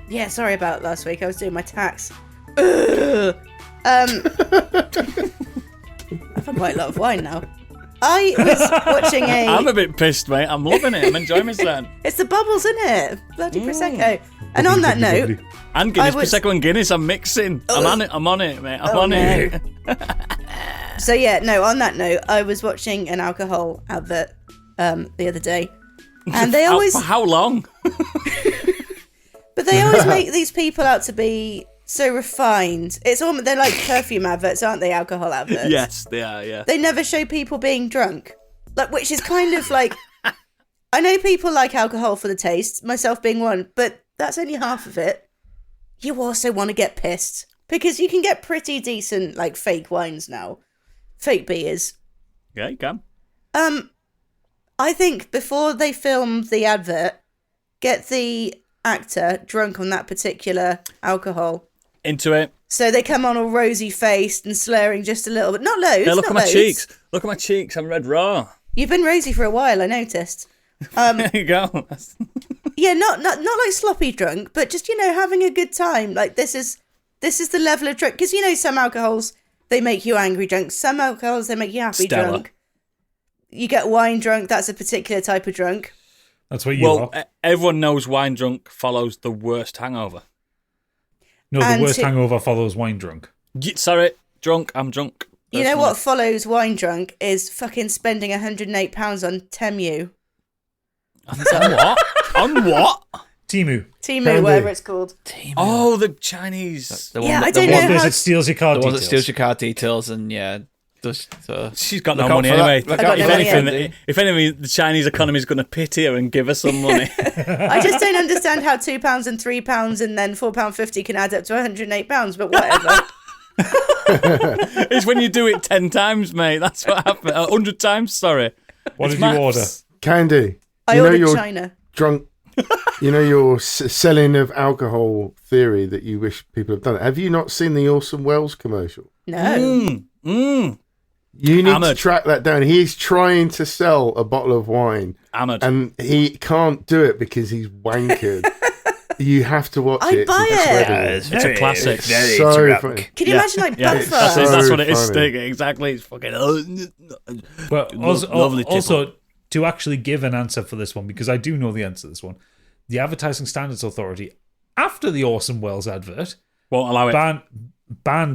S3: Yeah, sorry about last week. I was doing my tax. I've had quite a lot of wine now. I was watching
S1: I'm a bit pissed, mate. I'm loving it. I'm enjoying myself.
S3: It's the bubbles, isn't it? Bloody Prosecco. And on that note...
S1: And Guinness, Prosecco and Guinness, I'm mixing. I'm on it, mate. I'm on it.
S3: So yeah, no, on that note, I was watching an alcohol advert the other day. And they always...
S1: For how long?
S3: But they always make these people out to be so refined. They're like perfume adverts, aren't they? Alcohol adverts.
S1: Yes, they are. Yeah.
S3: They never show people being drunk, which is kind of like. I know people like alcohol for the taste, myself being one, but that's only half of it. You also want to get pissed because you can get pretty decent fake wines now, fake beers.
S1: Yeah, you can.
S3: I think before they film the advert, get the actor drunk on that particular alcohol.
S1: Into it.
S3: So they come on all rosy faced and slurring just a little bit. Not loads.
S1: Yeah, look at my cheeks. Look at my cheeks. I'm red raw.
S3: You've been rosy for a while, I noticed.
S1: There you go.
S3: Yeah, not like sloppy drunk, but just, having a good time. This is the level of drunk. Because, some alcohols, they make you angry drunk. Some alcohols, they make you happy drunk. You get wine drunk, that's a particular type of drunk.
S5: That's what you are.
S1: Everyone knows wine drunk follows the worst hangover.
S5: No, the worst hangover follows wine drunk.
S1: Sorry, drunk. I'm drunk.
S3: You know what follows wine drunk is fucking spending £108 on Temu.
S1: On what? On what?
S5: Temu,
S3: whatever it's called.
S2: Temu.
S1: Oh, the Chinese.
S3: I don't know how...
S5: It steals your card
S2: the
S5: details.
S2: one that steals your card details and,
S1: She's got no money anyway. If anything, the Chinese economy is going to pity her and give her some money.
S3: I just don't understand how £2 and £3 and then £4.50 can add up to £108, but whatever.
S1: It's when you do it 10 times, mate. That's what happened. 100 times, sorry.
S5: What did you order?
S4: Candy.
S3: I ordered China.
S4: Drunk. Your selling of alcohol theory that you wish people have done. Have you not seen the Orson Welles commercial?
S3: No.
S4: You need to track that down. He's trying to sell a bottle of wine. And he can't do it because he's wankered. You have to watch it.
S3: I'd buy it.
S1: It's a classic.
S4: It's so funny.
S3: Can you imagine buffer?
S1: That's what it is. Exactly. It's fucking...
S5: But also, to actually give an answer for this one, because I do know the answer to this one, the Advertising Standards Authority after the Orson Welles advert,
S1: Won't allow it.
S5: banned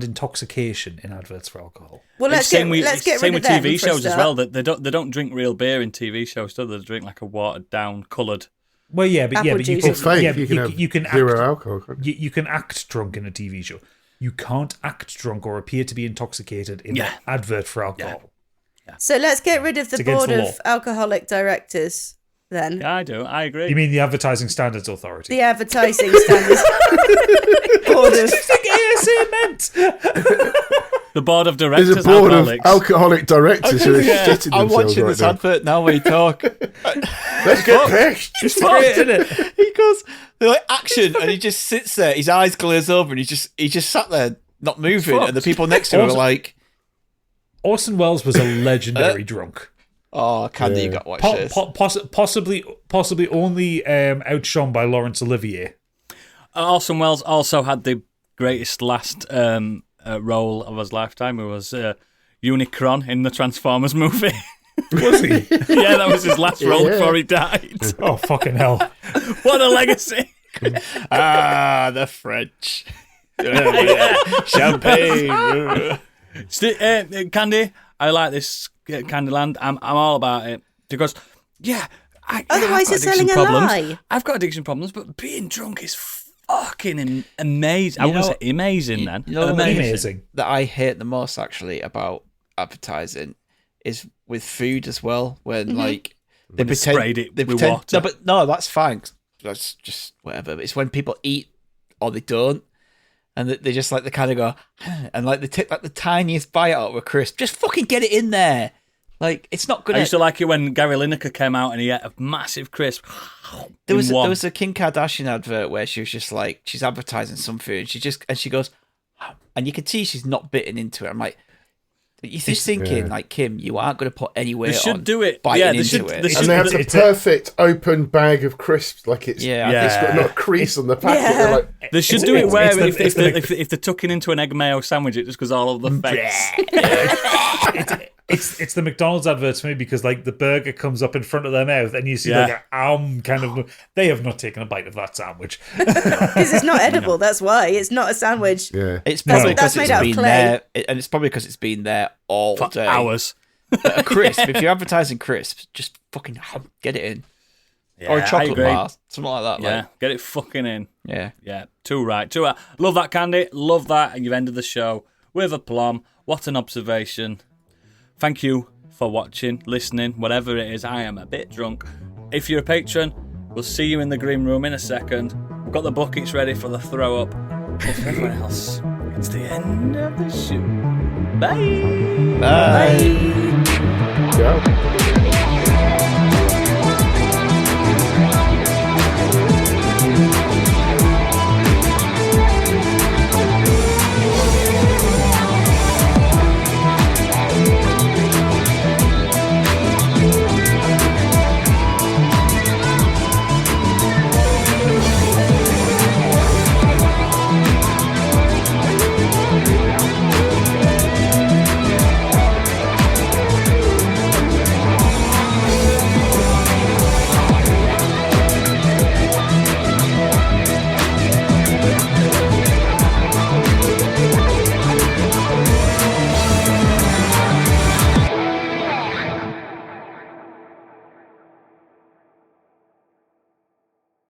S5: intoxication in adverts for alcohol.
S3: Well, let's get rid of
S1: same with
S3: them
S1: TV
S3: for a
S1: shows as
S3: start.
S1: well. That they don't drink real beer in TV shows. Do they? They drink like a watered down, coloured.
S5: Well, but
S3: Apple
S5: you
S3: juice.
S5: can,
S4: Well, fake.
S5: yeah, but
S4: You can have zero alcohol. can't you?
S5: You can act drunk in a TV show. You can't act drunk or appear to be intoxicated in an advert for alcohol.
S3: So let's get rid of the
S5: against
S3: board
S5: the
S3: of alcoholic directors then.
S1: Yeah, I do. I agree.
S5: You mean the Advertising Standards Authority?
S3: The advertising standards board of
S5: ASA meant.
S1: The board of
S4: There's
S1: directors.
S4: a board of
S1: alcoholics.
S4: alcoholic directors who are shitting
S2: I'm
S4: themselves
S2: watching
S4: right
S2: this
S4: now.
S2: advert now when you talk.
S4: Let's get pissed.
S2: It's great, isn't it? He goes, they're like action, and he just sits there. His eyes glaze over, and he just sat there, not moving. And the people next to him are like,
S5: Orson Welles was a legendary drunk.
S2: "Oh, Candy, you got to watch this."
S5: Possibly only outshone by Laurence Olivier.
S1: Orson Welles also had the greatest last role of his lifetime. It was Unicron in the Transformers movie.
S5: Was he?
S1: Yeah, that was his last role before he died.
S5: Oh, fucking hell.
S1: What a legacy.
S2: The French. Champagne.
S1: Candy, I like this Candyland. I'm all about it because, I've
S3: Otherwise
S1: got
S3: you're selling
S1: addiction
S3: a
S1: problems.
S3: lie.
S1: I've got addiction problems, but being drunk is fucking amazing. I
S2: You
S1: was
S2: know-
S1: amazing then.
S2: You know the
S5: Amazing.
S2: that I hate the most actually about advertising is with food as well. When like they
S1: they sprayed it with water.
S2: No, that's fine. 'Cause that's just whatever. But it's when people eat or they don't, and they just like they kind of go and like they take like the tiniest bite out of a crisp. Just fucking get it in there. Like it's not
S1: I
S2: gonna.
S1: used to like it when Gary Lineker came out and he ate a massive crisp.
S2: There was
S1: in one.
S2: a Kim Kardashian advert where she was just like she's advertising some food and she goes and you can see she's not bitten into it. I'm like, you're just thinking like Kim, you aren't going to put any weight
S1: They should
S2: on
S1: do it.
S2: biting
S1: Yeah,
S2: into it.
S4: And they have the perfect open bag of crisps, like it's
S2: Yeah.
S4: got not a crease on the packet.
S3: Yeah.
S4: They're like,
S1: They should
S5: It's-
S1: do it
S5: it's-
S1: where
S5: it's the-
S1: if they're tucking into an egg mayo sandwich, it just goes all over the face.
S5: It's the McDonald's adverts for me because like the burger comes up in front of their mouth and you see
S1: Yeah.
S5: like kind of they have not taken a bite of that sandwich.
S3: Because it's not edible. That's why it's not a sandwich.
S4: yeah.
S2: It's probably
S3: That's
S2: because
S3: made
S2: it's
S3: out of
S2: been
S3: clay.
S2: there, and it's probably because it's been there all
S1: For
S2: day.
S1: hours.
S2: But a crisp, if you're advertising crisps, just fucking get it in, or a
S1: I
S2: chocolate
S1: agree.
S2: bar, something like that.
S1: Yeah,
S2: Like,
S1: get it fucking in.
S2: yeah.
S1: Yeah, too right. Love that, Candy. Love that. And you've ended the show with a plum. What an observation. Thank you for watching, listening, whatever it is. I am a bit drunk. If you're a patron, we'll see you in the green room in a second. We've got the buckets ready for the throw up. But for everyone else, it's the end of the show. Bye.
S2: Bye.
S4: Yeah.